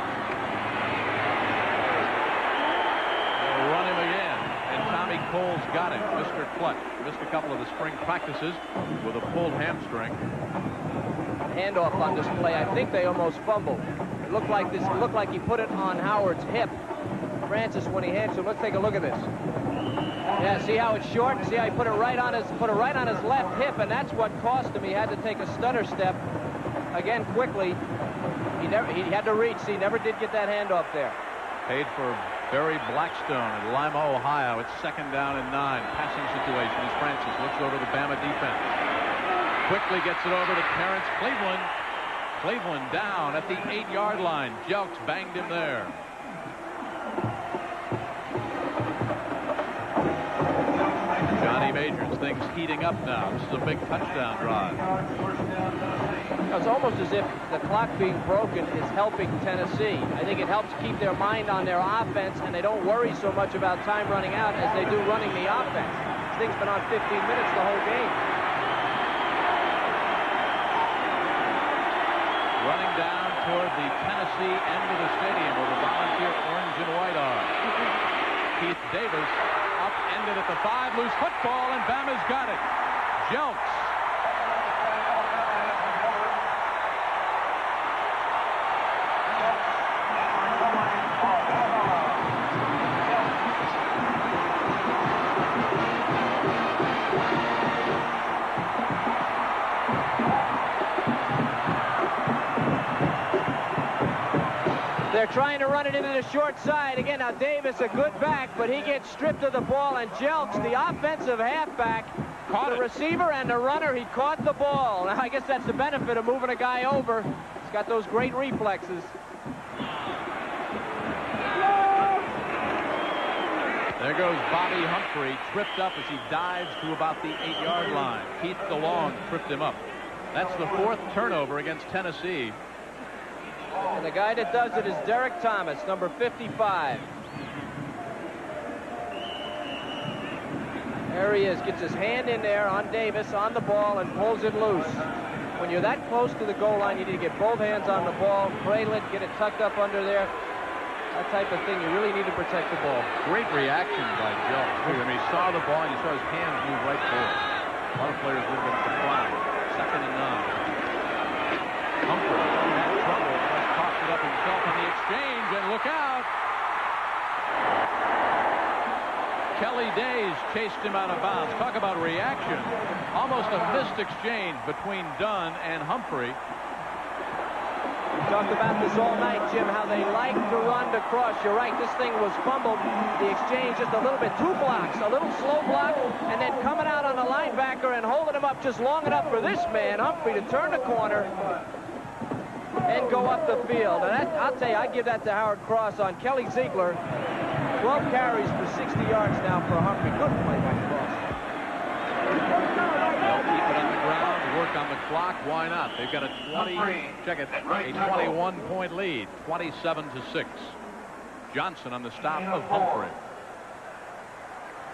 Speaker 1: They'll run him again, and Tommy Cole's got him. Mr. Clutch missed a couple of the spring practices with a pulled hamstring.
Speaker 3: Handoff on this play. I think they almost fumbled. It looked like he put it on Howard's hip, Francis when he hands him. Let's take a look at this. Yeah, see how it's short? See how he put it right on his left hip, and that's what cost him. He had to take a stutter step again quickly. He had to reach. See, he never did get that handoff there.
Speaker 1: Paid for Barry Blackstone at Lima, Ohio. It's 2nd down and 9. Passing situation as Francis looks over the Bama defense. Quickly gets it over to Terrence Cleveland. Cleveland down at the 8-yard line. Jelks banged him there. Johnny Majors, things heating up now. This is a big touchdown drive.
Speaker 3: It's almost as if the clock being broken is helping Tennessee. I think it helps keep their mind on their offense, and they don't worry so much about time running out as they do running the offense. This thing's been on 15 minutes the whole game.
Speaker 1: Running down toward the Tennessee end of the stadium where the Volunteer orange and white are. Keith Davis upended at the 5, loose football, and Bama's got it. Jelks.
Speaker 3: They're trying to run it into the short side. Again, now Davis, a good back, but he gets stripped of the ball, and Jelks, the offensive halfback, caught the receiver and the runner. He caught the ball. Now, I guess that's the benefit of moving a guy over. He's got those great reflexes.
Speaker 1: There goes Bobby Humphrey, tripped up as he dives to about the 8-yard line. Keith DeLong tripped him up. That's the 4th turnover against Tennessee.
Speaker 3: And the guy that does it is Derek Thomas, number 55. There he is, gets his hand in there on Davis, on the ball, and pulls it loose. When you're that close to the goal line, you need to get both hands on the ball, cradle it, get it tucked up under there. That type of thing, you really need to protect the ball.
Speaker 1: Great reaction by Jelks. I mean, he saw the ball, and you saw his hands move right forward. A lot of players would have been at the flag. 2nd and 9. Humphrey had trouble. Tossed it up himself in the exchange, and look out! Kelly Days chased him out of bounds. Talk about reaction. Almost a missed exchange between Dunn and Humphrey.
Speaker 3: We talked about this all night, Jim, how they like to run to cross. You're right, this thing was fumbled. The exchange just a little bit, 2 blocks, a little slow block, and then coming out on the linebacker and holding him up just long enough for this man, Humphrey, to turn the corner and go up the field. And that, I'll tell you, I give that to Howard Cross on Kelly Ziegler. 12 carries for 60 yards now for Humphrey. Good play by Cross.
Speaker 1: They'll keep it on the ground, work on the clock. Why not? They've got a 21-point lead, 27-6. Johnson on the stop of Humphrey.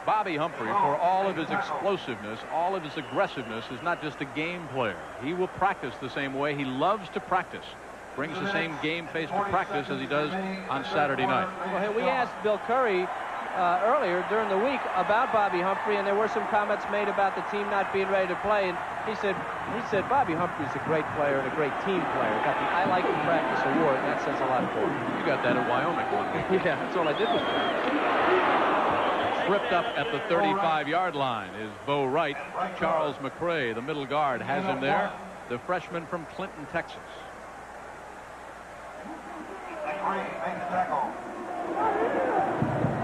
Speaker 1: Bobby Humphrey, for all of his explosiveness, all of his aggressiveness, is not just a game player. He will practice the same way. He loves to practice. Brings the same game face to practice as he does on Saturday night.
Speaker 3: Well, we asked Bill Curry earlier during the week about Bobby Humphrey, and there were some comments made about the team not being ready to play. And he said Bobby Humphrey's a great player and a great team player. Got the I Like to Practice award, and that says a lot for him.
Speaker 1: You got that at Wyoming one week.
Speaker 3: Yeah, that's all I did was practice.
Speaker 1: Tripped up at the 35-yard line is Bo Wright. Charles McCray, the middle guard, has him there. The freshman from Clinton, Texas.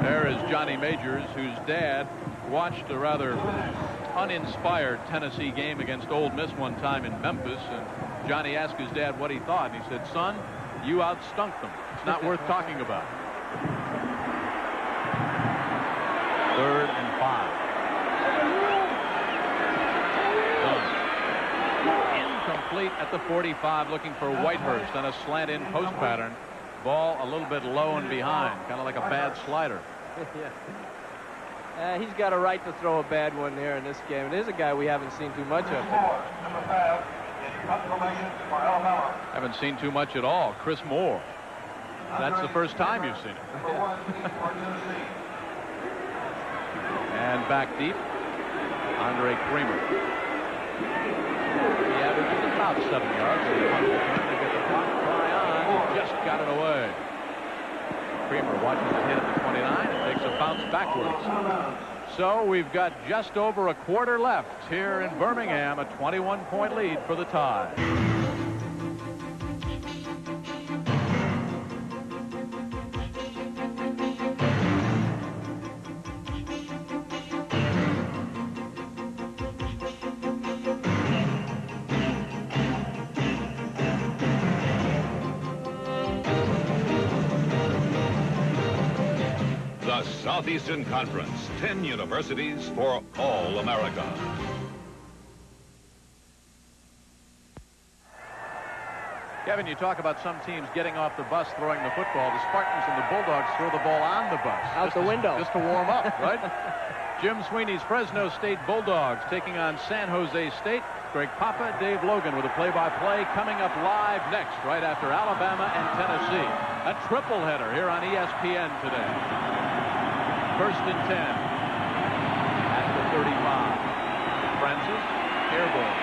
Speaker 1: There is Johnny Majors, whose dad watched a rather uninspired Tennessee game against Ole Miss one time in Memphis, and Johnny asked his dad what he thought, and he said, "Son, you outstunk them. It's not worth talking about." 3rd and 5. Incomplete at the 45, looking for Whitehurst on a slant-in post pattern. Ball a little bit low and behind, kind of like a bad slider.
Speaker 3: Yeah. He's got a right to throw a bad one there in this game. It is a guy we haven't seen too much of.
Speaker 1: Haven't seen too much at all. Chris Moore. That's the first time you've seen it. And back deep, Andre Creamer. He averages about 7 yards. They get the block try on. Just got it away. Creamer watches it hit at the 29 and takes a bounce backwards. So we've got just over a quarter left here in Birmingham, a 21-point lead for the Tide.
Speaker 9: The Southeastern Conference, 10 universities for all America.
Speaker 1: Kevin, you talk about some teams getting off the bus throwing the football. The Spartans and the Bulldogs throw the ball on the bus.
Speaker 3: Out the window.
Speaker 1: Just to warm up, right? Jim Sweeney's Fresno State Bulldogs taking on San Jose State. Greg Papa, Dave Logan with a play-by-play coming up live next, right after Alabama and Tennessee. A triple header here on ESPN today. First and 10 at the 35. Francis, airborne.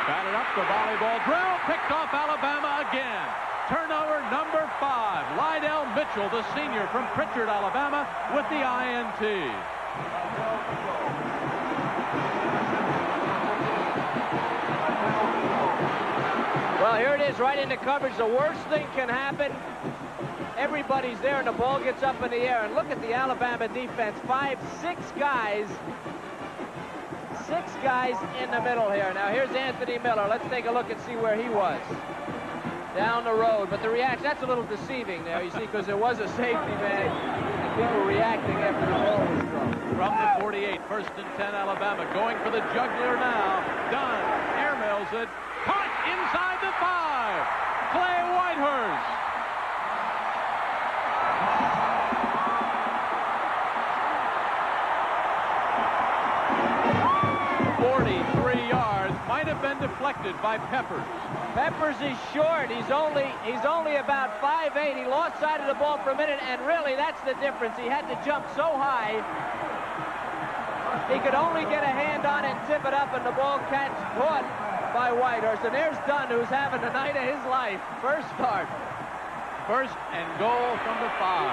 Speaker 1: Batted up the volleyball drill, picked off Alabama again. Turnover number 5. Lydell Mitchell, the senior from Pritchard, Alabama, with the INT.
Speaker 3: Well, here it is, right into coverage. The worst thing can happen. Everybody's there, and the ball gets up in the air. And look at the Alabama defense. 6 guys. 6 guys in the middle here. Now, here's Anthony Miller. Let's take a look and see where he was. Down the road. But the reaction, that's a little deceiving there, you see, because there was a safety man. And people reacting after the ball was thrown.
Speaker 1: From the 48, first and 10, Alabama going for the jugular now. Dunn airmails it. Caught inside the 5. Clay Whitehurst. 43 yards, might have been deflected by Peppers.
Speaker 3: Peppers is short. He's only about 5'8". He lost sight of the ball for a minute, and really that's the difference. He had to jump so high. He could only get a hand on it and tip it up, and the ball caught by Whitehurst. And there's Dunn, who's having the night of his life. First start.
Speaker 1: First and goal from the 5.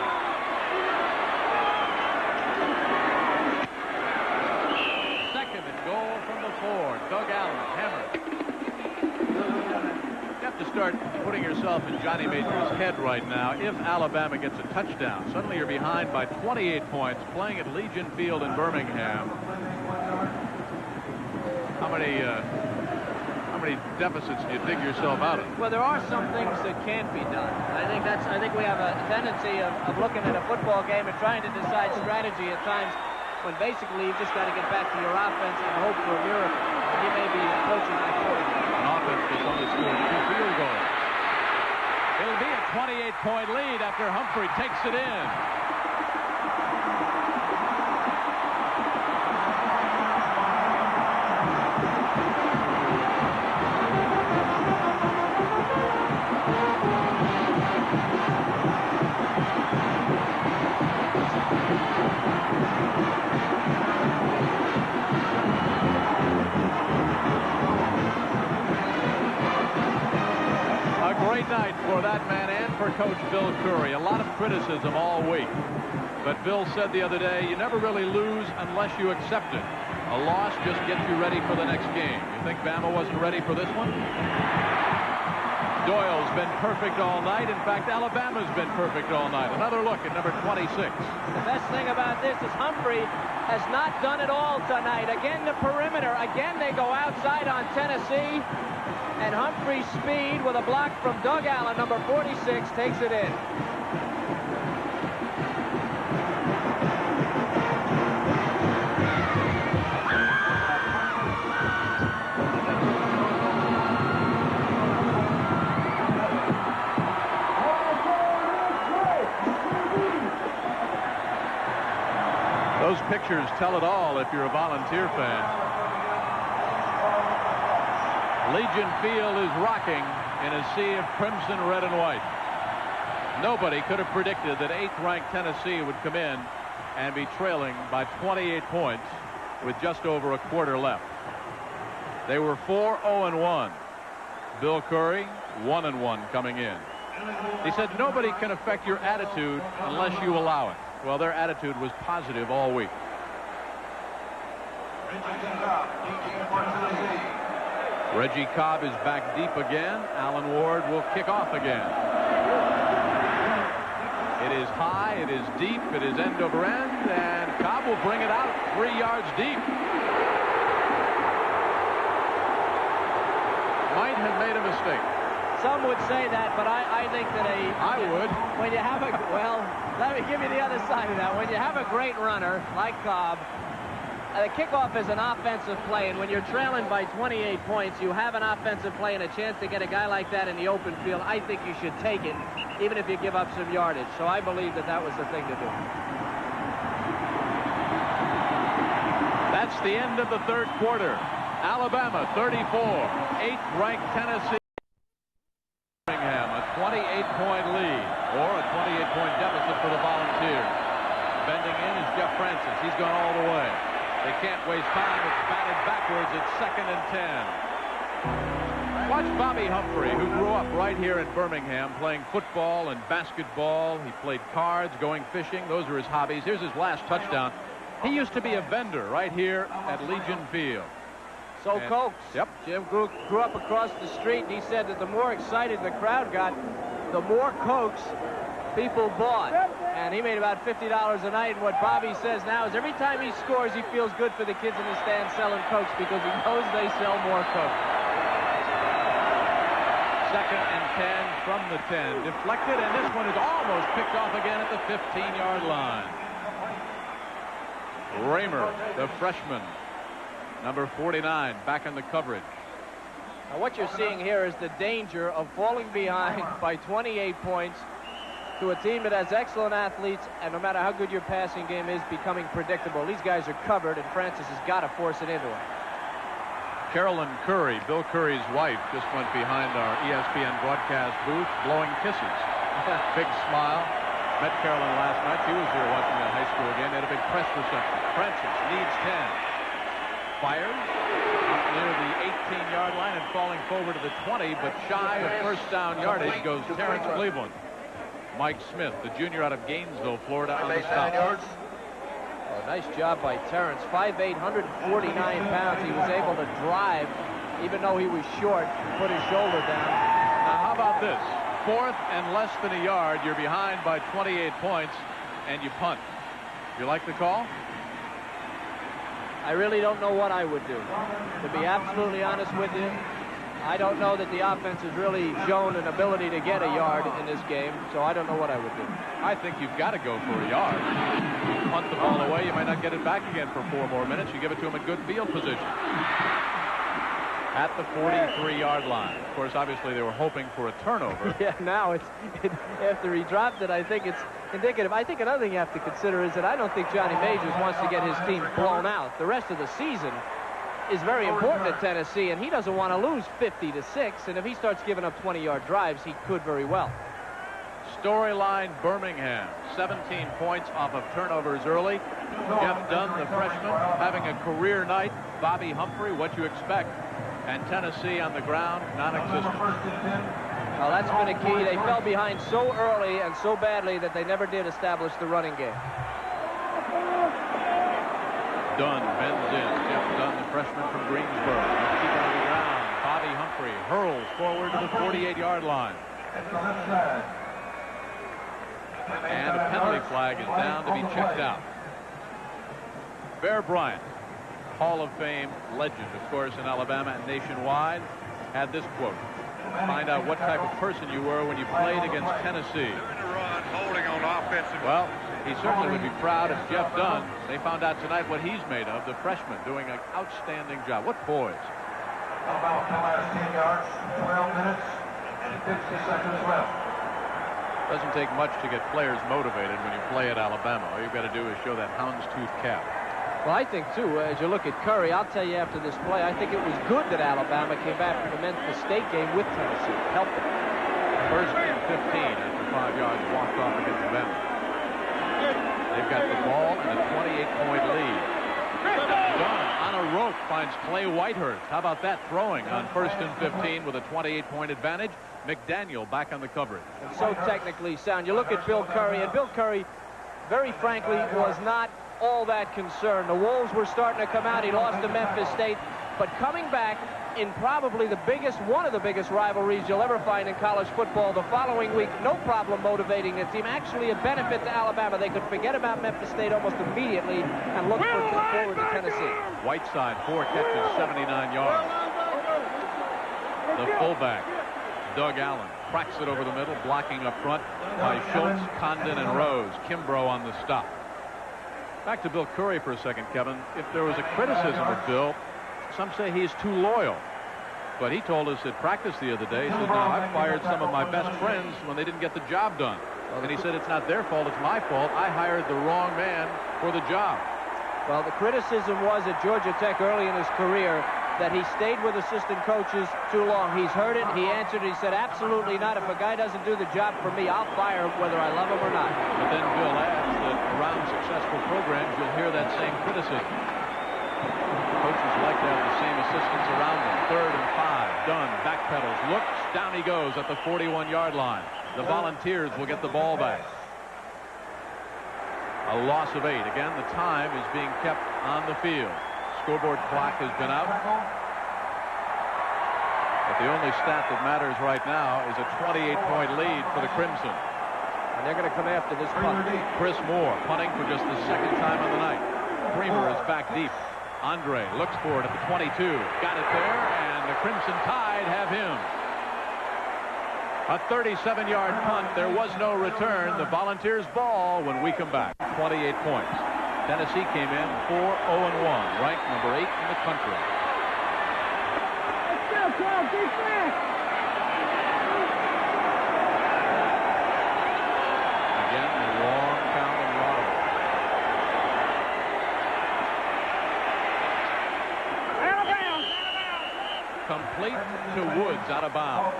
Speaker 1: Second and goal from the 4. Doug Allen, hammered. You have to start putting yourself in Johnny Major's head right now. If Alabama gets a touchdown, suddenly you're behind by 28 points, playing at Legion Field in Birmingham. How many deficits do you dig yourself out of?
Speaker 3: Well, there are some things that can't be done. I think we have a tendency of looking at a football game and trying to decide strategy at times when basically you've just got to get back to your offense and hope for a miracle. He may be approaching that point.
Speaker 1: An offense that's only scored 2 field goals. It'll be a 28-point lead after Humphrey takes it in. Great night for that man and for Coach Bill Curry. A lot of criticism all week. But Bill said the other day, you never really lose unless you accept it. A loss just gets you ready for the next game. You think Bama wasn't ready for this one? Doyle's been perfect all night. In fact, Alabama's been perfect all night. Another look at number 26.
Speaker 3: The best thing about this is Humphrey has not done it all tonight. Again, the perimeter. Again, they go outside on Tennessee. And Humphrey's speed with a block from Doug Allen, number 46, takes it in.
Speaker 1: Those pictures tell it all if you're a Volunteer fan. Legion Field is rocking in a sea of crimson, red, and white. Nobody could have predicted that 8th-ranked Tennessee would come in and be trailing by 28 points with just over a quarter left. They were 4-0-1. Bill Curry, 1-1 coming in. He said nobody can affect your attitude unless you allow it. Well, their attitude was positive all week. Reggie Cobb is back deep again. Alan Ward will kick off again. It is high, it is deep, it is end over end, and Cobb will bring it out 3 yards deep. Might have made a mistake.
Speaker 3: Some would say that, but I think that
Speaker 1: I would.
Speaker 3: When you have well, let me give you the other side of that. When you have a great runner like Cobb, the kickoff is an offensive play, and when you're trailing by 28 points, you have an offensive play and a chance to get a guy like that in the open field. I think you should take it, even if you give up some yardage. So I believe that that was the thing to do.
Speaker 1: That's the end of the third quarter. Alabama 34, 8th-ranked Tennessee. Birmingham, a 28-point lead, or a 28-point deficit for the Volunteers. Bending in is Jeff Francis. He's gone all the way. They can't waste time. It's batted backwards. It's 2nd and 10. Watch Bobby Humphrey, who grew up right here in Birmingham playing football and basketball. He played cards, going fishing. Those are his hobbies. Here's his last touchdown. He used to be a vendor right here at Legion Field.
Speaker 3: So Cokes.
Speaker 1: Yep.
Speaker 3: Jim grew up across the street, and he said that the more excited the crowd got, the more Cokes people bought. And he made about $50 a night. And what Bobby says now is every time he scores, he feels good for the kids in the stand selling Cokes because he knows they sell more Cokes.
Speaker 1: 2nd and 10 from the 10. Deflected, and this one is almost picked off again at the 15-yard line. Raymer, the freshman, number 49, back in the coverage.
Speaker 3: Now what you're seeing here is the danger of falling behind by 28 points to a team that has excellent athletes, and no matter how good your passing game is, becoming predictable. These guys are covered, and Francis has got to force it into them.
Speaker 1: Carolyn Curry, Bill Curry's wife, just went behind our ESPN broadcast booth, blowing kisses. Big smile. Met Carolyn last night. She was here watching the high school game. They had a big press reception. Francis needs 10. Fires up near the 18-yard line and falling forward to the 20, but shy of first down yardage goes Terrence Cleveland. Mike Smith, the junior out of Gainesville, Florida, on the stop.
Speaker 3: Oh, nice job by Terrence. 5'8", 149 pounds. He was able to drive, even though he was short, put his shoulder down.
Speaker 1: Now, how about this? 4th and less than a yard. You're behind by 28 points, and you punt. You like the call?
Speaker 3: I really don't know what I would do. To be absolutely honest with you, I don't know that the offense has really shown an ability to get a yard in this game, so I don't know what I would do.
Speaker 1: I think you've got to go for a yard. Punt the ball away, you might not get it back again for 4 more minutes. You give it to him in good field position. At the 43-yard line. Of course, obviously, they were hoping for a turnover.
Speaker 3: Yeah, now after he dropped it, I think it's indicative. I think another thing you have to consider is that I don't think Johnny Majors wants to get his team blown out. The rest of the season is very important at Tennessee, and he doesn't want to lose 50-6, and if he starts giving up 20-yard drives, he could very well.
Speaker 1: Storyline Birmingham, 17 points off of turnovers early. Jeff Dunn, the freshman, having a career night. Bobby Humphrey, what you expect. And Tennessee on the ground, non-existent.
Speaker 3: Well, that's been a key. They fell behind so early and so badly that they never did establish the running game.
Speaker 1: Dunn bends in. Jeff Dunn, the freshman from Greensboro. Keep it on the ground. Bobby Humphrey hurls forward to the 48-yard line. And a penalty flag is down to be checked out. Bear Bryant, Hall of Fame legend, of course, in Alabama and nationwide, had this quote. Find out what type of person you were when you played against Tennessee.
Speaker 13: Holding on offensive.
Speaker 1: Well, he certainly would be proud of Jeff Dunn. They found out tonight what he's made of, the freshman, doing an outstanding job. What poise.
Speaker 2: About the last 10 yards, 12 minutes, and 50 seconds left.
Speaker 1: Doesn't take much to get players motivated when you play at Alabama. All you've got to do is show that houndstooth cap.
Speaker 3: Well, I think, too, as you look at Curry, I'll tell you after this play, I think it was good that Alabama came back from the Memphis State game with Tennessee. Helped them.
Speaker 1: 1st and 15 after 5 yards walked off against Bama. They've got the ball and a 28-point lead. Dunn on a rope finds Clay Whitehurst. How about that throwing on 1st and 15 with a 28-point advantage? McDaniel back on the coverage.
Speaker 3: And so technically sound. You look at Bill Curry, and Bill Curry, very frankly, was not all that concerned. The Wolves were starting to come out. He lost to Memphis State. But coming back in probably one of the biggest rivalries you'll ever find in college football the following week, no problem motivating the team. Actually a benefit to Alabama. They could forget about Memphis State almost immediately and look forward to Tennessee.
Speaker 1: Whiteside, 4 catches, 79 yards. The fullback, Doug Allen, cracks it over the middle, blocking up front by Schultz, Condon, and Rose. Kimbrough on the stop. Back to Bill Curry for a second, Kevin. If there was a criticism of Bill, some say he's too loyal. But he told us at practice the other day, he said, now, I fired some of my best friends when they didn't get the job done. And he said, it's not their fault, it's my fault. I hired the wrong man for the job.
Speaker 3: Well, the criticism was at Georgia Tech early in his career that he stayed with assistant coaches too long. He's heard it. He answered. He said, absolutely not. If a guy doesn't do the job for me, I'll fire him whether I love him or not.
Speaker 1: But then Bill adds that around successful programs, you'll hear that same criticism. Coaches like to have the same assistants around them. 3rd and 5. Dunn backpedals, looks, down he goes at the 41-yard line. The Volunteers will get the ball back. A loss of 8. Again, the time is being kept on the field. Scoreboard clock has been out. But the only stat that matters right now is a 28-point lead for the Crimson.
Speaker 3: And they're going to come after this punt.
Speaker 1: Chris Moore punting for just the 2nd time on the night. Creamer is back deep. Andre looks for it at the 22. Got it there, and the Crimson Tide have him. A 37-yard punt. There was no return. The Volunteers ball when we come back. 28 points. Tennessee came in 4-0-1, ranked number 8 in the country. Again, a long count and audible. Complete to Woods, out of bounds.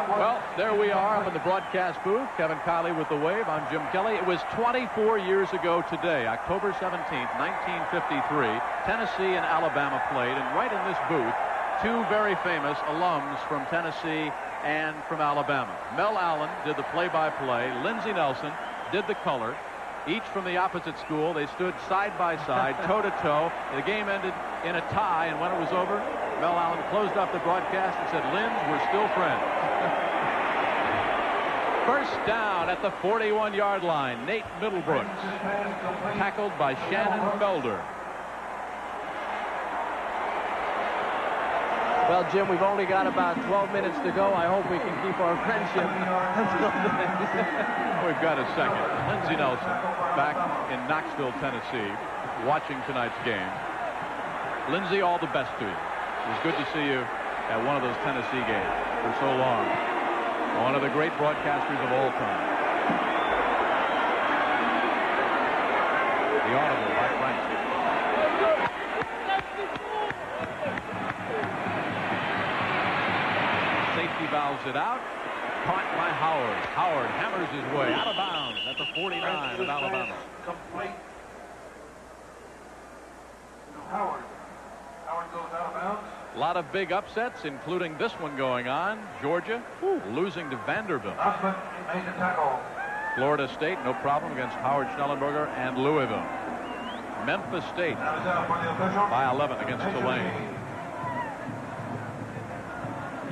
Speaker 1: Well, there we are up in the broadcast booth. Kevin Kiley with the wave. I'm Jim Kelly. It was 24 years ago today, October 17th, 1953. Tennessee and Alabama played, and right in this booth, 2 very famous alums from Tennessee and from Alabama. Mel Allen did the play-by-play. Lindsey Nelson did the color. Each from the opposite school. They stood side by side, toe-to-toe. The game ended in a tie, and when it was over, Mel Allen closed off the broadcast and said, Linz, we're still friends. First down at the 41-yard line. Nate Middlebrooks, tackled by Shannon Felder.
Speaker 3: Well, Jim, we've only got about 12 minutes to go. I hope we can keep our friendship until then.
Speaker 1: We've got a second. Lindsey Nelson back in Knoxville, Tennessee, watching tonight's game. Lindsey, all the best to you. It was good to see you at one of those Tennessee games for so long. One of the great broadcasters of all time. The audible by Frank. Safety valves it out. Caught by Howard. Howard hammers his way out of bounds at the 49 of Alabama.
Speaker 13: Complete. Howard goes out of bounds.
Speaker 1: A lot of big upsets, including this one going on. Georgia losing to Vanderbilt.
Speaker 13: Made the tackle.
Speaker 1: Florida State, no problem against Howard Schnellenberger and Louisville. Memphis State by 11 against Tulane.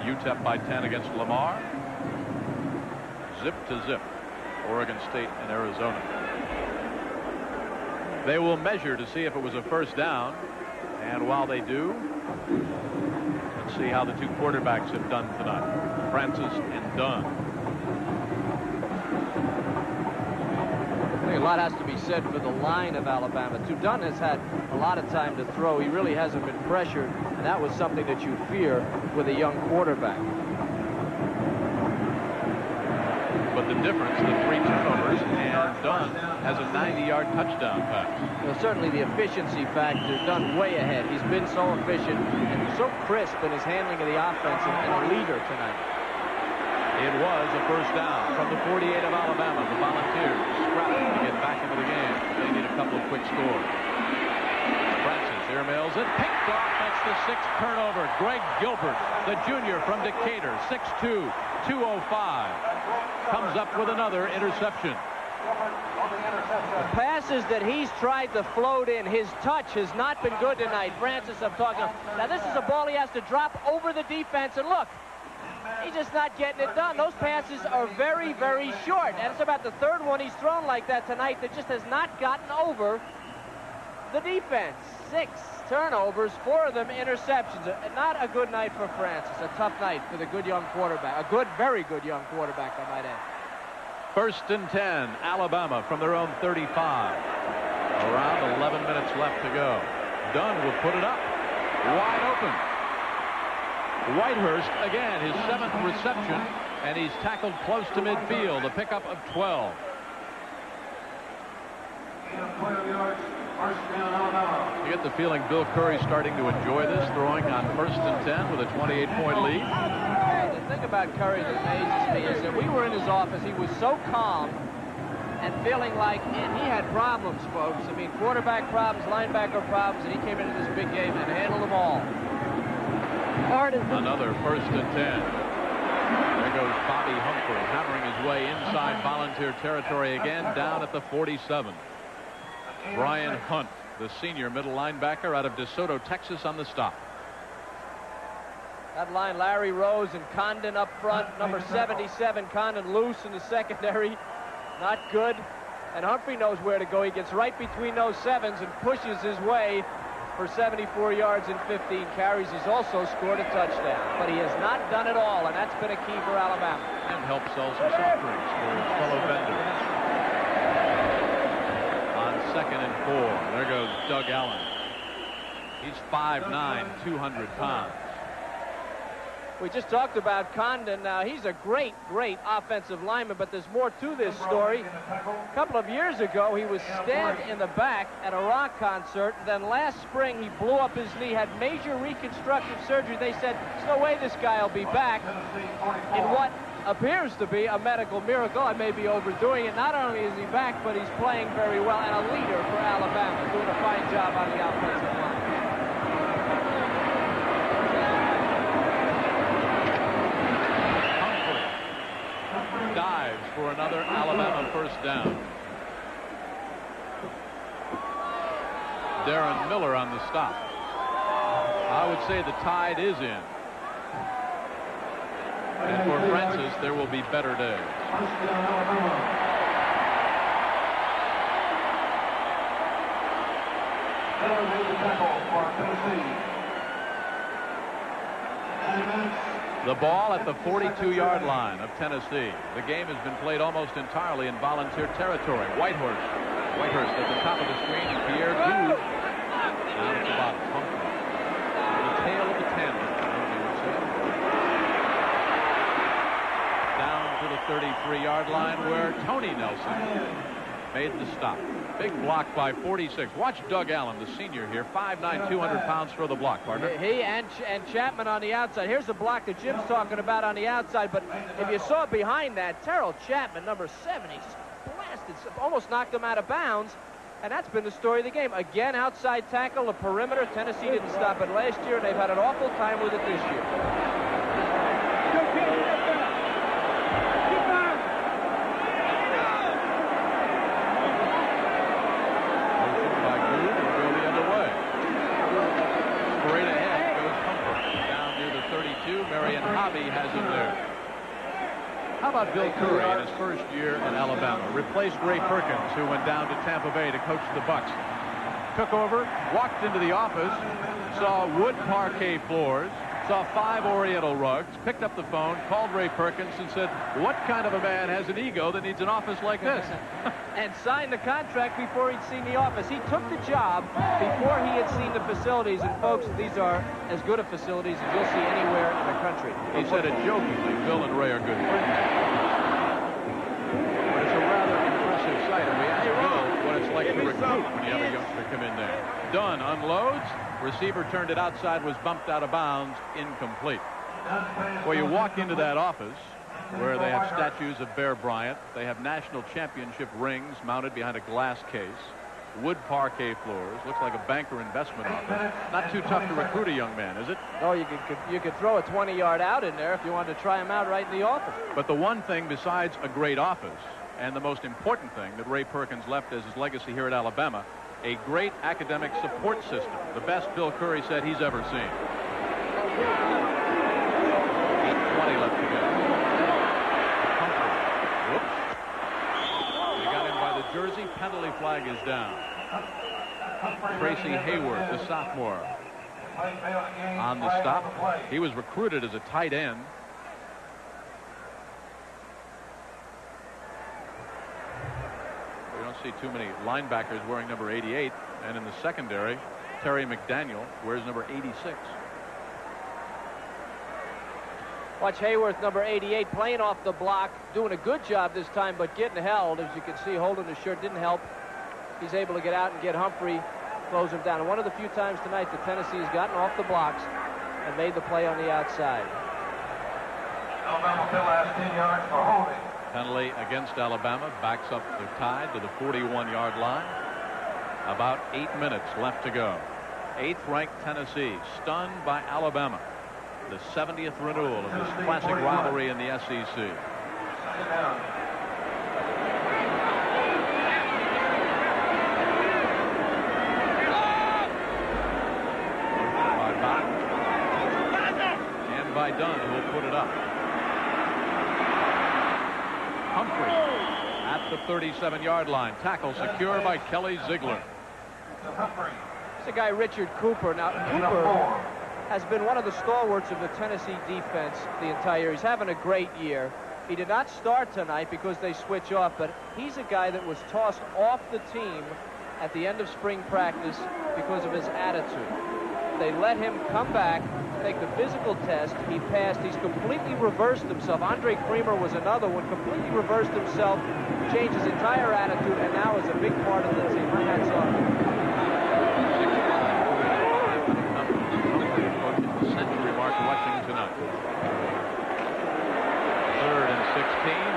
Speaker 1: UTEP by 10 against Lamar. Zip to zip, Oregon State and Arizona. They will measure to see if it was a first down. And while they do, let's see how the 2 quarterbacks have done tonight. Francis and Dunn.
Speaker 3: I think a lot has to be said for the line of Alabama, too. Dunn has had a lot of time to throw. He really hasn't been pressured, and that was something that you fear with a young quarterback.
Speaker 1: But the difference, the 3 turnovers, and Dunn has a 90-yard touchdown pass.
Speaker 3: Well, certainly the efficiency factor, Dunn way ahead. He's been so efficient and so crisp in his handling of the offense and a leader tonight.
Speaker 1: It was a first down from the 48 of Alabama. The Volunteers scrapping to get back into the game. They need a couple of quick scores. Francis airmails it, picked off. That's the 6th turnover. Greg Gilbert, the junior from Decatur, 6'2", 2:05. Comes up with another interception.
Speaker 3: The passes that he's tried to float in, his touch has not been good tonight. Francis, I'm talking. Now, this is a ball he has to drop over the defense, and look, he's just not getting it done. Those passes are very, very short, and it's about the third one he's thrown like that tonight that just has not gotten over the defense. 6 turnovers, 4 of them interceptions. Not a good night for Francis. A tough night for the good young quarterback. A good, very good young quarterback, I might add.
Speaker 1: 1st and 10, Alabama from their own 35. Around 11 minutes left to go. Dunn will put it up. Wide open. Whitehurst, again, his 7th reception, and he's tackled close to midfield, a pickup of 12. You get the feeling Bill Curry's starting to enjoy this, throwing on 1st and 10 with a 28-point lead.
Speaker 3: The thing about Curry that amazes me is that we were in his office. He was so calm and feeling like, man, he had problems, folks. I mean, quarterback problems, linebacker problems, and he came into this big game and handled them all.
Speaker 1: Another 1st and 10. There goes Bobby Humphrey hammering his way inside Volunteer territory again, down at the 47. Brian Hunt, the senior middle linebacker out of DeSoto, Texas, on the stop.
Speaker 3: That line, Larry Rose and Condon up front. Number 77, Condon loose in the secondary. Not good. And Humphrey knows where to go. He gets right between those 7s and pushes his way for 74 yards and 15 carries. He's also scored a touchdown. But he has not done it all, and that's been a key for Alabama.
Speaker 1: And helped sell some soft drinks for his fellow vendors. On 2nd and 4, there goes Doug Allen. He's 5'9", 200 pounds.
Speaker 3: We just talked about Condon. Now, he's a great, great offensive lineman, but there's more to this story. A couple of years ago, he was stabbed in the back at a rock concert. Then last spring, he blew up his knee, had major reconstructive surgery. They said, there's no way this guy will be back in what appears to be a medical miracle. I may be overdoing it. Not only is he back, but he's playing very well and a leader for Alabama, doing a fine job on the offensive line.
Speaker 1: Dives for another Alabama 1st down. Darren Miller on the stop. I would say the tide is in. And for Francis, there will be better days. The ball at the 42-yard line of Tennessee. The game has been played almost entirely in Volunteer territory. Whitehurst at the top of the screen, and Pierre Gould down at the bottom. Humphrey. The tail of the tandem, you would say. Down to the 33-yard line where Tony Nelson made the stop. Big block by 46. Watch Doug Allen, the senior here, 5'9", 200 pounds for the block, partner.
Speaker 3: He and Chapman on the outside. Here's the block that Jim's talking about on the outside, but if you saw behind that, Terrell Chapman, number 7, he just blasted, almost knocked him out of bounds, and that's been the story of the game. Again, outside tackle, the perimeter. Tennessee didn't stop it last year, and they've had an awful time with it this year.
Speaker 1: Has him there. How about Bill Curry in his first year in Alabama? Replaced Ray Perkins, who went down to Tampa Bay to coach the Bucks. Took over, walked into the office, saw wood parquet floors, saw 5 Oriental rugs, picked up the phone, called Ray Perkins and said, what kind of a man has an ego that needs an office like this?
Speaker 3: And signed the contract before he'd seen the office. He took the job before he had seen the facilities. And folks, these are as good a facilities as you'll see anywhere in the country.
Speaker 1: He said it jokingly, Bill and Ray are good friends. But it's a rather impressive sight. And we asked Bill what it's like to recruit when you have a youngster come in there. Dunn unloads. Receiver turned it outside, was bumped out of bounds, incomplete. Well, you walk into that office where they have statues of Bear Bryant. They have national championship rings mounted behind a glass case. wood parquet floors. Looks like a banker investment office. Not too tough to recruit a young man, is it?
Speaker 3: No, you could throw a 20-yard out in there if you wanted to try him out right in the office.
Speaker 1: But the one thing besides a great office, and the most important thing that Ray Perkins left as his legacy here at Alabama, a great academic support system. The best, Bill Curry said, he's ever seen. 8:20 left to go. Whoops. They got him by the jersey. Penalty flag is down. Tracy Hayward, the sophomore, on the stop. He was recruited as a tight end. We don't see too many linebackers wearing number 88. And in the secondary, Terry McDaniel wears number 86.
Speaker 3: Watch Hayworth, number 88, playing off the block, doing a good job this time, but getting held. As you can see, holding his shirt didn't help. He's able to get out and get Humphrey, close him down. And one of the few times tonight that Tennessee has gotten off the blocks and made the play on the outside.
Speaker 13: Alabama still has 10 yards for holding.
Speaker 1: Penalty against Alabama, backs up the Tide to the 41-yard line. About 8 minutes left to go. 8th-ranked Tennessee stunned by Alabama. The 70th renewal of this classic rivalry in the SEC. By Bach and by Dunn, who will put it up. Humphrey at the 37-yard line. Tackle secure by Kelly Ziegler.
Speaker 3: It's the guy Richard Cooper. Now, Cooper has been one of the stalwarts of the Tennessee defense the entire year. He's having a great year. He did not start tonight because they switch off, but he's a guy that was tossed off the team at the end of spring practice because of his attitude. They let him come back, take the physical test. He passed. He's completely reversed himself. Andre Creamer was another one, completely reversed himself, changed his entire attitude, and now is a big part of the team. My hat's off. Century mark rushing tonight. 3rd and 16.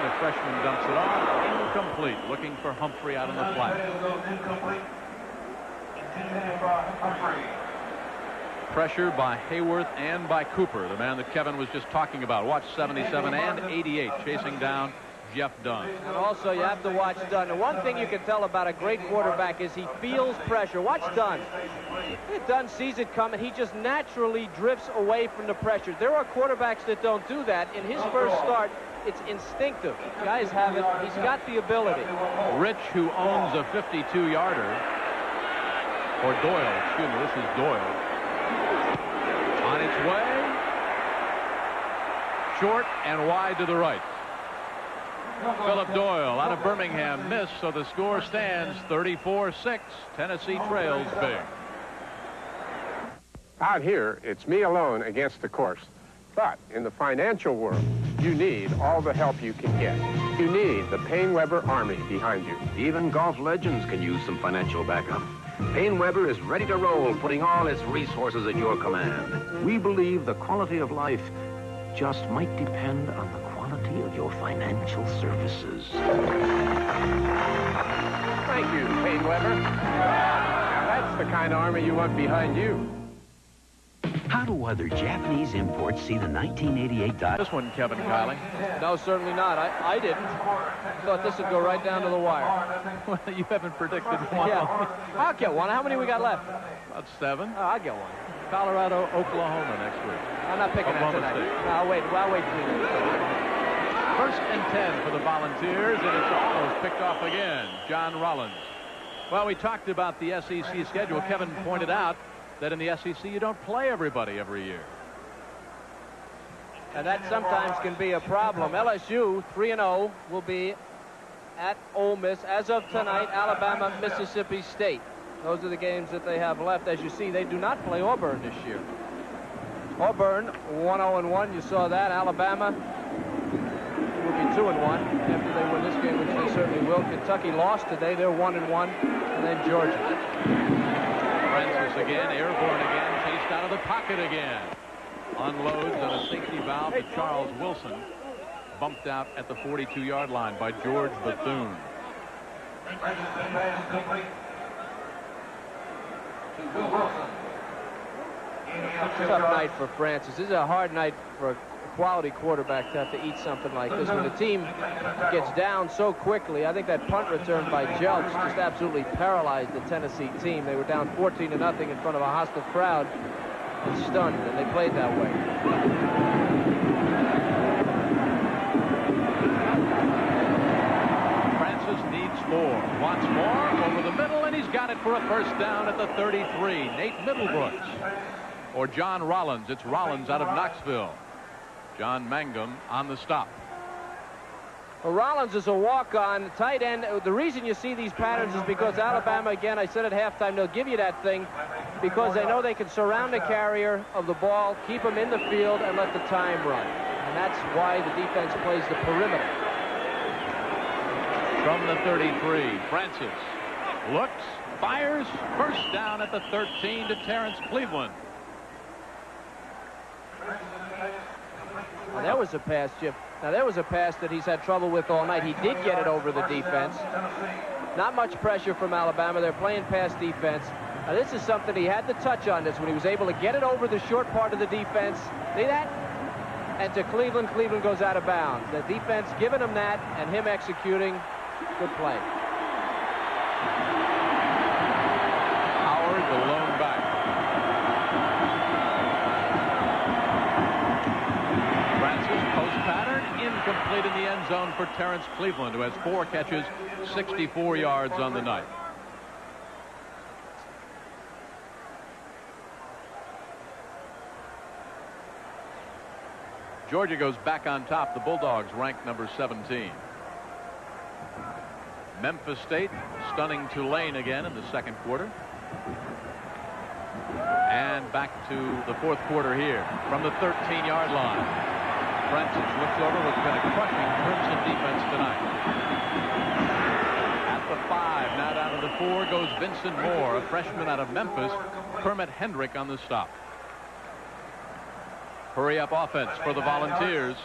Speaker 3: The freshman dumps it off. Incomplete. Looking for Humphrey out on the flat. Pressure by Hayworth and by Cooper, the man that Kevin was just talking about. Watch 77 and 88 chasing down Jeff Dunn. And also you have to watch Dunn. And one thing you can tell about a great quarterback is he feels pressure. Watch Dunn. Dunn sees it coming. He just naturally drifts away from the pressure. There are quarterbacks that don't do that. In his first start, it's instinctive. Guys have it. He's got the ability.
Speaker 1: Rich, who owns a 52-yarder, or Doyle, excuse me, this is Doyle. On its way. Short and wide to the right. Philip Doyle out of Birmingham missed, so the score stands 34-6. Tennessee trails big.
Speaker 10: Out here, it's me alone against the course. But in the financial world, you need all the help you can get. You need the PaineWebber Army behind you.
Speaker 11: Even golf legends can use some financial backup. PaineWebber is ready to roll, putting all its resources at your command. We believe the quality of life just might depend on the quality of your financial services.
Speaker 10: Thank you, PaineWebber. Now that's the kind of army you want behind you.
Speaker 23: How do other Japanese imports see the 1988
Speaker 1: This one, Kevin Kiley.
Speaker 3: No, certainly not. I didn't. Thought this would go right down to the wire.
Speaker 1: Well, you haven't predicted one.
Speaker 3: Yeah. I'll get one. How many we got left?
Speaker 1: About 7.
Speaker 3: Oh, I'll get one.
Speaker 1: Colorado, Oklahoma next week.
Speaker 3: I'm not picking that tonight. No, I'll wait 3 minutes.
Speaker 1: 1st and 10 for the Volunteers, and it's almost picked off again. John Rollins. Well, we talked about the SEC schedule. Kevin pointed out that in the SEC you don't play everybody every year.
Speaker 3: And that sometimes can be a problem. LSU 3-0 will be at Ole Miss as of tonight. Alabama, Mississippi State. Those are the games that they have left. As you see, they do not play Auburn this year. Auburn 1-0-1. You saw that. Alabama will be 2-1 after they win this game, which they certainly will. Kentucky lost today. They're 1-1. And then Georgia.
Speaker 1: Francis again, airborne again, chased out of the pocket again. Unloads on a safety valve to Charles Wilson. Bumped out at the 42-yard line by George Bethune.
Speaker 3: Tough night for Francis. This is a hard night for a quality quarterback to have to eat something like this. When the team gets down so quickly, I think that punt return by Jelks just absolutely paralyzed the Tennessee team. They were down 14-0 in front of a hostile crowd and stunned, and they played that way.
Speaker 1: Francis needs more. Wants more over the middle, and he's got it for a first down at the 33. Nate Middlebrooks. Or John Rollins. It's Rollins out of Knoxville. John Mangum on the stop.
Speaker 3: Well, Rollins is a walk-on tight end. The reason you see these patterns is because Alabama, again, I said at halftime, they'll give you that thing because they know they can surround the carrier of the ball, keep him in the field, and let the time run. And that's why the defense plays the perimeter.
Speaker 1: From the 33, Francis looks, fires, first down at the 13 to Terrence Cleveland.
Speaker 3: Now, there was a pass, Jim. Now, there was a pass that he's had trouble with all night. He did get it over the defense. Not much pressure from Alabama. They're playing pass defense. Now, this is something he had to touch on this when he was able to get it over the short part of the defense. See that? And to Cleveland. Cleveland goes out of bounds. The defense giving him that and him executing. Good play.
Speaker 1: Howard, the lone back. Post pattern, incomplete in the end zone for Terrence Cleveland, who has 4 catches, 64 yards on the night. Georgia goes back on top. The Bulldogs ranked number 17. Memphis State stunning Tulane again in the second quarter. And back to the fourth quarter here from the 13-yard line. Francis looks over what's been a crushing Crimson defense tonight. At the 5, now down to the 4 goes Vincent Moore, a freshman out of Memphis. Kermit Hendrick on the stop. Hurry up offense for the Volunteers.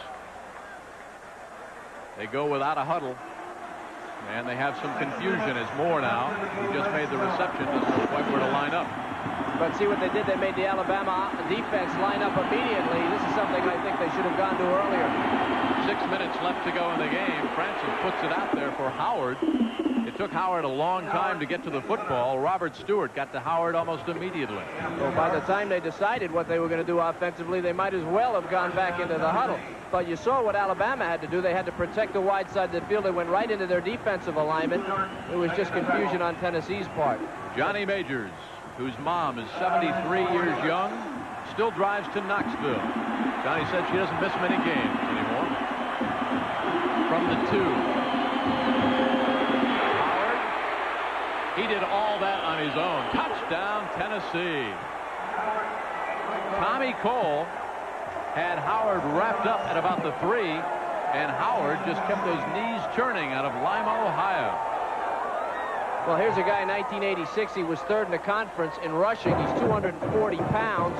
Speaker 1: They go without a huddle. And they have some confusion as Moore now, who just made the reception, doesn't know quite where to line up.
Speaker 3: But see what they did? They made the Alabama defense line up immediately. This is something I think they should have gone to earlier.
Speaker 1: 6 minutes left to go in the game. Francis puts it out there for Howard. It took Howard a long time to get to the football. Robert Stewart got to Howard almost immediately.
Speaker 3: Well, by the time they decided what they were going to do offensively, they might as well have gone back into the huddle. But you saw what Alabama had to do. They had to protect the wide side of the field. They went right into their defensive alignment. It was just confusion on Tennessee's part.
Speaker 1: Johnny Majors, whose mom is 73 years young, still drives to Knoxville. Johnny said she doesn't miss many games anymore. From the 2. Howard, he did all that on his own. Touchdown, Tennessee. Tommy Cole had Howard wrapped up at about the 3, and Howard just kept those knees churning out of Lima, Ohio.
Speaker 3: Well, here's a guy in 1986. He was 3rd in the conference in rushing. He's 240 pounds.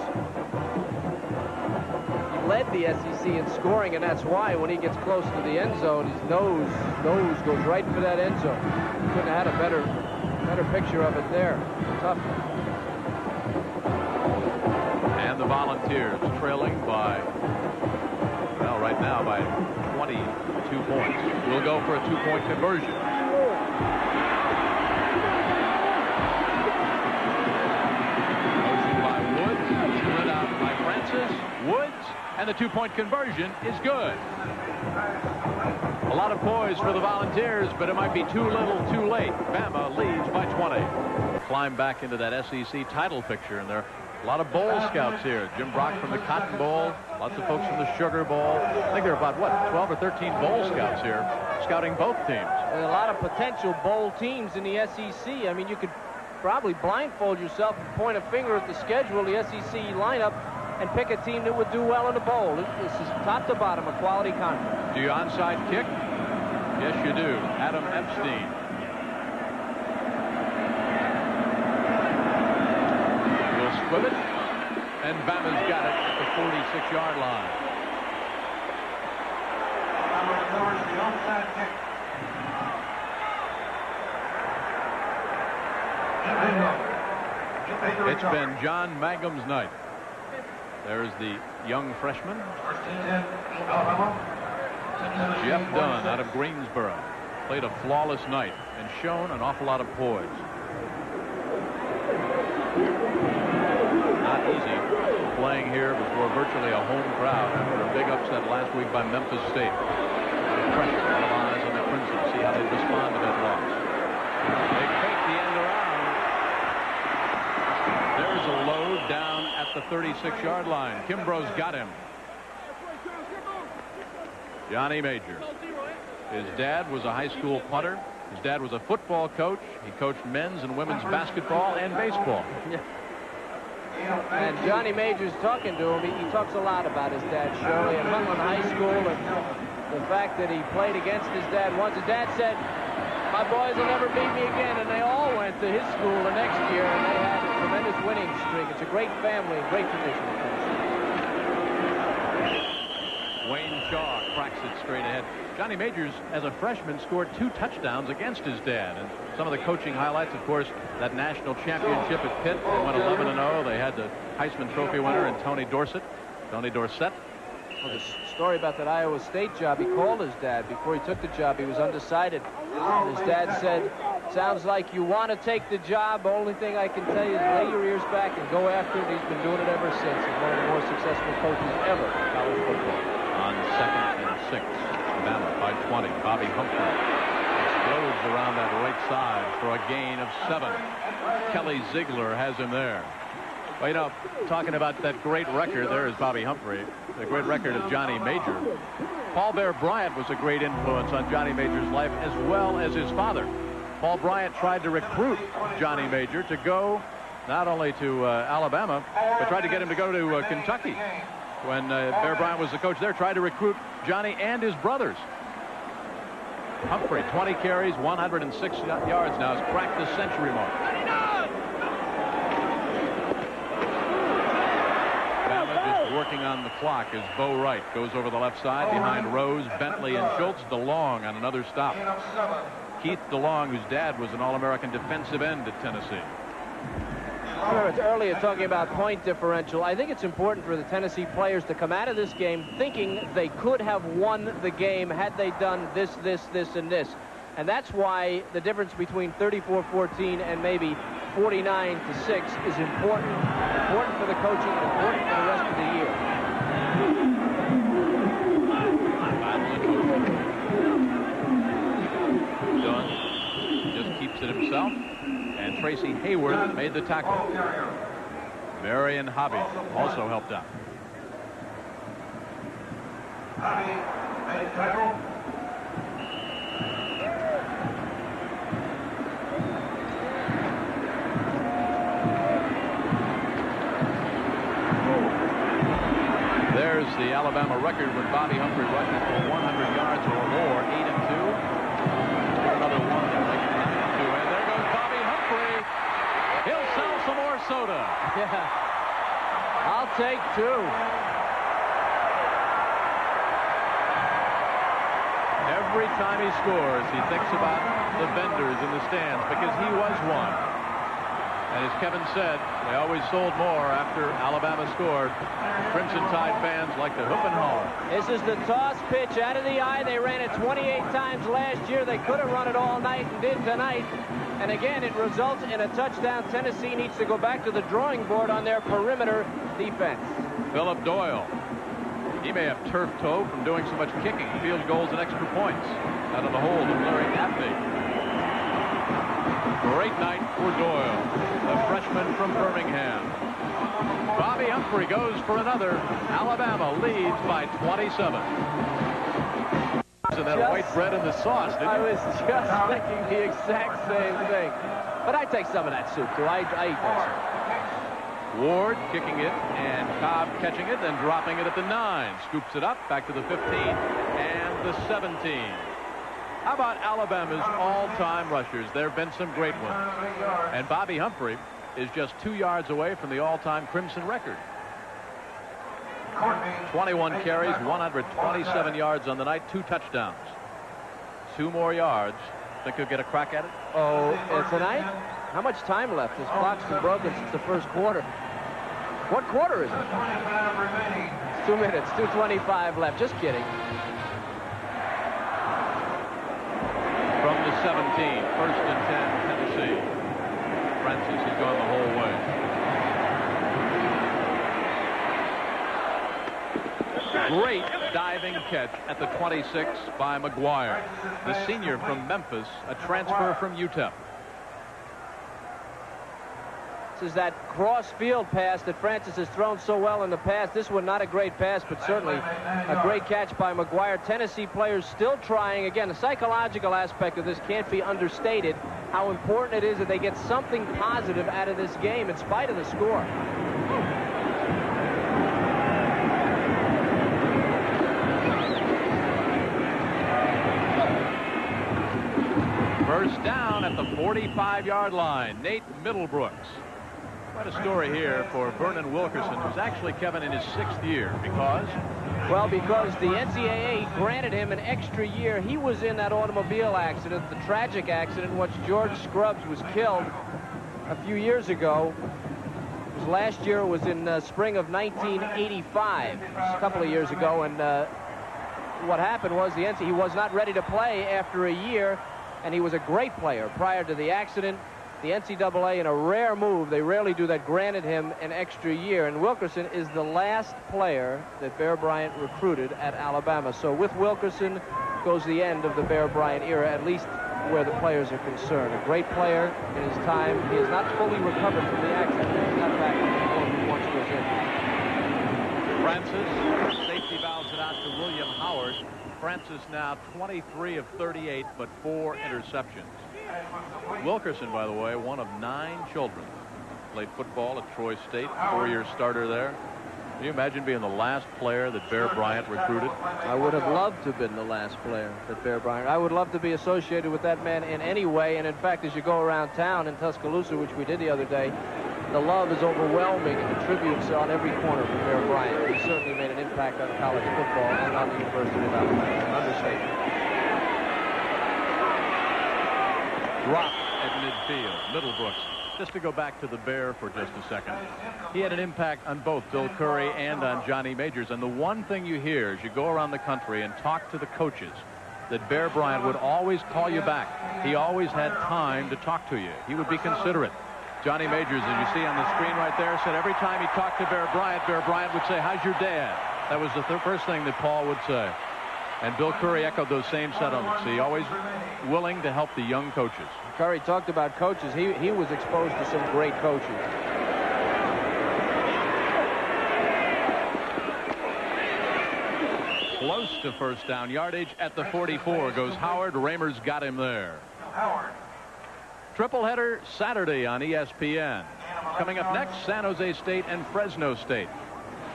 Speaker 3: He led the SEC in scoring, and that's why when he gets close to the end zone, his nose goes right for that end zone. Couldn't have had a better picture of it there. Tough.
Speaker 1: And the Volunteers trailing by, well, right now by 22 points. We'll go for a 2-point conversion. Woods, and the 2-point conversion is good. A lot of poise for the Volunteers, but it might be too little too late. Bama leads by 20. Climb back into that SEC title picture, and there are a lot of bowl scouts here. Jim Brock from the Cotton Bowl, lots of folks from the Sugar Bowl. I think there are about, what, 12 or 13 bowl scouts here scouting both teams.
Speaker 3: And a lot of potential bowl teams in the SEC. I mean, you could probably blindfold yourself and point a finger at the schedule, the SEC lineup, and pick a team that would do well in the bowl. This is top to bottom a quality conference.
Speaker 1: Do you onside kick? Yes, you do. Adam Epstein. Will squib it, and Bama's got it at the 46-yard line.
Speaker 13: The onside kick.
Speaker 1: It's been John Mangum's night. There's the young freshman. Jeff Dunn out of Greensboro. Played a flawless night and shown an awful lot of poise. Not easy playing here before virtually a home crowd after a big upset last week by Memphis State. Pressure, all eyes on the Crimson. See how they respond to that loss. They fake the end around. There's a load down at the 36-yard line. Kimbrough's got him. Johnny Major. His dad was a high school punter. His dad was a football coach. He coached men's and women's basketball and baseball.
Speaker 3: Yeah. And Johnny Major's talking to him. He talks a lot about his dad, Shirley, at Hunland High School, and the fact that he played against his dad once. His dad said, "My boys will never beat me again," and they all went to his school the next year, and they had a tremendous winning streak. It's a great family, great tradition.
Speaker 1: Wayne Shaw cracks it straight ahead. Johnny Majors, as a freshman, scored 2 touchdowns against his dad. And some of the coaching highlights, of course, that national championship at Pitt. They went 11-0. They had the Heisman Trophy winner and Tony Dorsett. Well,
Speaker 3: the story about that Iowa State job, he called his dad. Before he took the job, he was undecided. And his dad said, "Sounds like you want to take the job. Only thing I can tell you is lay your ears back and go after it." He's been doing it ever since. He's one of the more successful coaches ever in college football.
Speaker 1: On 2nd and 6, Alabama by 20. Bobby Humphrey explodes around that right side for a gain of 7. Kelly Ziegler has him there. Well, you know, talking about that great record, there is Bobby Humphrey, the great record of Johnny Major. Paul Bear Bryant was a great influence on Johnny Major's life, as well as his father. Paul Bryant tried to recruit Johnny Major to go not only to Alabama, but tried to get him to go to Kentucky. When Bear Bryant was the coach there, tried to recruit Johnny and his brothers. Humphrey, 20 carries, 106 yards now, has cracked the century mark. Bama just working on the clock as Bo Wright goes over the left side behind Rose, Bentley, and Schultz. DeLong on another stop. Keith DeLong, whose dad was an All-American defensive end at Tennessee.
Speaker 3: Earlier talking about point differential, I think it's important for the Tennessee players to come out of this game thinking they could have won the game had they done this, and this. And that's why the difference between 34-14 and maybe 49-6 is important. Important for the coaching, important for the rest of the year.
Speaker 1: Dunn just keeps it himself. And Tracy Hayward made the tackle. Marion Hobby also helped out.
Speaker 13: Hobby made tackle.
Speaker 1: There's the Alabama record when Bobby Humphrey rushes for 100 yards or more, 8-2. Another one. He'll sell some more soda.
Speaker 3: Yeah. I'll take 2.
Speaker 1: Every time he scores, he thinks about the vendors in the stands because he was one. And as Kevin said, they always sold more after Alabama scored. Crimson Tide fans like to hoop and holler.
Speaker 3: This is the toss pitch out of the eye. They ran it 28 times last year. They could have run it all night and did tonight. And again, it results in a touchdown. Tennessee needs to go back to the drawing board on their perimeter defense.
Speaker 1: Philip Doyle. He may have turf toe from doing so much kicking, field goals and extra points. Out of the hold of Larry Abney. Great night for Doyle, the freshman from Birmingham. Bobby Humphrey goes for another. Alabama leads by 27. And that white bread and the sauce, didn't you?
Speaker 3: I was just thinking the exact same thing. But I take some of that soup, too. I eat that soup.
Speaker 1: Ward kicking it, and Cobb catching it, then dropping it at the 9. Scoops it up, back to the 15, and the 17. How about Alabama's all-time rushers? There have been some great ones. And Bobby Humphrey is just 2 yards away from the all-time Crimson record. 21 carries, 127 yards on the night, 2 touchdowns. 2 more yards. Think he'll get a crack at it?
Speaker 3: Oh, tonight? How much time left? This clock's been broken since the first quarter. What quarter is it?
Speaker 13: 2:25 remaining.
Speaker 3: 2 minutes, 2:25 left. Just kidding.
Speaker 1: From the 17, 1st and 10, Tennessee. Francis has gone the whole way. Great diving catch at the 26 by McGuire, the senior from Memphis, a transfer from UTEP.
Speaker 3: This is that cross-field pass that Francis has thrown so well in the past. This one not a great pass, but certainly a great catch by McGuire. Tennessee players still trying. Again, the psychological aspect of this can't be understated, how important it is that they get something positive out of this game in spite of the score.
Speaker 1: First down at the 45-yard line. Nate Middlebrooks. Quite a story here for Vernon Wilkerson, who's actually, Kevin, in his 6th year. Because?
Speaker 3: Well, because the NCAA granted him an extra year. He was in that automobile accident, the tragic accident in which George Scruggs was killed a few years ago. It was last year. It was in spring of 1985, a couple of years ago. And what happened was he was not ready to play after a year, and he was a great player prior to the accident. The NCAA, in a rare move, they rarely do that, granted him an extra year. And Wilkerson is the last player that Bear Bryant recruited at Alabama. So with Wilkerson goes the end of the Bear Bryant era, at least where the players are concerned. A great player in his time. He has not fully recovered from the accident. He's not back on the field he once was in.
Speaker 1: Francis, safety valves it out to William Howard. Francis now 23 of 38, but 4 interceptions. Wilkerson, by the way, one of 9 children. Played football at Troy State, 4-year starter there. Can you imagine being the last player that Bear Bryant recruited?
Speaker 3: I would have loved to have been the last player that Bear Bryant. I would love to be associated with that man in any way. And in fact, as you go around town in Tuscaloosa, which we did the other day, the love is overwhelming, and the tributes on every corner from Bear Bryant. He certainly made an impact on college football and on the University of Alabama. Understatement.
Speaker 1: Drop at midfield. Middlebrooks. Just to go back to the Bear for just a second. He had an impact on both Bill Curry and on Johnny Majors. And the one thing you hear as you go around the country and talk to the coaches, that Bear Bryant would always call you back. He always had time to talk to you. He would be considerate. Johnny Majors, as you see on the screen right there, said every time he talked to Bear Bryant would say, "How's your dad?" That was the first thing that Paul would say. And Bill Curry echoed those same sentiments. He always willing to help the young coaches.
Speaker 3: Curry talked about coaches. He was exposed to some great coaches.
Speaker 1: Close to first down yardage at the 44 goes Howard. Ramers got him there.
Speaker 13: Howard.
Speaker 1: Triple header Saturday on ESPN. Coming up next, San Jose State and Fresno State.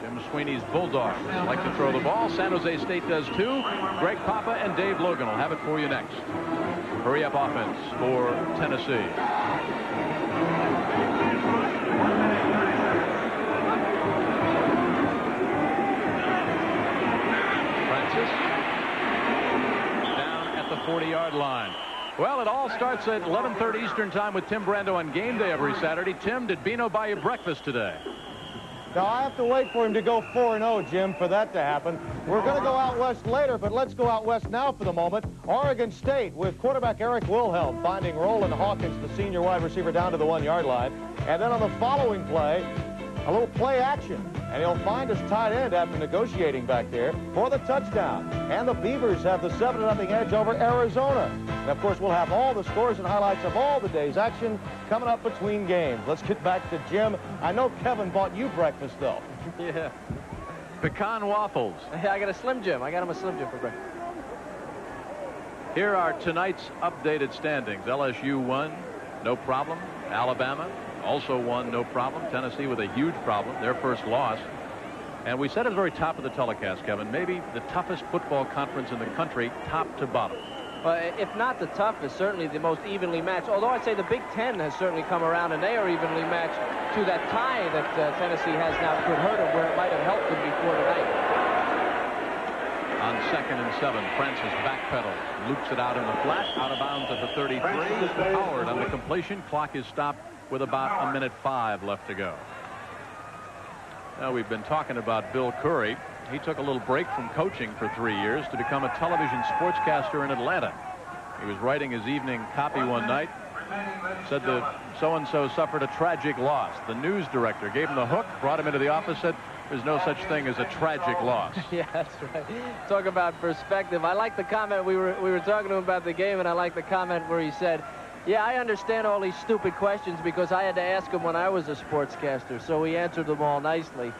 Speaker 1: Jim Sweeney's Bulldogs like to throw the ball. San Jose State does too. Greg Papa and Dave Logan will have it for you next. Hurry up offense for Tennessee. Francis down at the 40-yard line. Well, it all starts at 11:30 Eastern time with Tim Brando on Game Day every Saturday. Tim, did Bino buy you breakfast today?
Speaker 4: Now, I have to wait for him to go 4-0, Jim, for that to happen. We're going to go out west later, but let's go out west now for the moment. Oregon State with quarterback Eric Wilhelm finding Roland Hawkins, the senior wide receiver, down to the 1-yard line. And then on the following play, a little play action. And he'll find his tight end after negotiating back there for the touchdown. And the Beavers have the 7-0 edge over Arizona. And, of course, we'll have all the scores and highlights of all the day's action coming up between games. Let's get back to Jim. I know Kevin bought you breakfast, though.
Speaker 3: Yeah.
Speaker 1: Pecan waffles.
Speaker 3: I got a Slim Jim. I got him a Slim Jim for breakfast.
Speaker 1: Here are tonight's updated standings. LSU won, no problem. Alabama also won, no problem. Tennessee with a huge problem, their first loss. And we said at the very top of the telecast, Kevin, maybe the toughest football conference in the country, top to bottom.
Speaker 3: If not the toughest, certainly the most evenly matched. Although I'd say the Big Ten has certainly come around, and they are evenly matched to that tie that Tennessee has now could hurt them where it might have helped them before tonight.
Speaker 1: On 2nd and 7, Francis backpedals, loops it out in the flat, out of bounds at the 33. Howard on the completion. Clock is stopped with about 1:05 left to go. Now, we've been talking about Bill Curry. He took a little break from coaching for 3 years to become a television sportscaster in Atlanta. He was writing his evening copy one night, said that so-and-so suffered a tragic loss. The news director gave him the hook, brought him into the office, said there's no such thing as a tragic loss.
Speaker 3: Yeah, that's right. Talk about perspective. I like the comment. We were talking to him about the game, and I like the comment where he said, yeah, I understand all these stupid questions because I had to ask them when I was a sportscaster, so he answered them all nicely.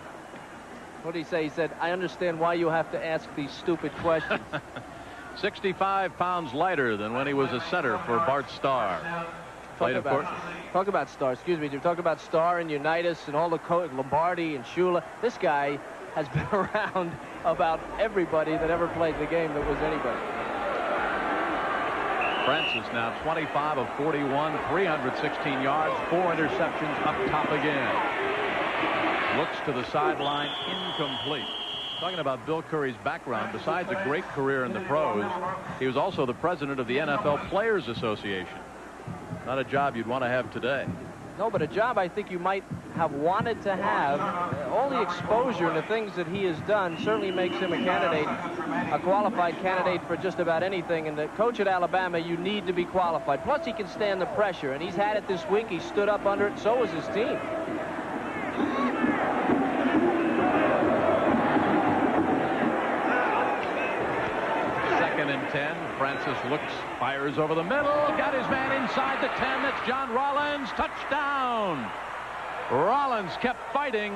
Speaker 3: What did he say? He said, I understand why you have to ask these stupid questions.
Speaker 1: 65 pounds lighter than when he was a center for Bart Starr.
Speaker 3: Talk about Starr. Excuse me. Talk about Starr and Unitas and all the Lombardi and Shula. This guy has been around about everybody that ever played the game that was anybody.
Speaker 1: Francis now 25 of 41, 316 yards, 4 interceptions, up top again. Looks to the sideline, incomplete. Talking about Bill Curry's background, besides a great career in the pros, he was also the president of the NFL Players Association. Not a job you'd want to have today.
Speaker 3: No, but a job I think you might have wanted to have. All the exposure and the things that he has done certainly makes him a candidate, a qualified candidate for just about anything. And the coach at Alabama, you need to be qualified. Plus, he can stand the pressure, and he's had it this week. He stood up under it. So was his team.
Speaker 1: And 10. Francis looks, fires over the middle, got his man inside the 10. That's John Rollins. Touchdown. Rollins kept fighting,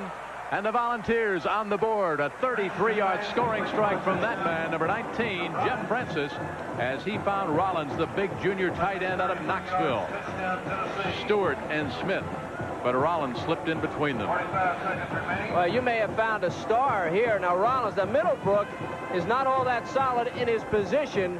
Speaker 1: and the Volunteers on the board. A 33-yard scoring strike from that man, number 19, Jeff Francis, as he found Rollins, the big junior tight end out of Knoxville. Stewart and Smith, but Rollins slipped in between them.
Speaker 3: Well, you may have found a star here. Now, Rollins, the Middlebrook, is not all that solid in his position.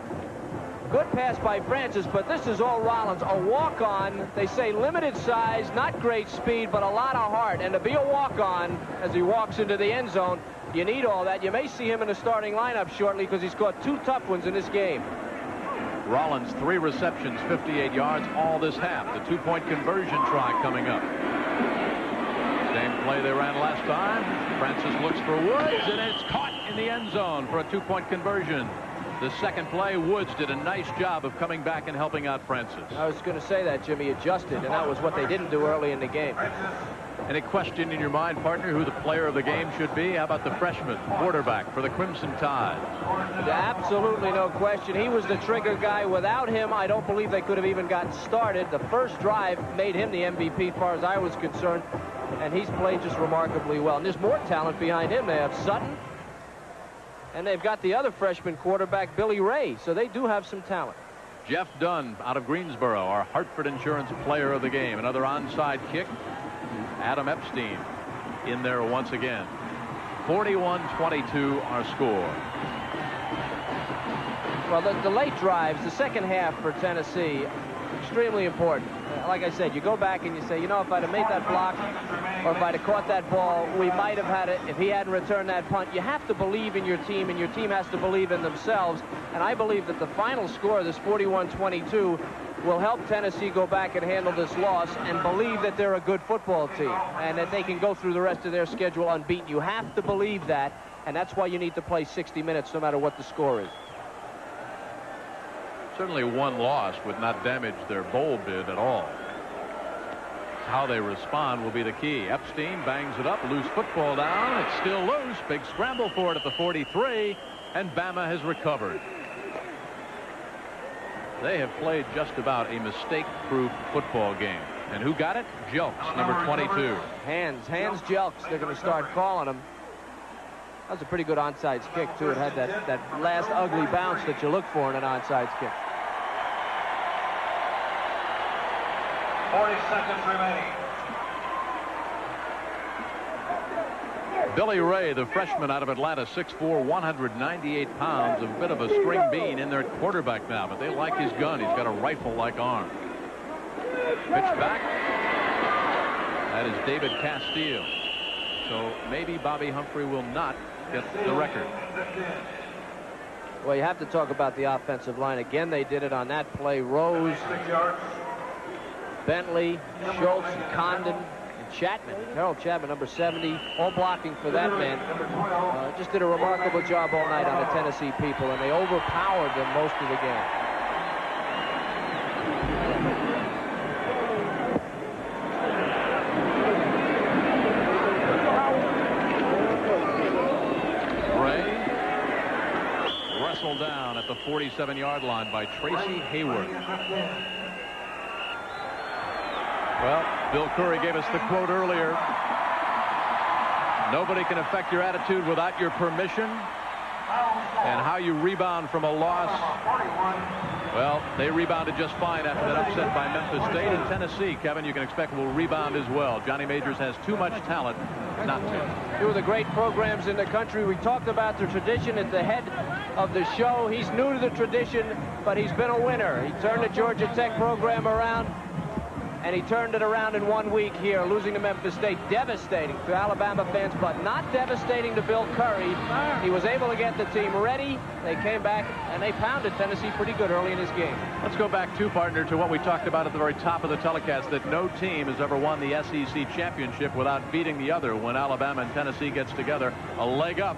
Speaker 3: Good pass by Francis, but this is all Rollins. A walk-on. They say limited size, not great speed, but a lot of heart. And to be a walk-on as he walks into the end zone, you need all that. You may see him in the starting lineup shortly because he's caught 2 tough ones in this game.
Speaker 1: Rollins, 3 receptions, 58 yards, all this half. The 2-point conversion try coming up. Same play they ran last time. Francis looks for Woods, and it's caught in the end zone for a 2-point conversion. The second play, Woods did a nice job of coming back and helping out Francis.
Speaker 3: I was going to say that, Jimmy, adjusted, and that was what they didn't do early in the game.
Speaker 1: Any question in your mind, partner, who the player of the game should be? How about the freshman quarterback for the Crimson Tide?
Speaker 3: Absolutely no question. He was the trigger guy. Without him, I don't believe they could have even gotten started. The first drive made him the MVP as far as I was concerned, and he's played just remarkably well. And there's more talent behind him. They have Sutton, and they've got the other freshman quarterback, Billy Ray, so they do have some talent.
Speaker 1: Jeff Dunn out of Greensboro, our Hartford Insurance player of the game. Another onside kick. Adam Epstein in there once again. 41-22 our score.
Speaker 3: Well, the late drives, the second half for Tennessee, extremely important. Like I said, you go back and you say, you know, if I'd have made that block or if I'd have caught that ball, we might have had it if he hadn't returned that punt. You have to believe in your team, and your team has to believe in themselves. And I believe that the final score, this 41-22, will help Tennessee go back and handle this loss and believe that they're a good football team and that they can go through the rest of their schedule unbeaten. You have to believe that, and that's why you need to play 60 minutes no matter what the score is.
Speaker 1: Certainly one loss would not damage their bowl bid at all. How they respond will be the key. Epstein bangs it up, loose football down. It's still loose. Big scramble for it at the 43, and Bama has recovered. They have played just about a mistake-proof football game. And who got it? Jelks, number 22.
Speaker 3: Hands Jelks. They're going to start calling him. That was a pretty good onside kick, too. It had that last ugly bounce that you look for in an onside kick.
Speaker 13: 40 seconds remaining.
Speaker 1: Billy Ray, the freshman out of Atlanta, 6'4", 198 pounds, a bit of a string bean in their quarterback now, but they like his gun. He's got a rifle-like arm. Pitch back. That is David Castile. So maybe Bobby Humphrey will not get the record.
Speaker 3: Well, you have to talk about the offensive line. Again, they did it on that play. Rose, Bentley, Schultz, Condon, and Chapman. Harold Chapman, number 70, all blocking for that man. Just did a remarkable job all night on the Tennessee people, and they overpowered them most of the game.
Speaker 1: Down at the 47-yard line by Tracy Hayward. Well, Bill Curry gave us the quote earlier. Nobody can affect your attitude without your permission. And how you rebound from a loss. Well, they rebounded just fine after that upset by Memphis State. And Tennessee, Kevin, you can expect will rebound as well. Johnny Majors has too much talent not to.
Speaker 3: Two of the great programs in the country. We talked about the tradition at the head of the show. He's new to the tradition, but he's been a winner. He turned the Georgia Tech program around, and he turned it around in 1 week here, losing to Memphis State. Devastating to Alabama fans, but not devastating to Bill Curry. He was able to get the team ready. They came back, and they pounded Tennessee pretty good early in this game.
Speaker 1: Let's go back, too, partner, to what we talked about at the very top of the telecast, that no team has ever won the SEC championship without beating the other. When Alabama and Tennessee gets together, a leg up.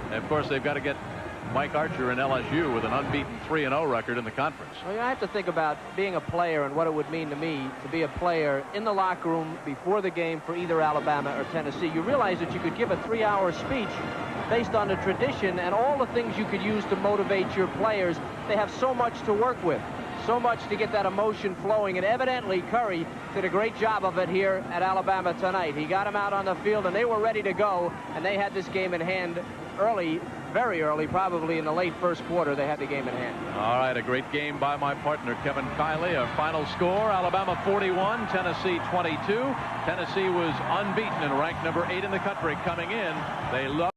Speaker 1: And, of course, they've got to get Mike Archer and LSU with an unbeaten 3-0 record in the conference.
Speaker 3: Well, you have to think about being a player and what it would mean to me to be a player in the locker room before the game for either Alabama or Tennessee. You realize that you could give a 3-hour speech based on the tradition and all the things you could use to motivate your players. They have so much to work with, so much to get that emotion flowing, and evidently Curry did a great job of it here at Alabama tonight. He got them out on the field, and they were ready to go, and they had this game in hand early, very early, probably in the late first quarter. They had the game in hand.
Speaker 1: All right, a great game by my partner, Kevin Kiley. A final score, Alabama 41, Tennessee 22. Tennessee was unbeaten and ranked number 8 in the country coming in. They love